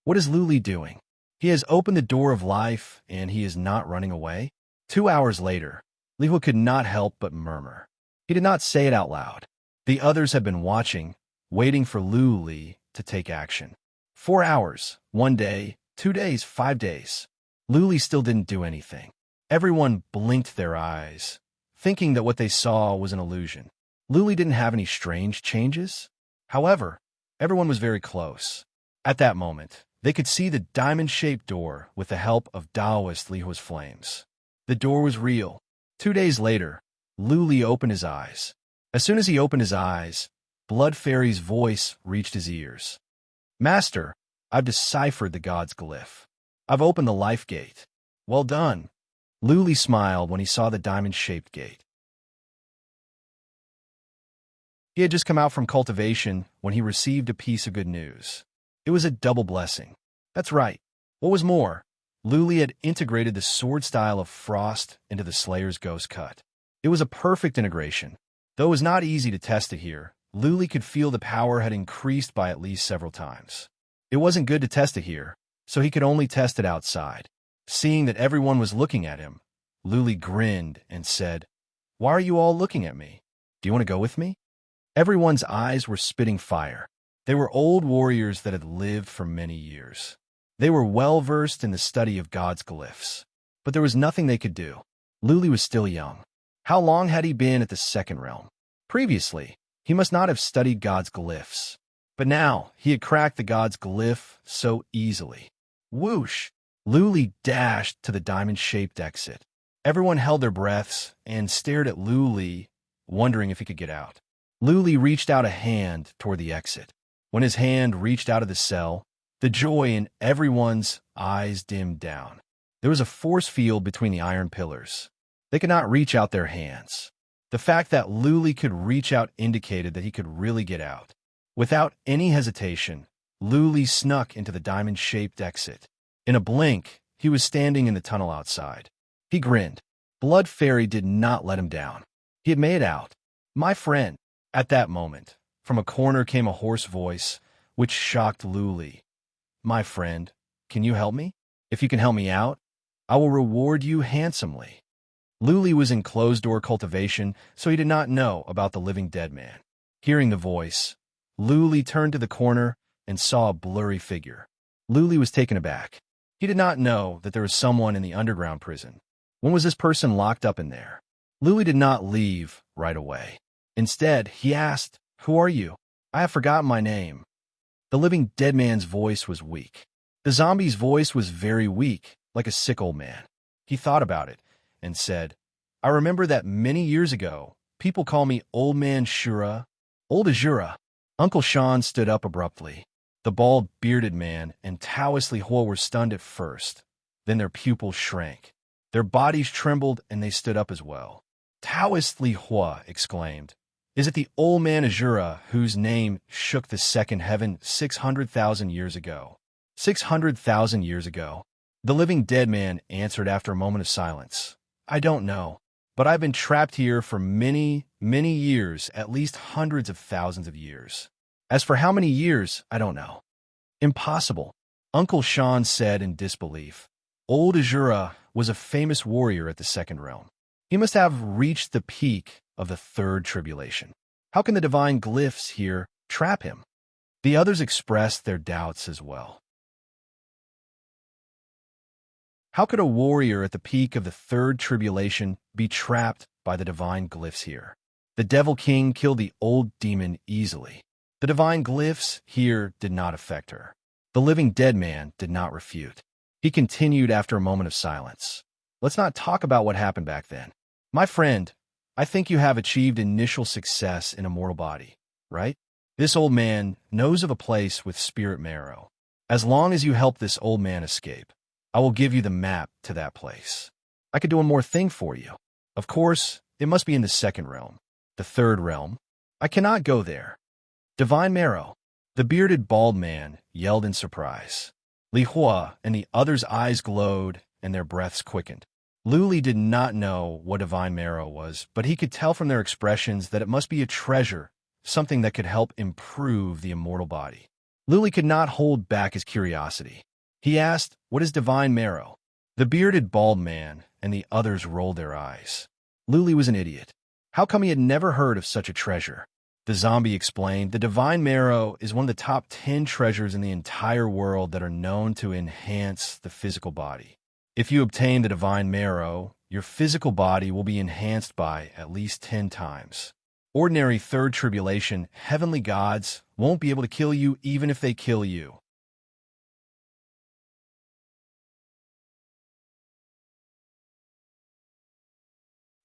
What is Lu Li doing? He has opened the door of life, and he is not running away? 2 hours later, Li Hua could not help but murmur. He did not say it out loud. The others had been watching, waiting for Lu Li to take action. 4 hours, 1 day, 2 days, 5 days. Lu Li still didn't do anything. Everyone blinked their eyes, thinking that what they saw was an illusion. Lu Li didn't have any strange changes. However, everyone was very close. At that moment, they could see the diamond-shaped door with the help of Taoist Li Hua's flames. The door was real. 2 days later, Lu Li opened his eyes. As soon as he opened his eyes, Blood Fairy's voice reached his ears. "Master, I've deciphered the god's glyph. I've opened the life gate." "Well done." Lu Li smiled when he saw the diamond-shaped gate. He had just come out from cultivation when he received a piece of good news. It was a double blessing. That's right. What was more, Lu Li had integrated the sword style of Frost into the Slayer's Ghost Cut. It was a perfect integration. Though it was not easy to test it here, Lu Li could feel the power had increased by at least several times. It wasn't good to test it here, so he could only test it outside. Seeing that everyone was looking at him, Lu Li grinned and said, "Why are you all looking at me? Do you want to go with me?" Everyone's eyes were spitting fire. They were old warriors that had lived for many years. They were well-versed in the study of God's glyphs. But there was nothing they could do. Lu Li was still young. How long had he been at the second realm? Previously, he must not have studied God's glyphs. But now, he had cracked the God's glyph so easily. Whoosh! Lu Li dashed to the diamond-shaped exit. Everyone held their breaths and stared at Lu Li, wondering if he could get out. Lu Li reached out a hand toward the exit. When his hand reached out of the cell, the joy in everyone's eyes dimmed down. There was a force field between the iron pillars. They could not reach out their hands. The fact that Lu Li could reach out indicated that he could really get out. Without any hesitation, Lu Li snuck into the diamond-shaped exit. In a blink, he was standing in the tunnel outside. He grinned. Blood Fairy did not let him down. He had made out. "My friend." At that moment, from a corner came a hoarse voice, which shocked Lu Li. "My friend, can you help me? If you can help me out, I will reward you handsomely." Lu Li was in closed-door cultivation, so he did not know about the living dead man. Hearing the voice, Lu Li turned to the corner and saw a blurry figure. Lu Li was taken aback. He did not know that there was someone in the underground prison. When was this person locked up in there? Lu Li did not leave right away. Instead, he asked, "Who are you?" "I have forgotten my name." The living dead man's voice was weak. The zombie's voice was very weak, like a sick old man. He thought about it and said, "I remember that many years ago, people call me Old Man Shura." "Old Azura." Uncle Sean stood up abruptly. The bald, bearded man and Taoist Li Hua were stunned at first. Then their pupils shrank. Their bodies trembled and they stood up as well. Taoist Li Hua exclaimed, "Is it the old man Azura whose name shook the second heaven 600,000 years ago?" 600,000 years ago? The living dead man answered after a moment of silence. "I don't know, but I've been trapped here for many, many years, at least hundreds of thousands of years. As for how many years, I don't know." "Impossible," Uncle Sean said in disbelief. "Old Azura was a famous warrior at the second realm. He must have reached the peak of the third tribulation. How can the divine glyphs here trap him?" The others expressed their doubts as well. How could a warrior at the peak of the third tribulation be trapped by the divine glyphs here? The Devil King killed the old demon easily. The divine glyphs here did not affect her. The living dead man did not refute. He continued after a moment of silence. Let's not talk about what happened back then. My friend, I think you have achieved initial success in a mortal body, right? This old man knows of a place with spirit marrow. As long as you help this old man escape, I will give you the map to that place. I could do one more thing for you. Of course, it must be in the second realm. The third realm? I cannot go there. Divine marrow. The bearded bald man yelled in surprise. Li Hua and the others' eyes glowed and their breaths quickened. Luli did not know what divine marrow was, but he could tell from their expressions that it must be a treasure, something that could help improve the immortal body. Luli could not hold back his curiosity. He asked, "What is divine marrow?" The bearded bald man and the others rolled their eyes. Luli was an idiot. How come he had never heard of such a treasure? The zombie explained, the divine marrow is one of the top 10 treasures in the entire world that are known to enhance the physical body. If you obtain the divine marrow, your physical body will be enhanced by at least 10 times. Ordinary third tribulation, heavenly gods won't be able to kill you even if they kill you.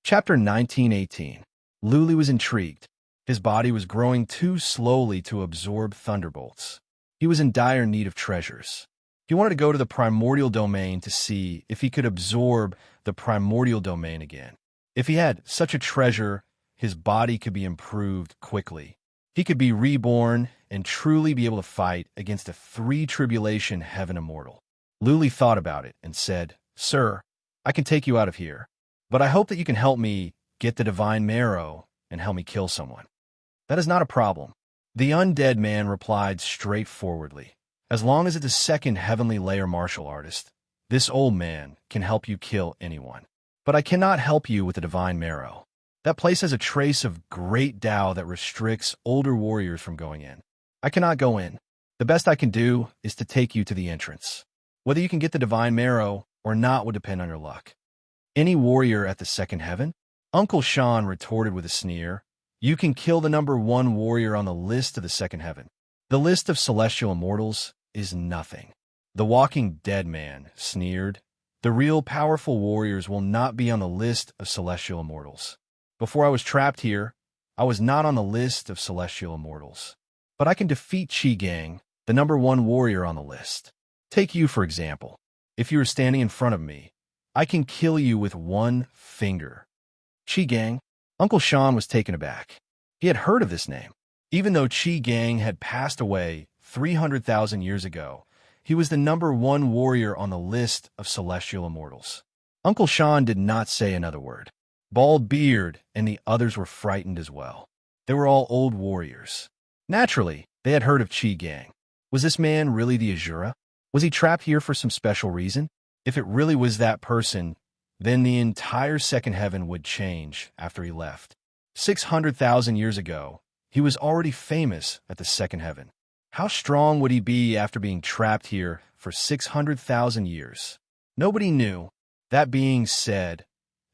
Chapter 1918. Luli was intrigued. His body was growing too slowly to absorb thunderbolts. He was in dire need of treasures. He wanted to go to the primordial domain to see if he could absorb the primordial domain again. If he had such a treasure, his body could be improved quickly. He could be reborn and truly be able to fight against a three-tribulation heaven immortal. Luli thought about it and said, "Sir, I can take you out of here, but I hope that you can help me get the divine marrow and help me kill someone." "That is not a problem," the undead man replied straightforwardly. "As long as it's a second heavenly layer martial artist, this old man can help you kill anyone. But I cannot help you with the divine marrow. That place has a trace of great Tao that restricts older warriors from going in. I cannot go in. The best I can do is to take you to the entrance. Whether you can get the divine marrow or not would depend on your luck." "Any warrior at the second heaven?" Uncle Sean retorted with a sneer. "You can kill the number 1 warrior on the list of the second heaven. The list of celestial immortals is nothing." The walking dead man sneered. "The real powerful warriors will not be on the list of celestial immortals. Before I was trapped here, I was not on the list of celestial immortals. But I can defeat Qi Gang, the number 1 warrior on the list. Take you, for example. If you are standing in front of me, I can kill you with 1 finger." Qi Gang? Uncle Sean was taken aback. He had heard of this name. Even though Qi Gang had passed away 300,000 years ago, he was the number 1 warrior on the list of celestial immortals. Uncle Sean did not say another word. Bald Beard and the others were frightened as well. They were all old warriors. Naturally, they had heard of Qi Gang. Was this man really the Azura? Was he trapped here for some special reason? If it really was that person, then the entire second heaven would change after he left. 600,000 years ago, he was already famous at the second heaven. How strong would he be after being trapped here for 600,000 years? Nobody knew. That being said,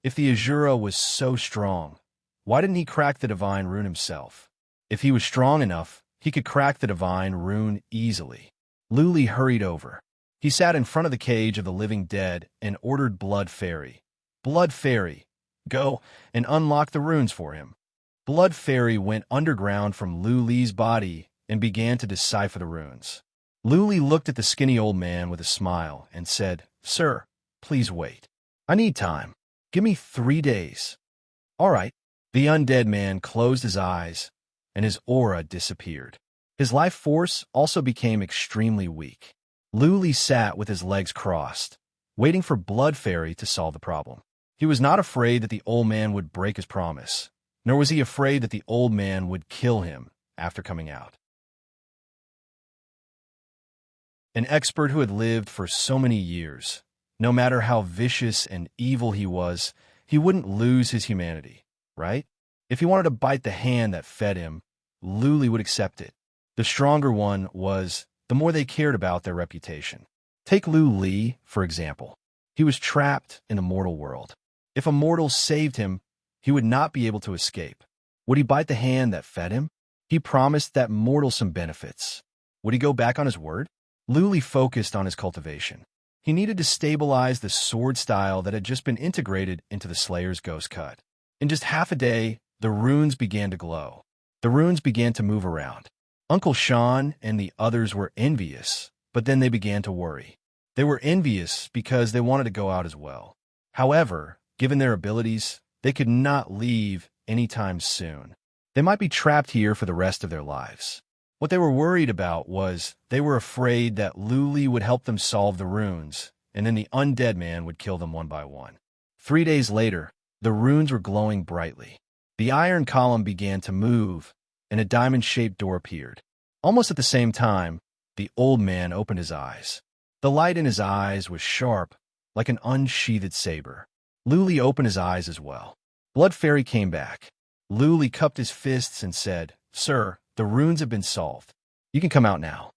if the Azura was so strong, why didn't he crack the divine rune himself? If he was strong enough, he could crack the divine rune easily. Luli hurried over. He sat in front of the cage of the living dead and ordered Blood Fairy. "Blood Fairy, go and unlock the runes for him." Blood Fairy went underground from Luli's body and began to decipher the runes. Luli looked at the skinny old man with a smile and said, "Sir, please wait. I need time. Give me 3 days." "All right." The undead man closed his eyes and his aura disappeared. His life force also became extremely weak. Luli sat with his legs crossed, waiting for Blood Fairy to solve the problem. He was not afraid that the old man would break his promise, nor was he afraid that the old man would kill him after coming out. An expert who had lived for so many years, no matter how vicious and evil he was, he wouldn't lose his humanity, right? If he wanted to bite the hand that fed him, Luli would accept it. The stronger one was, the more they cared about their reputation. Take Lu Li, for example. He was trapped in the mortal world. If a mortal saved him, he would not be able to escape. Would he bite the hand that fed him? He promised that mortal some benefits. Would he go back on his word? Luli focused on his cultivation. He needed to stabilize the sword style that had just been integrated into the Slayer's ghost cut. In just half a day, the runes began to glow. The runes began to move around. Uncle Sean and the others were envious, but then they began to worry. They were envious because they wanted to go out as well. However, given their abilities, they could not leave anytime soon. They might be trapped here for the rest of their lives. What they were worried about was they were afraid that Luli would help them solve the runes, and then the undead man would kill them one by one. 3 days later, the runes were glowing brightly. The iron column began to move, and a diamond-shaped door appeared. Almost at the same time, the old man opened his eyes. The light in his eyes was sharp, like an unsheathed saber. Luli opened his eyes as well. Blood Fairy came back. Luli cupped his fists and said, "Sir, the runes have been solved. You can come out now."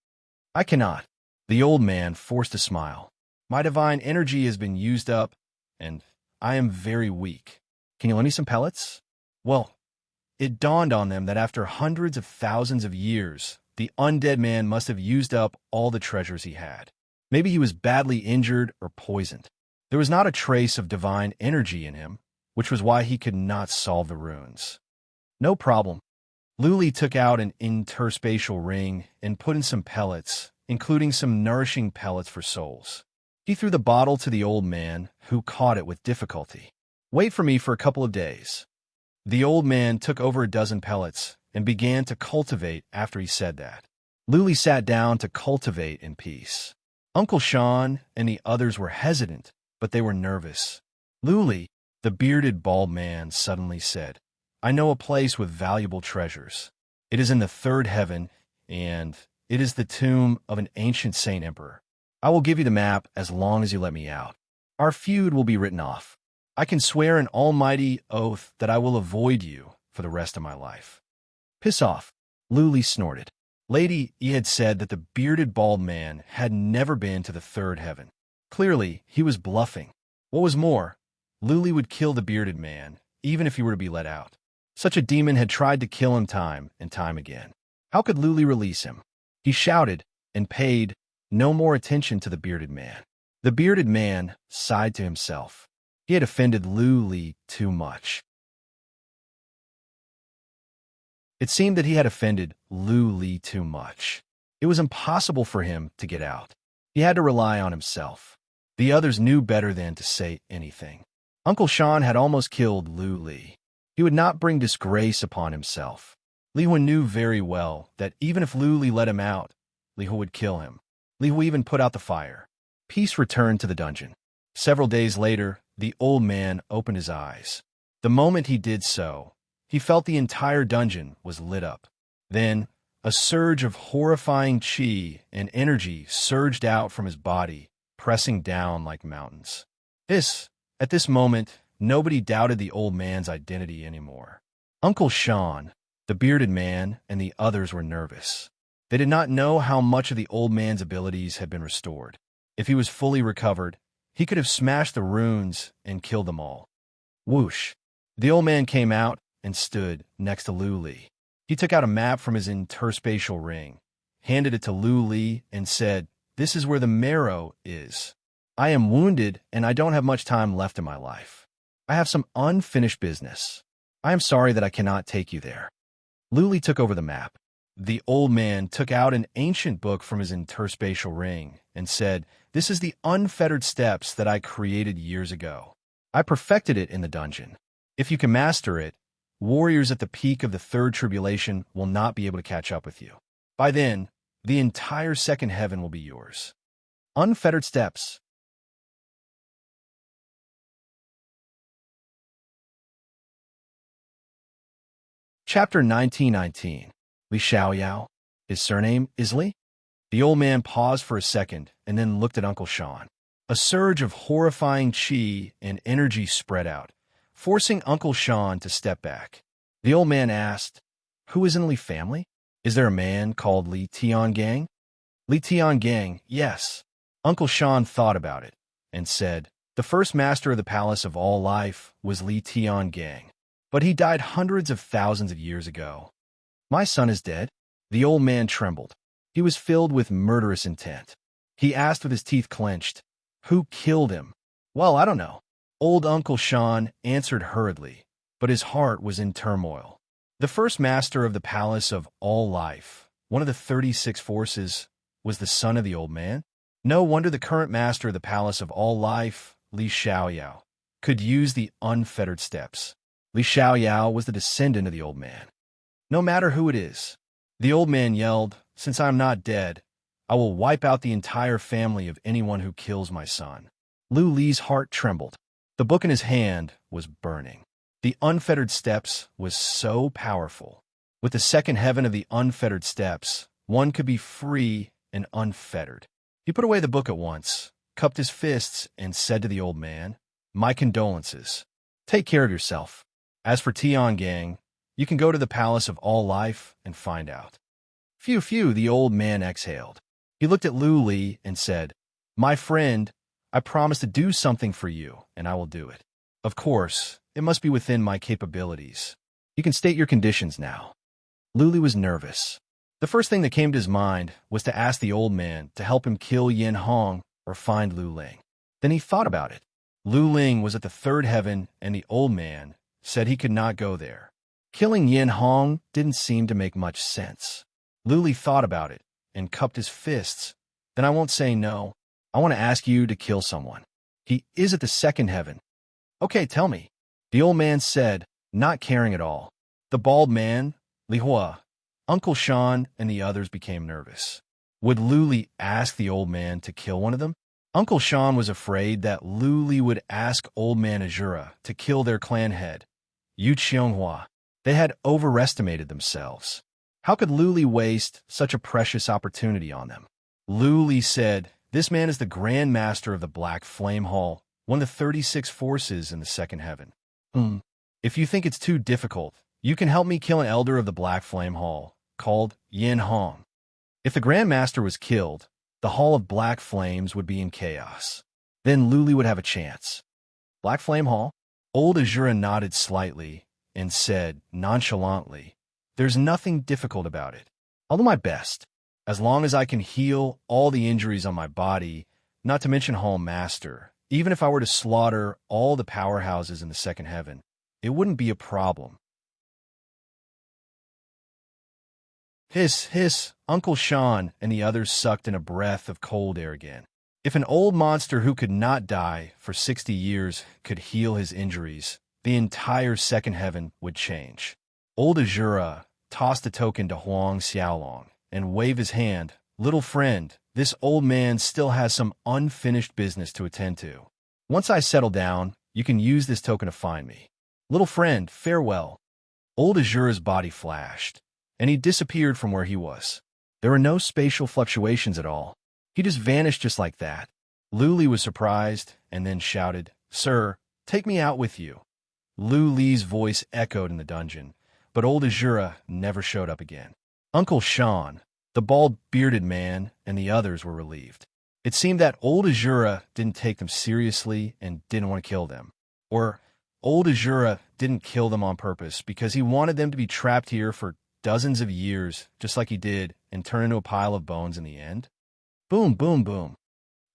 "I cannot." The old man forced a smile. "My divine energy has been used up, and I am very weak. Can you lend me some pellets?" Well, it dawned on them that after hundreds of thousands of years, the undead man must have used up all the treasures he had. Maybe he was badly injured or poisoned. There was not a trace of divine energy in him, which was why he could not solve the runes. No problem. Luli took out an interspatial ring and put in some pellets, including some nourishing pellets for souls. He threw the bottle to the old man, who caught it with difficulty. "Wait for me for a couple of days." The old man took over a dozen pellets and began to cultivate after he said that. Luli sat down to cultivate in peace. Uncle Sean and the others were hesitant, but they were nervous. Luli, the bearded bald man, suddenly said, "I know a place with valuable treasures. It is in the third heaven, and it is the tomb of an ancient saint emperor. I will give you the map as long as you let me out. Our feud will be written off. I can swear an almighty oath that I will avoid you for the rest of my life." "Piss off," Luli snorted. Lady E had said that the bearded bald man had never been to the third heaven. Clearly, he was bluffing. What was more, Luli would kill the bearded man, even if he were to be let out. Such a demon had tried to kill him time and time again. How could Luli release him? He shouted and paid no more attention to the bearded man. The bearded man sighed to himself. He had offended Luli too much. It seemed that he had offended Luli too much. It was impossible for him to get out. He had to rely on himself. The others knew better than to say anything. Uncle Sean had almost killed Luli. He would not bring disgrace upon himself. Lihu knew very well that even if Luli let him out, Lihu would kill him. Lihu even put out the fire. Peace returned to the dungeon. Several days later, the old man opened his eyes. The moment he did so, he felt the entire dungeon was lit up. Then, a surge of horrifying chi and energy surged out from his body, pressing down like mountains. At this moment, nobody doubted the old man's identity anymore. Uncle Sean, the bearded man, and the others were nervous. They did not know how much of the old man's abilities had been restored. If he was fully recovered, he could have smashed the runes and killed them all. Whoosh! The old man came out and stood next to Luli. He took out a map from his interspatial ring, handed it to Luli, and said, "This is where the marrow is. I am wounded, and I don't have much time left in my life. I have some unfinished business. I am sorry that I cannot take you there." Luli took over the map. The old man took out an ancient book from his interspatial ring and said, "This is the unfettered steps that I created years ago. I perfected it in the dungeon. If you can master it, warriors at the peak of the third tribulation will not be able to catch up with you. By then, the entire second heaven will be yours." Unfettered steps. Chapter 1919. Li Xiaoyao. His surname is Li? The old man paused for a second and then looked at Uncle Sean. A surge of horrifying chi and energy spread out, forcing Uncle Sean to step back. The old man asked, "Who is in the Li family? Is there a man called Li Tiangang?" "Li Tiangang, yes." Uncle Sean thought about it and said, "The first master of the Palace of All Life was Li Tiangang, but he died hundreds of thousands of years ago." "My son is dead?" The old man trembled. He was filled with murderous intent. He asked with his teeth clenched, Who killed him? Well, I don't know. Old Uncle Sean answered hurriedly, but his heart was in turmoil. The first master of the Palace of All Life, one of the 36 forces, was the son of the old man. No wonder the current master of the Palace of All Life, Li Xiaoyao, could use the unfettered steps. Li Xiaoyao was the descendant of the old man. No matter who it is, the old man yelled, since I am not dead, I will wipe out the entire family of anyone who kills my son. Lu Li's heart trembled. The book in his hand was burning. The unfettered steps was so powerful. With the second heaven of the unfettered steps, one could be free and unfettered. He put away the book at once, cupped his fists, and said to the old man, My condolences. Take care of yourself. As for Tiangang, you can go to the Palace of All Life and find out. Phew, the old man exhaled. He looked at Lu Li and said, My friend, I promise to do something for you, and I will do it. Of course, it must be within my capabilities. You can state your conditions now. Lu Li was nervous. The first thing that came to his mind was to ask the old man to help him kill Yin Hong or find Lu Ling. Then he thought about it. Lu Ling was at the third heaven, and the old man said he could not go there. Killing Yin Hong didn't seem to make much sense. Lu Li thought about it and cupped his fists. Then I won't say no. I want to ask you to kill someone. He is at the second heaven. Okay, tell me. The old man said, not caring at all. The bald man, Li Hua, Uncle Sean, and the others became nervous. Would Lu Li ask the old man to kill one of them? Uncle Sean was afraid that Lu Li would ask Old Man Azura to kill their clan head, Yu Qianghua. They had overestimated themselves. How could Lu Li waste such a precious opportunity on them? Lu Li said, This man is the Grand Master of the Black Flame Hall, one of the 36 forces in the second heaven. If you think it's too difficult, you can help me kill an elder of the Black Flame Hall, called Yin Hong. If the Grand Master was killed, the Hall of Black Flames would be in chaos. Then Lu Li would have a chance. Black Flame Hall? Old Azura nodded slightly and said nonchalantly, There's nothing difficult about it. I'll do my best. As long as I can heal all the injuries on my body, not to mention Hall Master, even if I were to slaughter all the powerhouses in the second heaven, it wouldn't be a problem. Hiss, Uncle Sean and the others sucked in a breath of cold air again. If an old monster who could not die for 60 years could heal his injuries, the entire second heaven would change. Old Azura tossed a token to Huang Xiaolong and waved his hand. Little friend, this old man still has some unfinished business to attend to. Once I settle down, you can use this token to find me. Little friend, farewell. Old Azura's body flashed, and he disappeared from where he was. There were no spatial fluctuations at all. He just vanished just like that. Lu Li was surprised and then shouted, Sir, take me out with you. Lu Li's voice echoed in the dungeon, but old Azura never showed up again. Uncle Sean, the bald-bearded man, and the others were relieved. It seemed that old Azura didn't take them seriously and didn't want to kill them. Or old Azura didn't kill them on purpose because he wanted them to be trapped here for dozens of years, just like he did, and turn into a pile of bones in the end. Boom, boom, boom.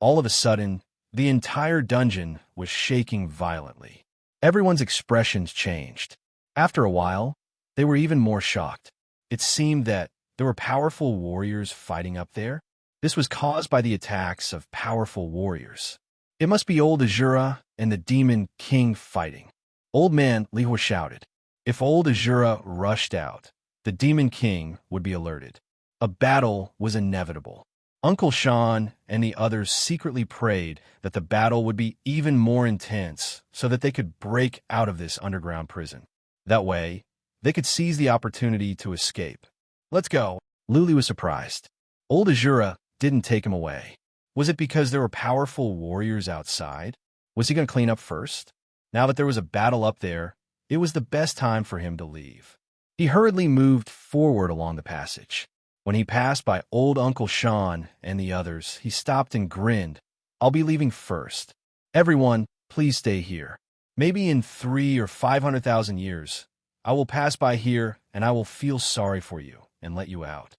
All of a sudden, the entire dungeon was shaking violently. Everyone's expressions changed. After a while, they were even more shocked. It seemed that there were powerful warriors fighting up there. This was caused by the attacks of powerful warriors. It must be old Azura and the Demon King fighting. Old Man Li Hua shouted. If old Azura rushed out, the Demon King would be alerted. A battle was inevitable. Uncle Sean and the others secretly prayed that the battle would be even more intense so that they could break out of this underground prison. That way, they could seize the opportunity to escape. Let's go. Lu Li was surprised. Old Azura didn't take him away. Was it because there were powerful warriors outside? Was he going to clean up first? Now that there was a battle up there, it was the best time for him to leave. He hurriedly moved forward along the passage. When he passed by old Uncle Sean and the others, he stopped and grinned. I'll be leaving first. Everyone, please stay here. Maybe in 300,000 or 500,000 years, I will pass by here and I will feel sorry for you and let you out.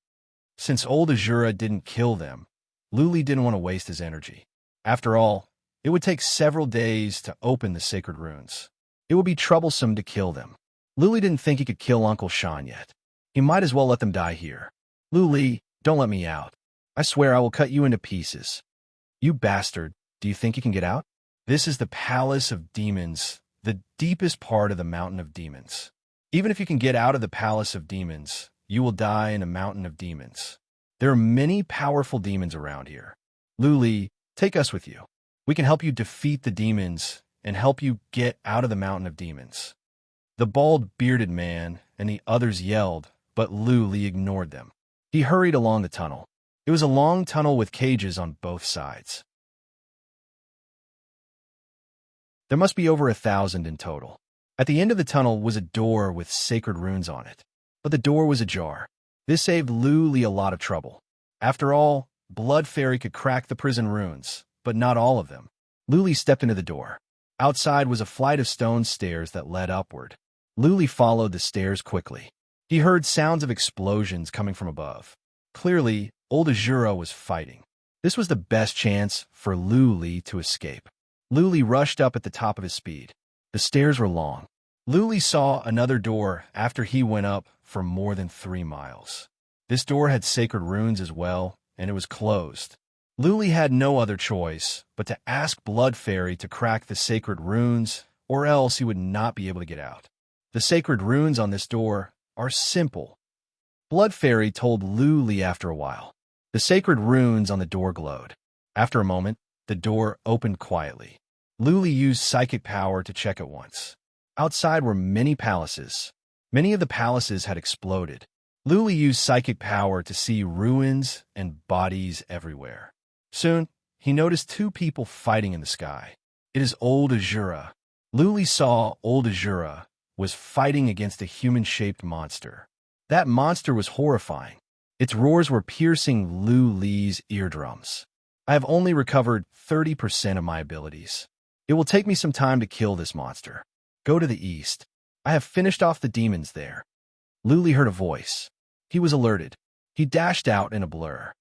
Since old Azura didn't kill them, Lu Li didn't want to waste his energy. After all, It would take several days to open the sacred runes. It would be troublesome to kill them. Luli didn't think he could kill Uncle Sean yet. He might as well let them die here. Luli, don't let me out. I swear I will cut you into pieces. You bastard, do you think you can get out? This is the Palace of Demons, the deepest part of the Mountain of Demons. Even if you can get out of the Palace of Demons, you will die in a Mountain of Demons. There are many powerful demons around here. Luli, take us with you. We can help you defeat the demons and help you get out of the Mountain of Demons. The bald, bearded man and the others yelled, but Luli ignored them. He hurried along the tunnel. It was a long tunnel with cages on both sides. There must be over 1,000 in total. At the end of the tunnel was a door with sacred runes on it, but the door was ajar. This saved Luli a lot of trouble. After all, Blood Fairy could crack the prison runes, but not all of them. Luli stepped into the door. Outside was a flight of stone stairs that led upward. Luli followed the stairs quickly. He heard sounds of explosions coming from above. Clearly, old Azura was fighting. This was the best chance for Luli to escape. Luli rushed up at the top of his speed. The stairs were long. Luli saw another door after he went up for more than 3 miles. This door had sacred runes as well, and it was closed. Luli had no other choice but to ask Blood Fairy to crack the sacred runes, or else he would not be able to get out. The sacred runes on this door are simple. Blood Fairy told Luli after a while. The sacred runes on the door glowed. After a moment, the door opened quietly. Luli used psychic power to check it once. Outside were many palaces. Many of the palaces had exploded. Luli used psychic power to see ruins and bodies everywhere. Soon, he noticed 2 people fighting in the sky. It is old Azura. Luli saw old Azura was fighting against a human-shaped monster. That monster was horrifying. Its roars were piercing Luli's eardrums. I have only recovered 30% of my abilities. It will take me some time to kill this monster. Go to the east. I have finished off the demons there. Luli heard a voice. He was alerted. He dashed out in a blur.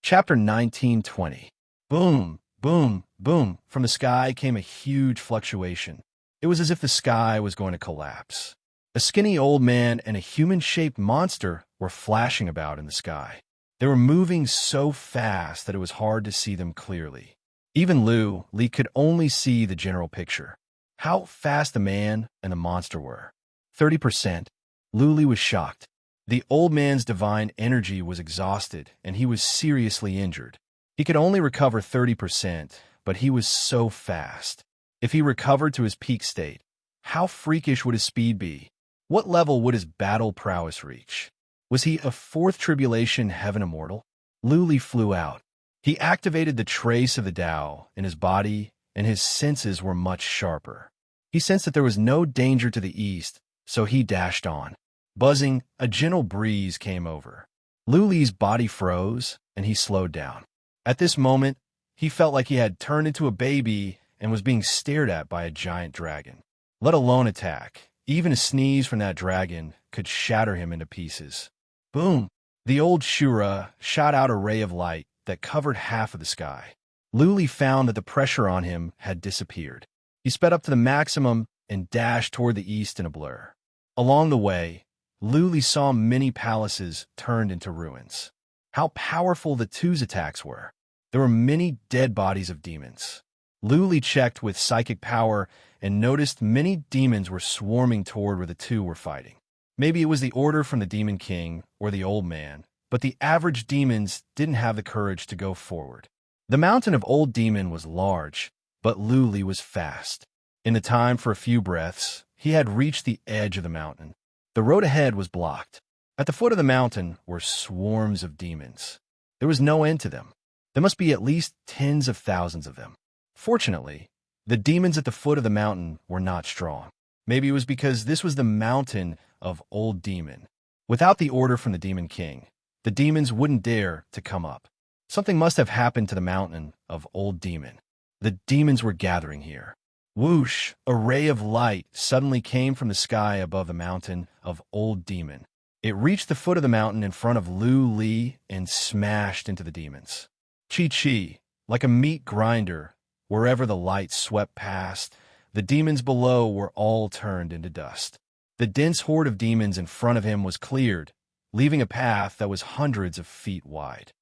Chapter 1920. Boom, boom, boom. From the sky came a huge fluctuation. It was as if the sky was going to collapse. A skinny old man and a human-shaped monster were flashing about in the sky. They were moving so fast that it was hard to see them clearly. Even Luli could only see the general picture. How fast the man and the monster were. 30%. Luli was shocked. The old man's divine energy was exhausted, and he was seriously injured. He could only recover 30%, but he was so fast. If he recovered to his peak state, how freakish would his speed be? What level would his battle prowess reach? Was he a 4th tribulation heaven immortal? Luli flew out. He activated the trace of the Tao in his body, and his senses were much sharper. He sensed that there was no danger to the east, so he dashed on. Buzzing, a gentle breeze came over. Luli's body froze, and he slowed down. At this moment, he felt like he had turned into a baby and was being stared at by a giant dragon. Let alone attack. Even a sneeze from that dragon could shatter him into pieces. Boom! The old Shura shot out a ray of light that covered half of the sky. Luli found that the pressure on him had disappeared. He sped up to the maximum and dashed toward the east in a blur. Along the way, Luli saw many palaces turned into ruins. How powerful the two's attacks were. There were many dead bodies of demons. Luli checked with psychic power and noticed many demons were swarming toward where the 2 were fighting. Maybe it was the order from the Demon King or the old man, but the average demons didn't have the courage to go forward. The mountain of Old Demon was large, but Luli was fast. In the time for a few breaths, he had reached the edge of the mountain. The road ahead was blocked. At the foot of the mountain were swarms of demons. There was no end to them. There must be at least tens of thousands of them. Fortunately, the demons at the foot of the mountain were not strong. Maybe it was because this was the mountain of Old Demon. Without the order from the Demon King, the demons wouldn't dare to come up. Something must have happened to the mountain of Old Demon. The demons were gathering here. Whoosh! A ray of light suddenly came from the sky above the mountain of Old Demon. It reached the foot of the mountain in front of Lu Li and smashed into the demons. Chi-chi, like a meat grinder, wherever the light swept past, the demons below were all turned into dust. The dense horde of demons in front of him was cleared, leaving a path that was hundreds of feet wide.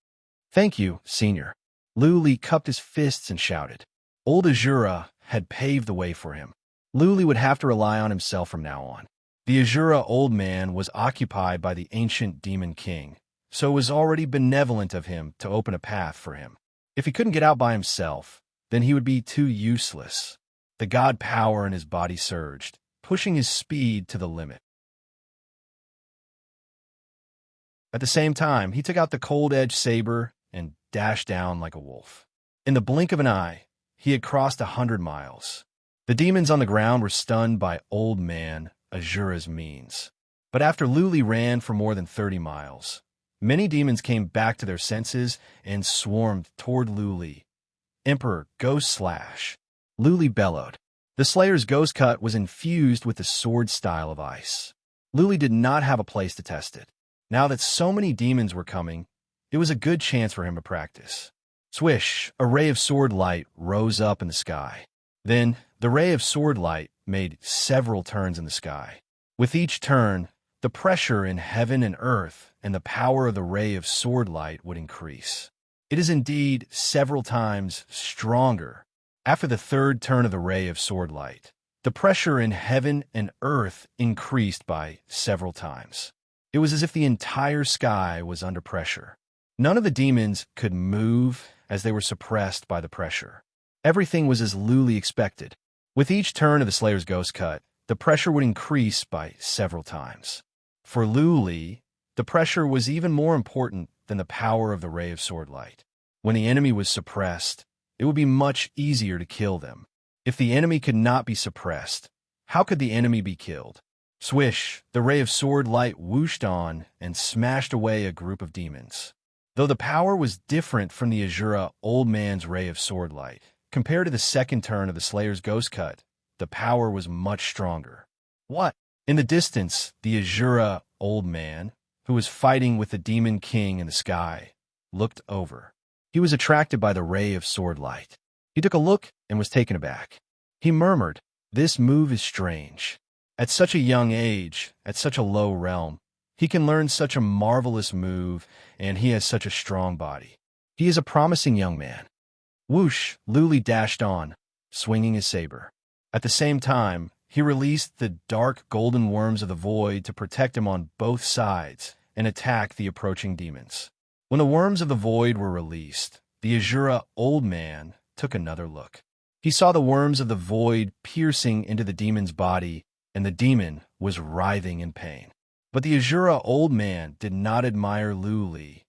"Thank you, Senior." Lu Li cupped his fists and shouted. Old Azura had paved the way for him. Lu Li would have to rely on himself from now on. The Azura old man was occupied by the ancient demon king, so it was already benevolent of him to open a path for him. If he couldn't get out by himself, then he would be too useless. The god power in his body surged, pushing his speed to the limit. At the same time, he took out the cold-edged saber and dashed down like a wolf. In the blink of an eye, he had crossed 100 miles. The demons on the ground were stunned by Old Man Azura's means. But after Lu Li ran for more than 30 miles, many demons came back to their senses and swarmed toward Lu Li. "Emperor, Ghost Slash!" Lu Li bellowed. The Slayer's Ghost Cut was infused with the sword style of ice. Lu Li did not have a place to test it. Now that so many demons were coming, it was a good chance for him to practice. Swish, a ray of sword light rose up in the sky. Then, the ray of sword light made several turns in the sky. With each turn, the pressure in heaven and earth and the power of the ray of sword light would increase. It is indeed several times stronger. After the third turn of the ray of sword light, the pressure in heaven and earth increased by several times. It was as if the entire sky was under pressure. None of the demons could move as they were suppressed by the pressure. Everything was as Lu Li expected. With each turn of the Slayer's Ghost Cut, the pressure would increase by several times. For Lu Li, the pressure was even more important than the power of the ray of sword light. When the enemy was suppressed, it would be much easier to kill them. If the enemy could not be suppressed, how could the enemy be killed? Swish, the ray of sword light whooshed on and smashed away a group of demons. Though the power was different from the Azura old man's ray of sword light, compared to the second turn of the Slayer's Ghost Cut, the power was much stronger. What? In the distance, the Azura old man, who was fighting with the demon king in the sky, looked over. He was attracted by the ray of sword light. He took a look and was taken aback. He murmured, "This move is strange. At such a young age, at such a low realm, he can learn such a marvelous move, and he has such a strong body. He is a promising young man." Whoosh, Lu Li dashed on, swinging his saber. At the same time, he released the dark golden worms of the void to protect him on both sides and attack the approaching demons. When the worms of the void were released, the Azura old man took another look. He saw the worms of the void piercing into the demon's body, and the demon was writhing in pain. But the Azura old man did not admire Lu Li.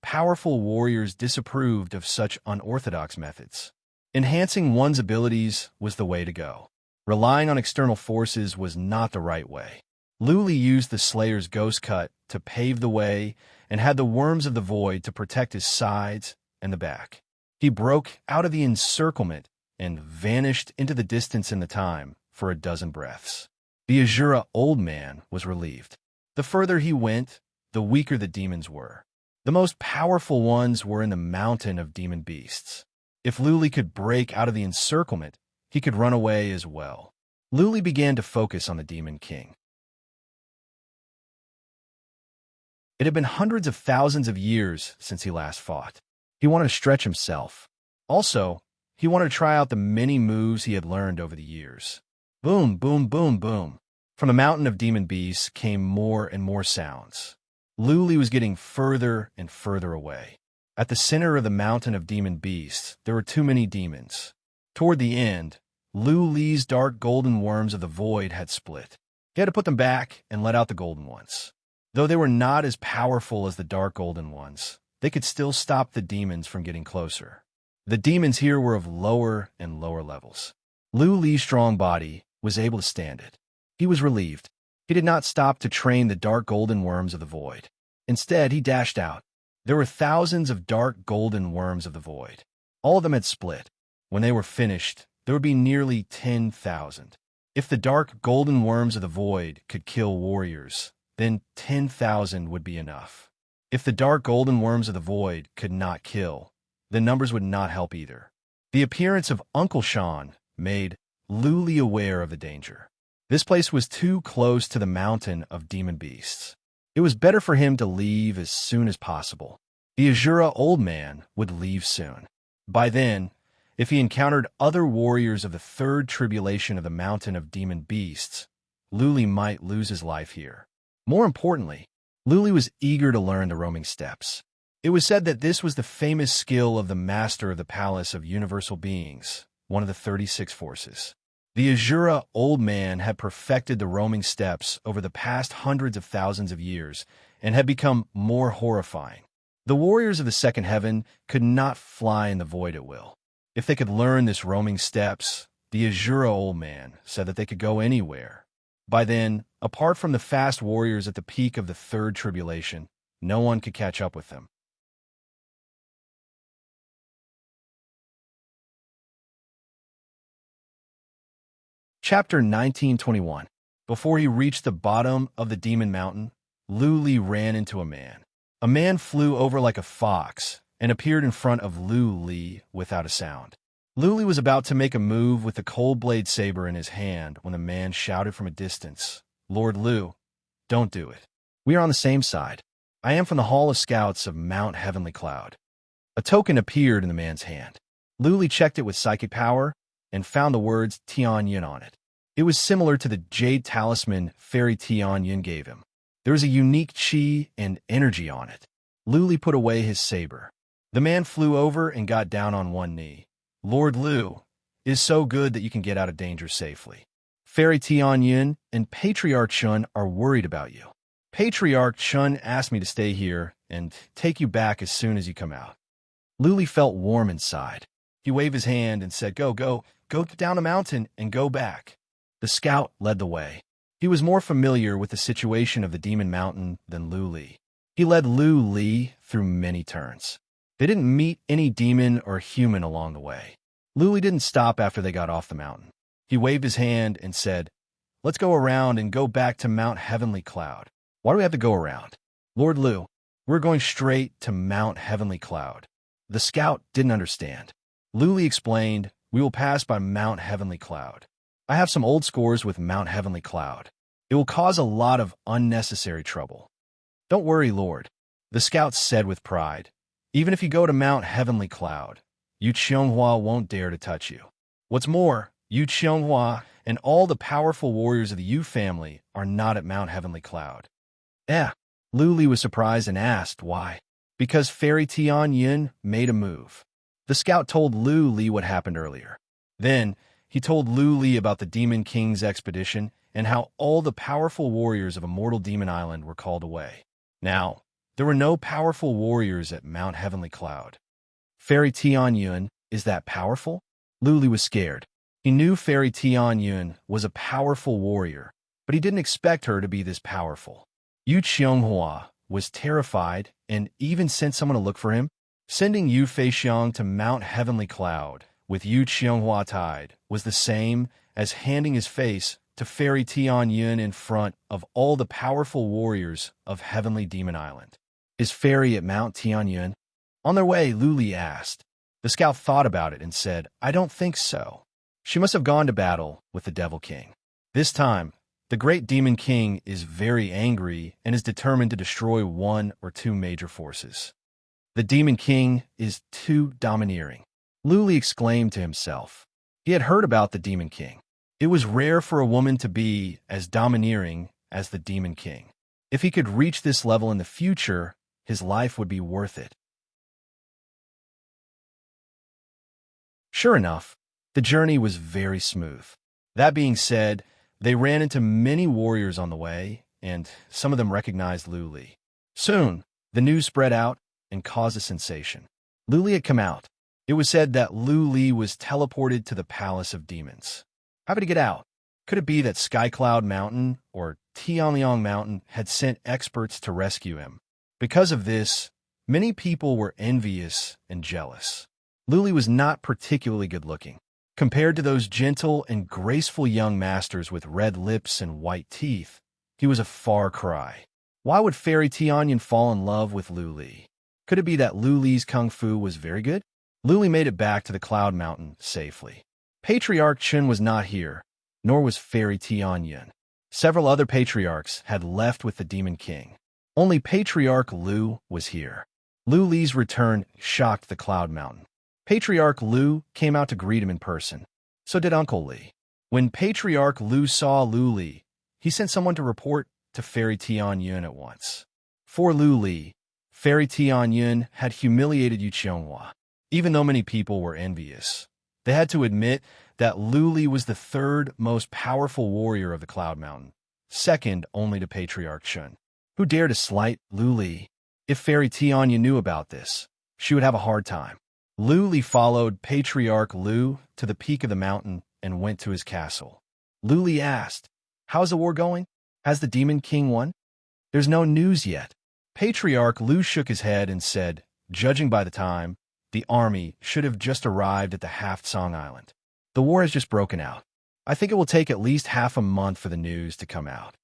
Powerful warriors disapproved of such unorthodox methods. Enhancing one's abilities was the way to go. Relying on external forces was not the right way. Lu Li used the Slayer's Ghost Cut to pave the way and had the worms of the void to protect his sides and the back. He broke out of the encirclement and vanished into the distance in the time for a dozen breaths. The Azura old man was relieved. The further he went, the weaker the demons were. The most powerful ones were in the mountain of demon beasts. If Lu Li could break out of the encirclement, he could run away as well. Lu Li began to focus on the demon king. It had been hundreds of thousands of years since he last fought. He wanted to stretch himself. Also, he wanted to try out the many moves he had learned over the years. Boom, boom, boom, boom. From the mountain of demon beasts came more and more sounds. Lu Li was getting further and further away. At the center of the mountain of demon beasts, there were too many demons. Toward the end, Lu Li's dark golden worms of the void had split. He had to put them back and let out the golden ones. Though they were not as powerful as the dark golden ones, they could still stop the demons from getting closer. The demons here were of lower and lower levels. Lu Li's strong body was able to stand it. He was relieved. He did not stop to train the dark golden worms of the void. Instead, he dashed out. There were thousands of dark golden worms of the void. All of them had split. When they were finished, there would be nearly 10,000. If the dark golden worms of the void could kill warriors, then 10,000 would be enough. If the dark golden worms of the void could not kill, the numbers would not help either. The appearance of Uncle Sean made Luli aware of the danger. This place was too close to the mountain of demon beasts. It was better for him to leave as soon as possible. The Azura old man would leave soon. By then, if he encountered other warriors of the third tribulation of the mountain of demon beasts, Luli might lose his life here. More importantly, Luli was eager to learn the roaming steps. It was said that this was the famous skill of the master of the Palace of Universal Beings, one of the 36 forces. The Azura old man had perfected the roaming steps over the past hundreds of thousands of years and had become more horrifying. The warriors of the second heaven could not fly in the void at will. If they could learn this roaming steps, the Azura old man said that they could go anywhere. By then, apart from the fast warriors at the peak of the third tribulation, no one could catch up with them. Chapter 1921. Before he reached the bottom of the demon mountain, Luli ran into a man. A man flew over like a fox and appeared in front of Luli without a sound. Luli was about to make a move with the cold blade saber in his hand when the man shouted from a distance, "Lord Lu, don't do it. We are on the same side. I am from the Hall of Scouts of Mount Heavenly Cloud." A token appeared in the man's hand. Luli checked it with psychic power and found the words Tian Yin on it. It was similar to the jade talisman Fairy Tian Yin gave him. There was a unique chi and energy on it. Luli put away his saber. The man flew over and got down on one knee. "Lord Lu, it is so good that you can get out of danger safely. Fairy Tian Yin and Patriarch Chun are worried about you. Patriarch Chun asked me to stay here and take you back as soon as you come out." Luli felt warm inside. He waved his hand and said, Go down the mountain and go back." The scout led the way. He was more familiar with the situation of the demon mountain than Luli. He led Luli through many turns. They didn't meet any demon or human along the way. Luli didn't stop after they got off the mountain. He waved his hand and said, "Let's go around and go back to Mount Heavenly Cloud." "Why do we have to go around?" "Lord Lu, we're going straight to Mount Heavenly Cloud." The scout didn't understand. Luli explained, "We will pass by Mount Heavenly Cloud. I have some old scores with Mount Heavenly Cloud. It will cause a lot of unnecessary trouble." "Don't worry, Lord," the scout said with pride. "Even if you go to Mount Heavenly Cloud, Yu Qianghua won't dare to touch you. What's more, Yu Qianghua and all the powerful warriors of the Yu family are not at Mount Heavenly Cloud." Luli was surprised and asked why. "Because Fairy Tian Yin made a move." The scout told Luli what happened earlier. Then, he told Luli about the Demon King's expedition and how all the powerful warriors of Immortal Demon Island were called away. Now, there were no powerful warriors at Mount Heavenly Cloud. Fairy Tian Yin is that powerful? Luli was scared. He knew Fairy Tian Yin was a powerful warrior, but he didn't expect her to be this powerful. Yu Qianghua was terrified and even sent someone to look for him. Sending Yu Feixiang to Mount Heavenly Cloud with Yu Qianghua tied was the same as handing his face to Fairy Tian Yin in front of all the powerful warriors of Heavenly Demon Island. "Is Fairy at Mount Tian Yin?" On their way, Luli asked. The scout thought about it and said, "I don't think so. She must have gone to battle with the Devil King. This time, the Great Demon King is very angry and is determined to destroy one or two major forces. The Demon King is too domineering." Luli exclaimed to himself. He had heard about the Demon King. It was rare for a woman to be as domineering as the Demon King. If he could reach this level in the future, his life would be worth it. Sure enough, the journey was very smooth. That being said, they ran into many warriors on the way, and some of them recognized Luli. Soon, the news spread out and caused a sensation. Luli had come out. It was said that Luli was teleported to the Palace of Demons. How did he get out? Could it be that Skycloud Mountain or Tianliang Mountain had sent experts to rescue him? Because of this, many people were envious and jealous. Luli was not particularly good-looking. Compared to those gentle and graceful young masters with red lips and white teeth, he was a far cry. Why would Fairy Tianyan fall in love with Lu Li? Could it be that Lu Li's kung fu was very good? Lu Li made it back to the Cloud Mountain safely. Patriarch Chen was not here, nor was Fairy Tianyan. Several other patriarchs had left with the Demon King. Only Patriarch Lu was here. Lu Li's return shocked the Cloud Mountain. Patriarch Lu came out to greet him in person. So did Uncle Li. When Patriarch Lu saw Lu Li, he sent someone to report to Fairy Tianyun at once. For Lu Li, Fairy Tianyun had humiliated Yuqianghua. Even though many people were envious, they had to admit that Lu Li was the third most powerful warrior of the Cloud Mountain, second only to Patriarch Chen. Who dared to slight Lu Li? If Fairy Tianyun knew about this, she would have a hard time. Lu Li followed Patriarch Lu to the peak of the mountain and went to his castle. Lu Li asked, "How's the war going? Has the Demon King won?" "There's no news yet." Patriarch Lu shook his head and said, "Judging by the time, the army should have just arrived at the Half-Song Island. The war has just broken out. I think it will take at least half a month for the news to come out."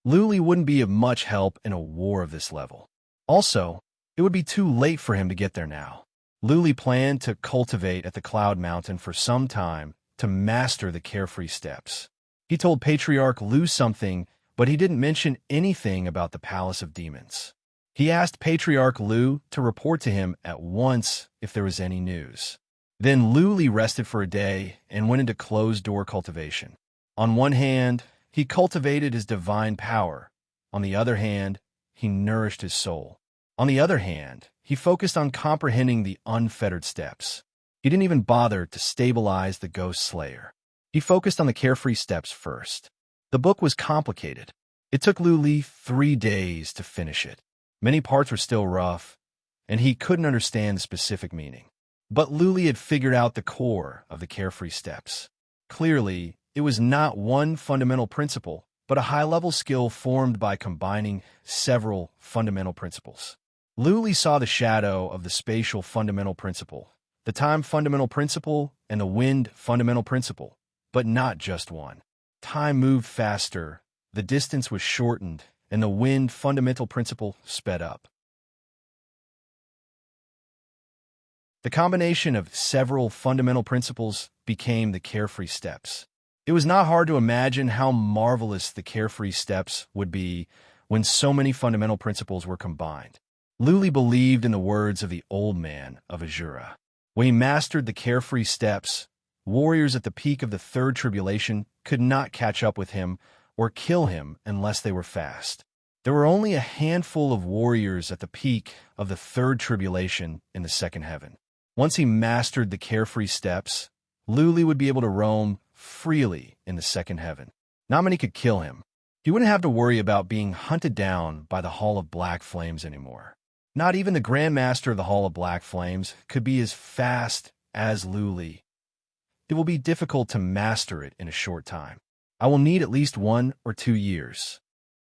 Lu Li wouldn't be of much help in a war of this level. Also, it would be too late for him to get there now. Lu Li planned to cultivate at the Cloud Mountain for some time to master the carefree steps. He told Patriarch Lu something, but he didn't mention anything about the Palace of Demons. He asked Patriarch Lu to report to him at once if there was any news. Then Lu Li rested for a day and went into closed-door cultivation. On one hand, he cultivated his divine power. On the other hand, he nourished his soul. On the other hand, he focused on comprehending the unfettered steps. He didn't even bother to stabilize the Ghost Slayer. He focused on the carefree steps first. The book was complicated. It took Lu Li 3 days to finish it. Many parts were still rough, and he couldn't understand the specific meaning. But Lu Li had figured out the core of the carefree steps. Clearly, it was not one fundamental principle, but a high-level skill formed by combining several fundamental principles. Lu Li saw the shadow of the spatial fundamental principle, the time fundamental principle, and the wind fundamental principle, but not just one. Time moved faster, the distance was shortened, and the wind fundamental principle sped up. The combination of several fundamental principles became the carefree steps. It was not hard to imagine how marvelous the carefree steps would be when so many fundamental principles were combined. Lu Li believed in the words of the old man of Azura. When he mastered the carefree steps, warriors at the peak of the third tribulation could not catch up with him or kill him unless they were fast. There were only a handful of warriors at the peak of the third tribulation in the second heaven. Once he mastered the carefree steps, Lu Li would be able to roam freely in the second heaven. Not many could kill him. He wouldn't have to worry about being hunted down by the Hall of Black Flames anymore. Not even the Grand Master of the Hall of Black Flames could be as fast as Lu Li. It will be difficult to master it in a short time. I will need at least 1 or 2 years.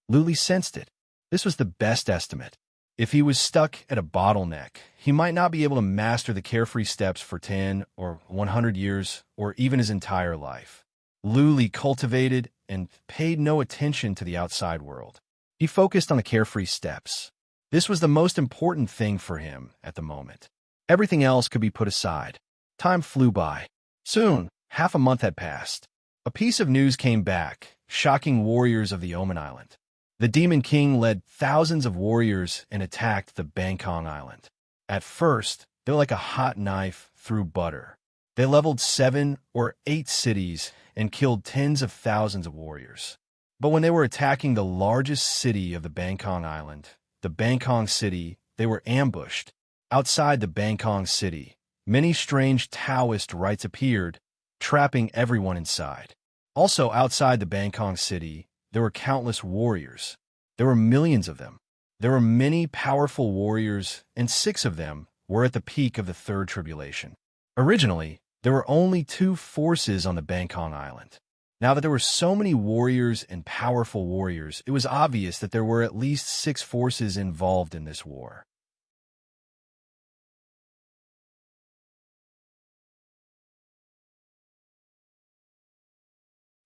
Lu Li sensed it. This was the best estimate. If he was stuck at a bottleneck, he might not be able to master the carefree steps for 10 or 100 years or even his entire life. Lu Li cultivated and paid no attention to the outside world. He focused on the carefree steps. This was the most important thing for him at the moment. Everything else could be put aside. Time flew by. Soon, half a month had passed. A piece of news came back, shocking warriors of the Omen Island. The Demon King led thousands of warriors and attacked the Bangkok Island. At first, they were like a hot knife through butter. They leveled 7 or 8 cities and killed tens of thousands of warriors. But when they were attacking the largest city of the Bangkok Island, the Bangkok City, they were ambushed. Outside the Bangkok City, many strange Taoist rites appeared, trapping everyone inside. Also outside the Bangkok City, there were countless warriors. There were millions of them. There were many powerful warriors, and 6 of them were at the peak of the third tribulation. Originally, there were only 2 forces on the Bangkok Island. Now that there were so many warriors and powerful warriors, it was obvious that there were at least 6 forces involved in this war.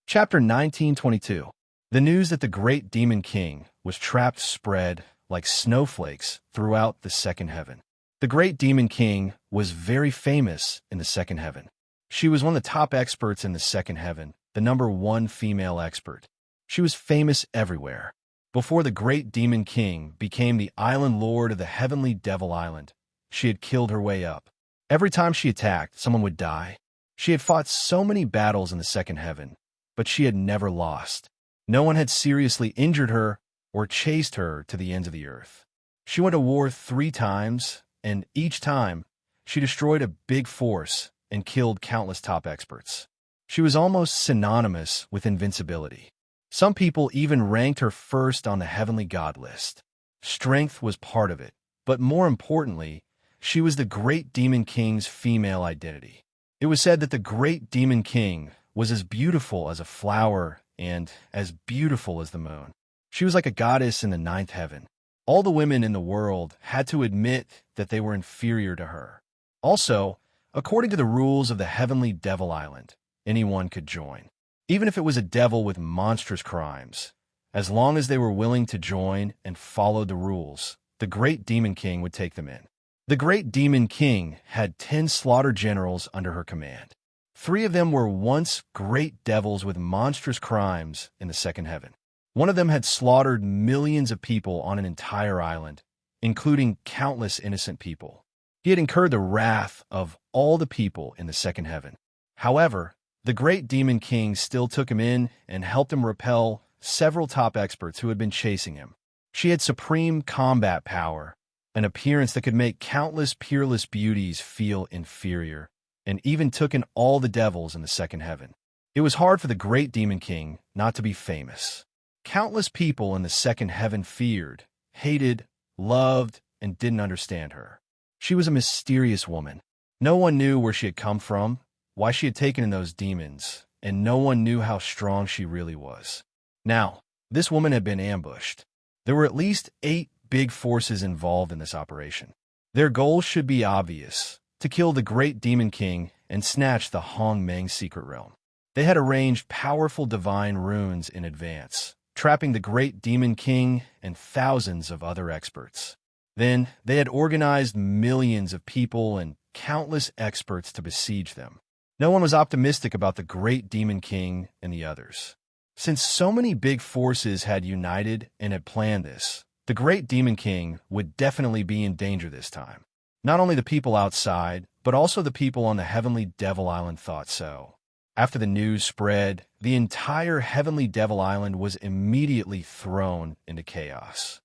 Chapter 1922. The news that the great demon king was trapped spread like snowflakes throughout the second heaven. The great demon king was very famous in the second heaven. She was one of the top experts in the second heaven, the #1 female expert. She was famous everywhere. Before the great demon king became the island lord of the heavenly devil island, she had killed her way up. Every time she attacked, someone would die. She had fought so many battles in the second heaven, but she had never lost. No one had seriously injured her or chased her to the ends of the earth. She went to war 3 times, and each time, she destroyed a big force and killed countless top experts. She was almost synonymous with invincibility. Some people even ranked her first on the heavenly god list. Strength was part of it, but more importantly, she was the great demon king's female identity. It was said that the great demon king was as beautiful as a flower and as beautiful as the moon. She was like a goddess in the 9th heaven. All the women in the world had to admit that they were inferior to her. Also, according to the rules of the heavenly devil island, anyone could join. Even if it was a devil with monstrous crimes, as long as they were willing to join and followed the rules, the great demon king would take them in. The great demon king had 10 slaughter generals under her command. 3 of them were once great devils with monstrous crimes in the second heaven. One of them had slaughtered millions of people on an entire island, including countless innocent people. He had incurred the wrath of all the people in the second heaven. However, the great demon king still took him in and helped him repel several top experts who had been chasing him. She had supreme combat power, an appearance that could make countless peerless beauties feel inferior, and even took in all the devils in the second heaven. It was hard for the great demon king not to be famous. Countless people in the second heaven feared, hated, loved, and didn't understand her. She was a mysterious woman. No one knew where she had come from, why she had taken in those demons, and no one knew how strong she really was. Now, this woman had been ambushed. There were at least 8 big forces involved in this operation. Their goal should be obvious: to kill the great demon king and snatch the Hong Meng's secret realm. They had arranged powerful divine runes in advance, trapping the great demon king and thousands of other experts. Then, they had organized millions of people and countless experts to besiege them. No one was optimistic about the great demon king and the others. Since so many big forces had united and had planned this, the great demon king would definitely be in danger this time. Not only the people outside, but also the people on the heavenly devil island thought so. After the news spread, the entire heavenly devil island was immediately thrown into chaos.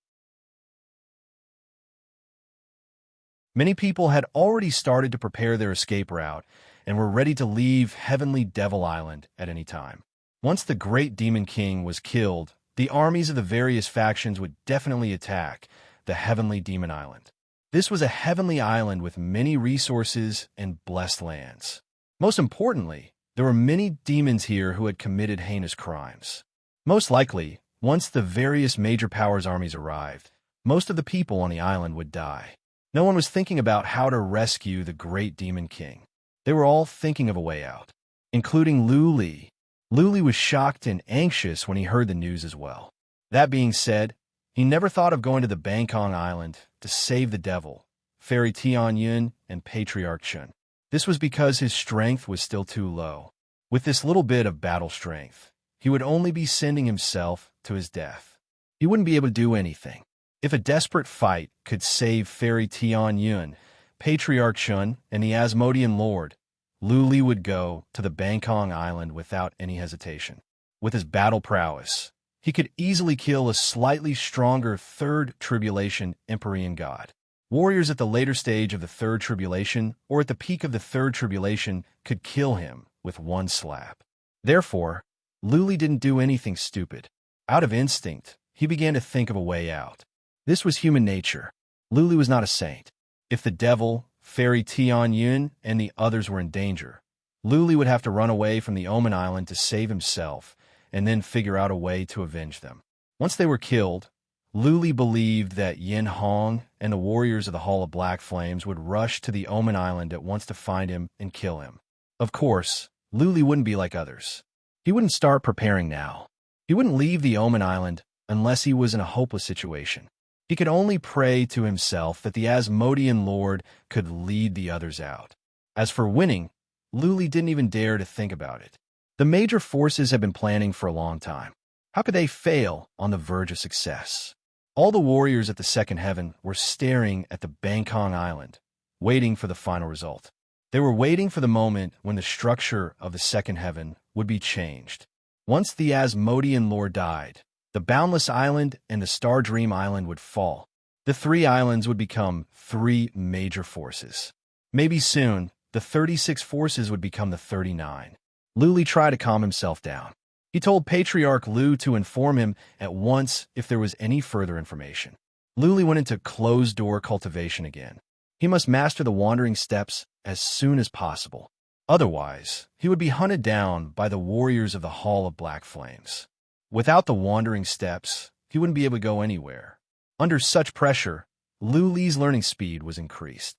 Many people had already started to prepare their escape route and were ready to leave heavenly devil island at any time. Once the great demon king was killed, the armies of the various factions would definitely attack the heavenly demon island. This was a heavenly island with many resources and blessed lands. Most importantly, there were many demons here who had committed heinous crimes. Most likely, once the various major powers' armies arrived, most of the people on the island would die. No one was thinking about how to rescue the great demon king. They were all thinking of a way out, including Lu Li. Lu Li was shocked and anxious when he heard the news as well. That being said, he never thought of going to the Bangkok Island to save the devil, Fairy Tianyun, and Patriarch Chun. This was because his strength was still too low. With this little bit of battle strength, he would only be sending himself to his death. He wouldn't be able to do anything. If a desperate fight could save Fairy Tianyun, Patriarch Chun, and the Asmodean Lord, Lu Li would go to the Bangkok Island without any hesitation. With his battle prowess, he could easily kill a slightly stronger Third Tribulation Empyrean god. Warriors at the later stage of the Third Tribulation or at the peak of the Third Tribulation could kill him with one slap. Therefore, Lu Li didn't do anything stupid. Out of instinct, he began to think of a way out. This was human nature. Lu Li was not a saint. If the devil, Fairy Tianyun, and the others were in danger, Lu Li would have to run away from the Omen Island to save himself and then figure out a way to avenge them. Once they were killed, Lu Li believed that Yin Hong and the warriors of the Hall of Black Flames would rush to the Omen Island at once to find him and kill him. Of course, Lu Li wouldn't be like others. He wouldn't start preparing now. He wouldn't leave the Omen Island unless he was in a hopeless situation. He could only pray to himself that the Asmodean Lord could lead the others out. As for winning, Luli didn't even dare to think about it. The major forces had been planning for a long time. How could they fail on the verge of success? All the warriors at the second heaven were staring at the Bangkok Island, waiting for the final result. They were waiting for the moment when the structure of the second heaven would be changed. Once the Asmodean Lord died, the Boundless Island and the Star Dream Island would fall. The three islands would become three major forces. Maybe soon, the 36 forces would become the 39. Luli tried to calm himself down. He told Patriarch Lu to inform him at once if there was any further information. Luli went into closed-door cultivation again. He must master the wandering steps as soon as possible. Otherwise, he would be hunted down by the warriors of the Hall of Black Flames. Without the wandering steps, he wouldn't be able to go anywhere. Under such pressure, Luli's learning speed was increased.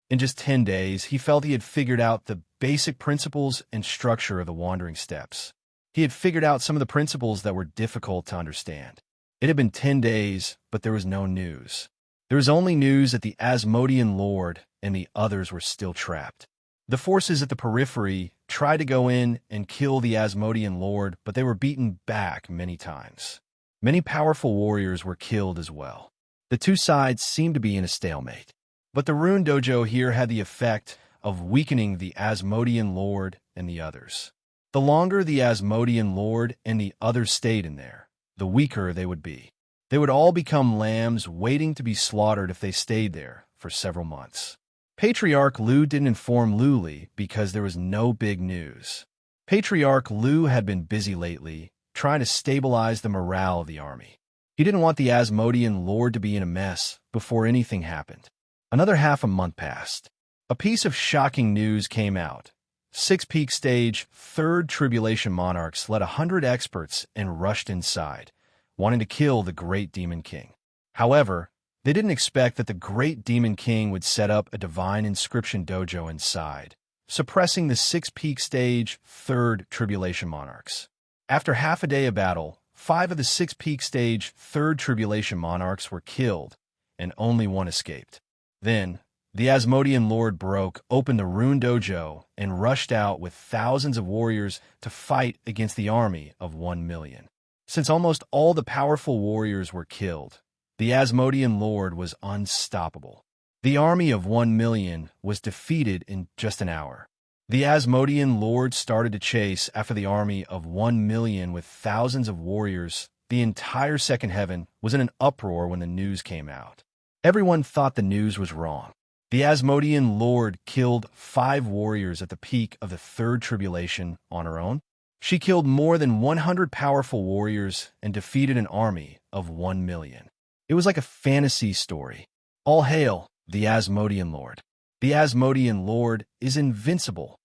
In just 10 days, he felt he had figured out the basic principles and structure of the wandering steps. He had figured out some of the principles that were difficult to understand. It had been 10 days, but there was no news. There was only news that the Asmodean Lord and the others were still trapped. The forces at the periphery tried to go in and kill the Asmodean Lord, but they were beaten back many times. Many powerful warriors were killed as well. The two sides seemed to be in a stalemate. But the Rune Dojo here had the effect of weakening the Asmodean Lord and the others. The longer the Asmodean Lord and the others stayed in there, the weaker they would be. They would all become lambs waiting to be slaughtered if they stayed there for several months. Patriarch Lu didn't inform Luli because there was no big news. Patriarch Lu had been busy lately trying to stabilize the morale of the army. He didn't want the Asmodean Lord to be in a mess before anything happened. Another half a month passed. A piece of shocking news came out. 6 peak stage, 3rd tribulation monarchs led 100 experts and rushed inside, wanting to kill the Great Demon King. However, they didn't expect that the Great Demon King would set up a divine inscription dojo inside, suppressing the 6 peak stage, 3rd tribulation monarchs. After half a day of battle, 5 of the 6 peak stage, 3rd tribulation monarchs were killed, and only one escaped. Then, the Asmodean Lord broke open the Rune Dojo and rushed out with thousands of warriors to fight against the army of 1 million. Since almost all the powerful warriors were killed, the Asmodean Lord was unstoppable. The army of 1 million was defeated in just an hour. The Asmodean Lord started to chase after the army of 1 million with thousands of warriors. The entire second heaven was in an uproar when the news came out. Everyone thought the news was wrong. The Asmodean Lord killed 5 warriors at the peak of the 3rd tribulation on her own. She killed more than 100 powerful warriors and defeated an army of 1 million. It was like a fantasy story. All hail the Asmodean Lord. The Asmodean Lord is invincible.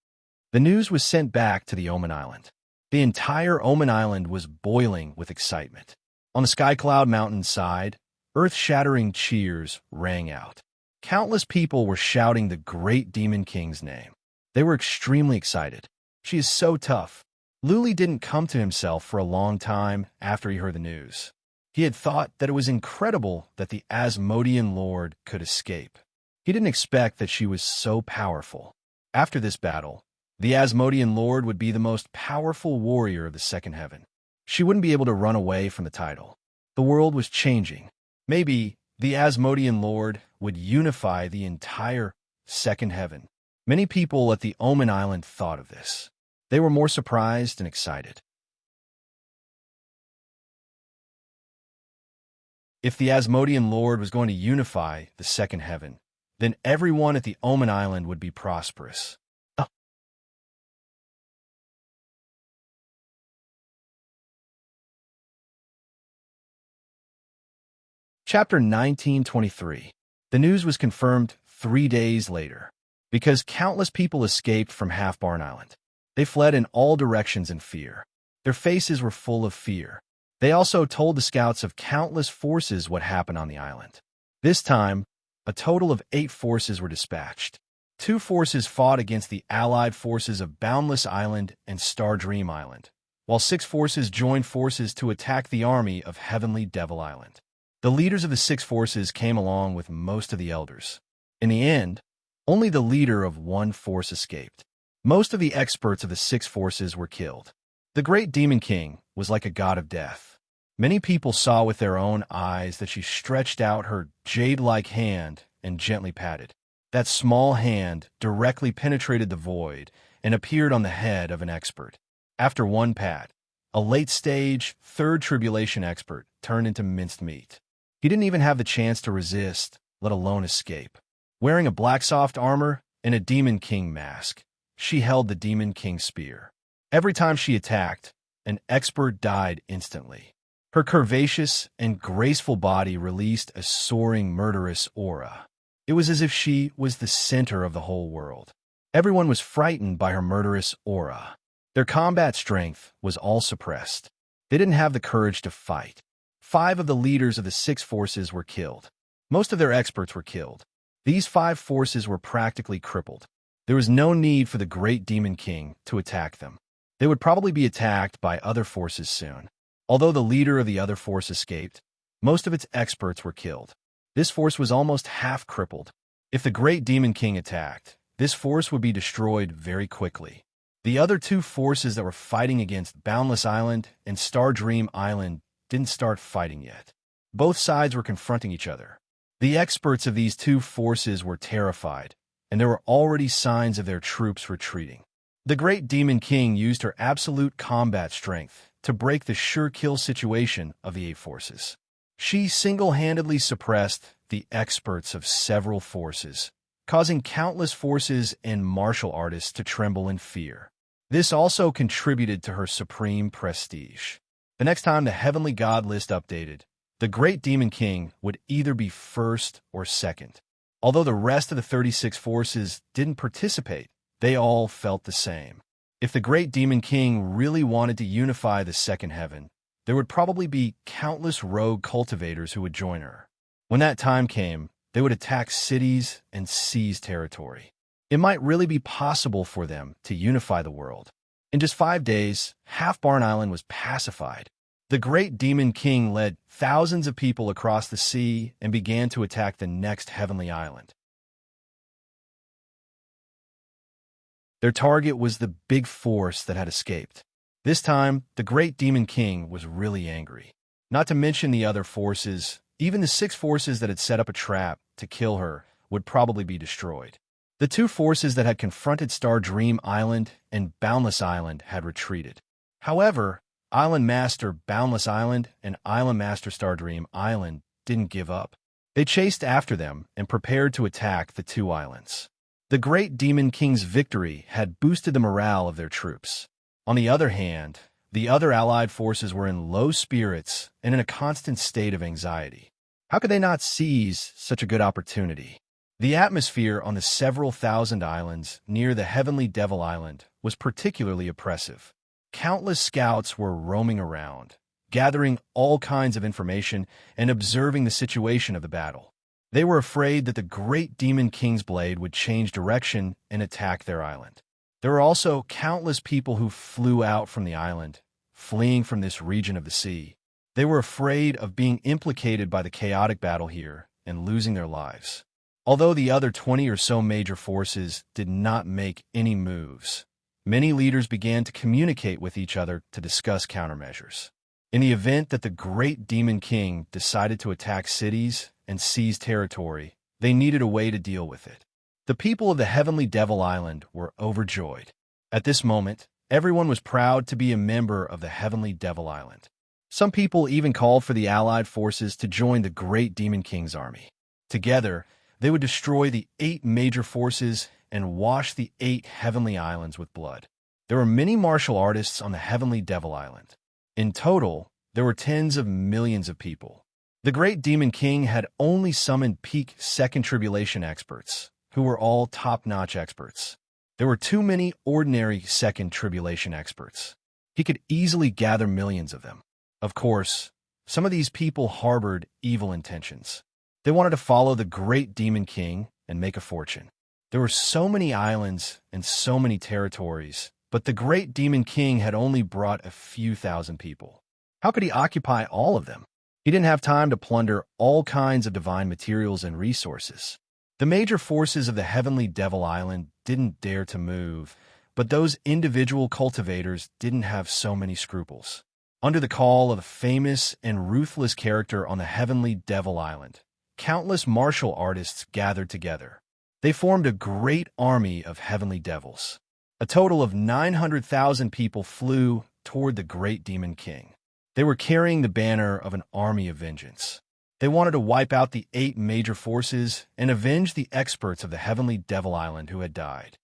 The news was sent back to the Omen Island. The entire Omen Island was boiling with excitement. On the Skycloud Mountain side, earth-shattering cheers rang out. Countless people were shouting the Great Demon King's name. They were extremely excited. She is so tough. Luli didn't come to himself for a long time after he heard the news. He had thought that it was incredible that the Asmodean Lord could escape. He didn't expect that she was so powerful. After this battle, the Asmodean Lord would be the most powerful warrior of the second heaven. She wouldn't be able to run away from the title. The world was changing. Maybe the Asmodean Lord would unify the entire second heaven. Many people at the Omen Island thought of this. They were more surprised and excited. If the Asmodean Lord was going to unify the second heaven, then everyone at the Omen Island would be prosperous. Chapter 1923. The news was confirmed 3 days later. Because countless people escaped from Half-Barn Island. They fled in all directions in fear. Their faces were full of fear. They also told the scouts of countless forces what happened on the island. This time, a total of 8 forces were dispatched. two forces fought against the allied forces of Boundless Island and Star Dream Island, while six forces joined forces to attack the army of Heavenly Devil Island. The leaders of the six forces came along with most of the elders. In the end, only the leader of one force escaped. Most of the experts of the six forces were killed. The great Demon King was like a god of death. Many people saw with their own eyes that she stretched out her jade-like hand and gently patted. That small hand directly penetrated the void and appeared on the head of an expert. After one pat, a late-stage, third tribulation expert turned into minced meat. He didn't even have the chance to resist, let alone escape. Wearing a black soft armor and a Demon King mask, she held the Demon King's spear. Every time she attacked, an expert died instantly. Her curvaceous and graceful body released a soaring, murderous aura. It was as if she was the center of the whole world. Everyone was frightened by her murderous aura. Their combat strength was all suppressed. They didn't have the courage to fight. 5 of the leaders of the 6 forces were killed. Most of their experts were killed. These 5 forces were practically crippled. There was no need for the great Demon King to attack them. They would probably be attacked by other forces soon. Although the leader of the other force escaped, most of its experts were killed. This force was almost half crippled. If the great Demon King attacked, this force would be destroyed very quickly. The other 2 forces that were fighting against Boundless Island and Star Dream Island didn't start fighting yet. Both sides were confronting each other. The experts of these 2 forces were terrified, and there were already signs of their troops retreating. The great Demon King used her absolute combat strength to break the sure-kill situation of the 8 forces. She single-handedly suppressed the experts of several forces, causing countless forces and martial artists to tremble in fear. This also contributed to her supreme prestige. The next time the Heavenly God list updated, the great Demon King would either be first or second. Although the rest of the 36 forces didn't participate, they all felt the same. If the great Demon King really wanted to unify the second heaven, there would probably be countless rogue cultivators who would join her. When that time came, they would attack cities and seize territory. It might really be possible for them to unify the world. In just 5 days, half Barn Island was pacified. The great Demon King led thousands of people across the sea and began to attack the next heavenly island. Their target was the big force that had escaped. This time, the great Demon King was really angry. Not to mention the other forces, even the 6 forces that had set up a trap to kill her would probably be destroyed. The 2 forces that had confronted Star Dream Island and Boundless Island had retreated. However, Island Master Boundless Island and Island Master Star Dream Island didn't give up. They chased after them and prepared to attack the 2 islands. The great Demon King's victory had boosted the morale of their troops. On the other hand, the other allied forces were in low spirits and in a constant state of anxiety. How could they not seize such a good opportunity? The atmosphere on the several thousand islands near the Heavenly Devil Island was particularly oppressive. Countless scouts were roaming around, gathering all kinds of information and observing the situation of the battle. They were afraid that the great Demon King's blade would change direction and attack their island. There were also countless people who flew out from the island, fleeing from this region of the sea. They were afraid of being implicated by the chaotic battle here and losing their lives. Although the other 20 or so major forces did not make any moves, many leaders began to communicate with each other to discuss countermeasures. In the event that the great Demon King decided to attack cities and seize territory, they needed a way to deal with it. The people of the Heavenly Devil Island were overjoyed. At this moment, everyone was proud to be a member of the Heavenly Devil Island. Some people even called for the allied forces to join the great Demon King's army. Together, they would destroy the 8 major forces and wash the 8 heavenly islands with blood. There were many martial artists on the Heavenly Devil Island. In total, there were tens of millions of people. The great Demon King had only summoned peak Second Tribulation experts, who were all top-notch experts. There were too many ordinary Second Tribulation experts. He could easily gather millions of them. Of course, some of these people harbored evil intentions. They wanted to follow the great Demon King and make a fortune. There were so many islands and so many territories, but the great demon king had only brought a few thousand people. How could he occupy all of them? He didn't have time to plunder all kinds of divine materials and resources. The major forces of the heavenly Devil Island didn't dare to move, but those individual cultivators didn't have so many scruples. Under the call of a famous and ruthless character on the heavenly Devil Island, countless martial artists gathered together. They formed a great army of heavenly devils. A total of 900,000 people flew toward the great demon king. They were carrying the banner of an army of vengeance. They wanted to wipe out the 8 major forces and avenge the experts of the heavenly Devil Island who had died.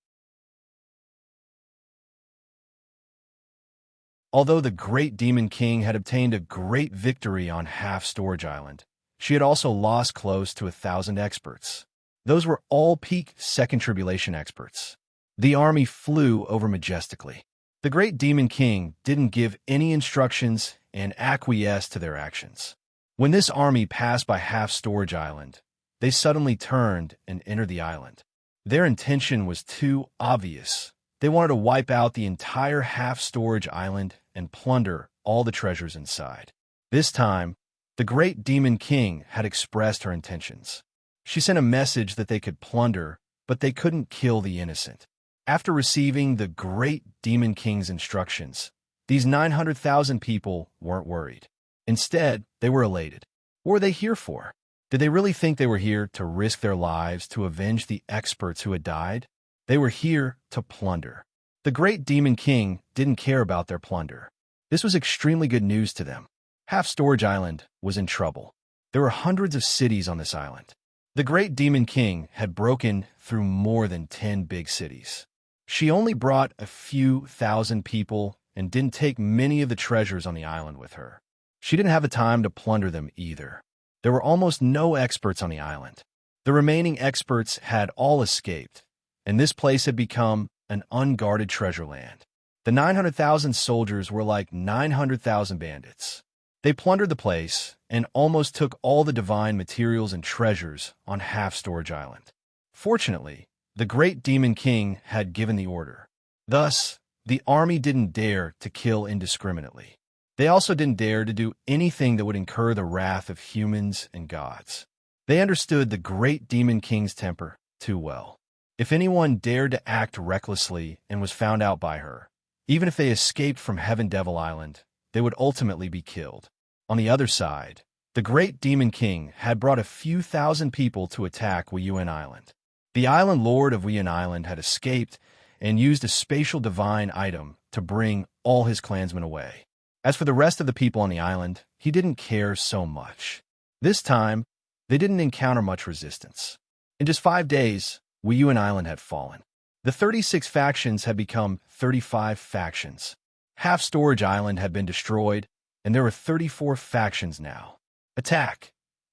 Although the great demon king had obtained a great victory on Half Storage Island, she had also lost close to 1,000 experts. Those were all peak Second Tribulation experts. The army flew over majestically. The great demon king didn't give any instructions and acquiesced to their actions. When this army passed by Half Storage Island, they suddenly turned and entered the island. Their intention was too obvious. They wanted to wipe out the entire Half Storage Island and plunder all the treasures inside. This time, the great demon king had expressed her intentions. She sent a message that they could plunder, but they couldn't kill the innocent. After receiving the great demon king's instructions, these 900,000 people weren't worried. Instead, they were elated. What were they here for? Did they really think they were here to risk their lives to avenge the experts who had died? They were here to plunder. The great demon king didn't care about their plunder. This was extremely good news to them. Half Storage Island was in trouble. There were hundreds of cities on this island. The great demon king had broken through more than 10 big cities. She only brought a few thousand people and didn't take many of the treasures on the island with her. She didn't have the time to plunder them either. There were almost no experts on the island. The remaining experts had all escaped, and this place had become an unguarded treasure land. The 900,000 soldiers were like 900,000 bandits. They plundered the place and almost took all the divine materials and treasures on Half Storage Island. Fortunately, the great demon king had given the order. Thus, the army didn't dare to kill indiscriminately. They also didn't dare to do anything that would incur the wrath of humans and gods. They understood the great demon king's temper too well. If anyone dared to act recklessly and was found out by her, even if they escaped from Heaven Devil Island, they would ultimately be killed. On the other side, the great demon king had brought a few thousand people to attack Wiyuan Island. The island lord of Wiyuan Island had escaped and used a spatial divine item to bring all his clansmen away. As for the rest of the people on the island, he didn't care so much. This time, they didn't encounter much resistance. In just 5 days, Wiyuan Island had fallen. The 36 factions had become 35 factions. Half Storage Island had been destroyed, and there were 34 factions now. Attack!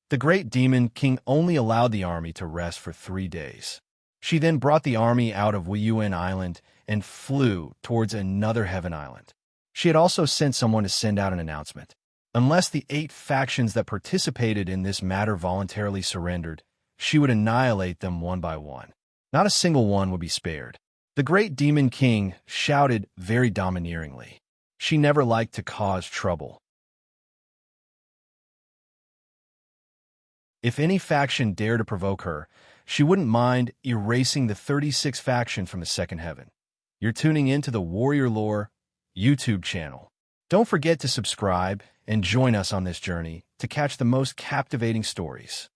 The great demon king only allowed the army to rest for 3 days. She then brought the army out of Wiyuan Island and flew towards another heaven island. She had also sent someone to send out an announcement. Unless the 8 factions that participated in this matter voluntarily surrendered, she would annihilate them one by one. Not a single one would be spared. The great demon king shouted very domineeringly. She never liked to cause trouble. If any faction dared to provoke her, she wouldn't mind erasing the 36 faction from the second heaven. You're tuning into the Warrior Lore YouTube channel. Don't forget to subscribe and join us on this journey to catch the most captivating stories.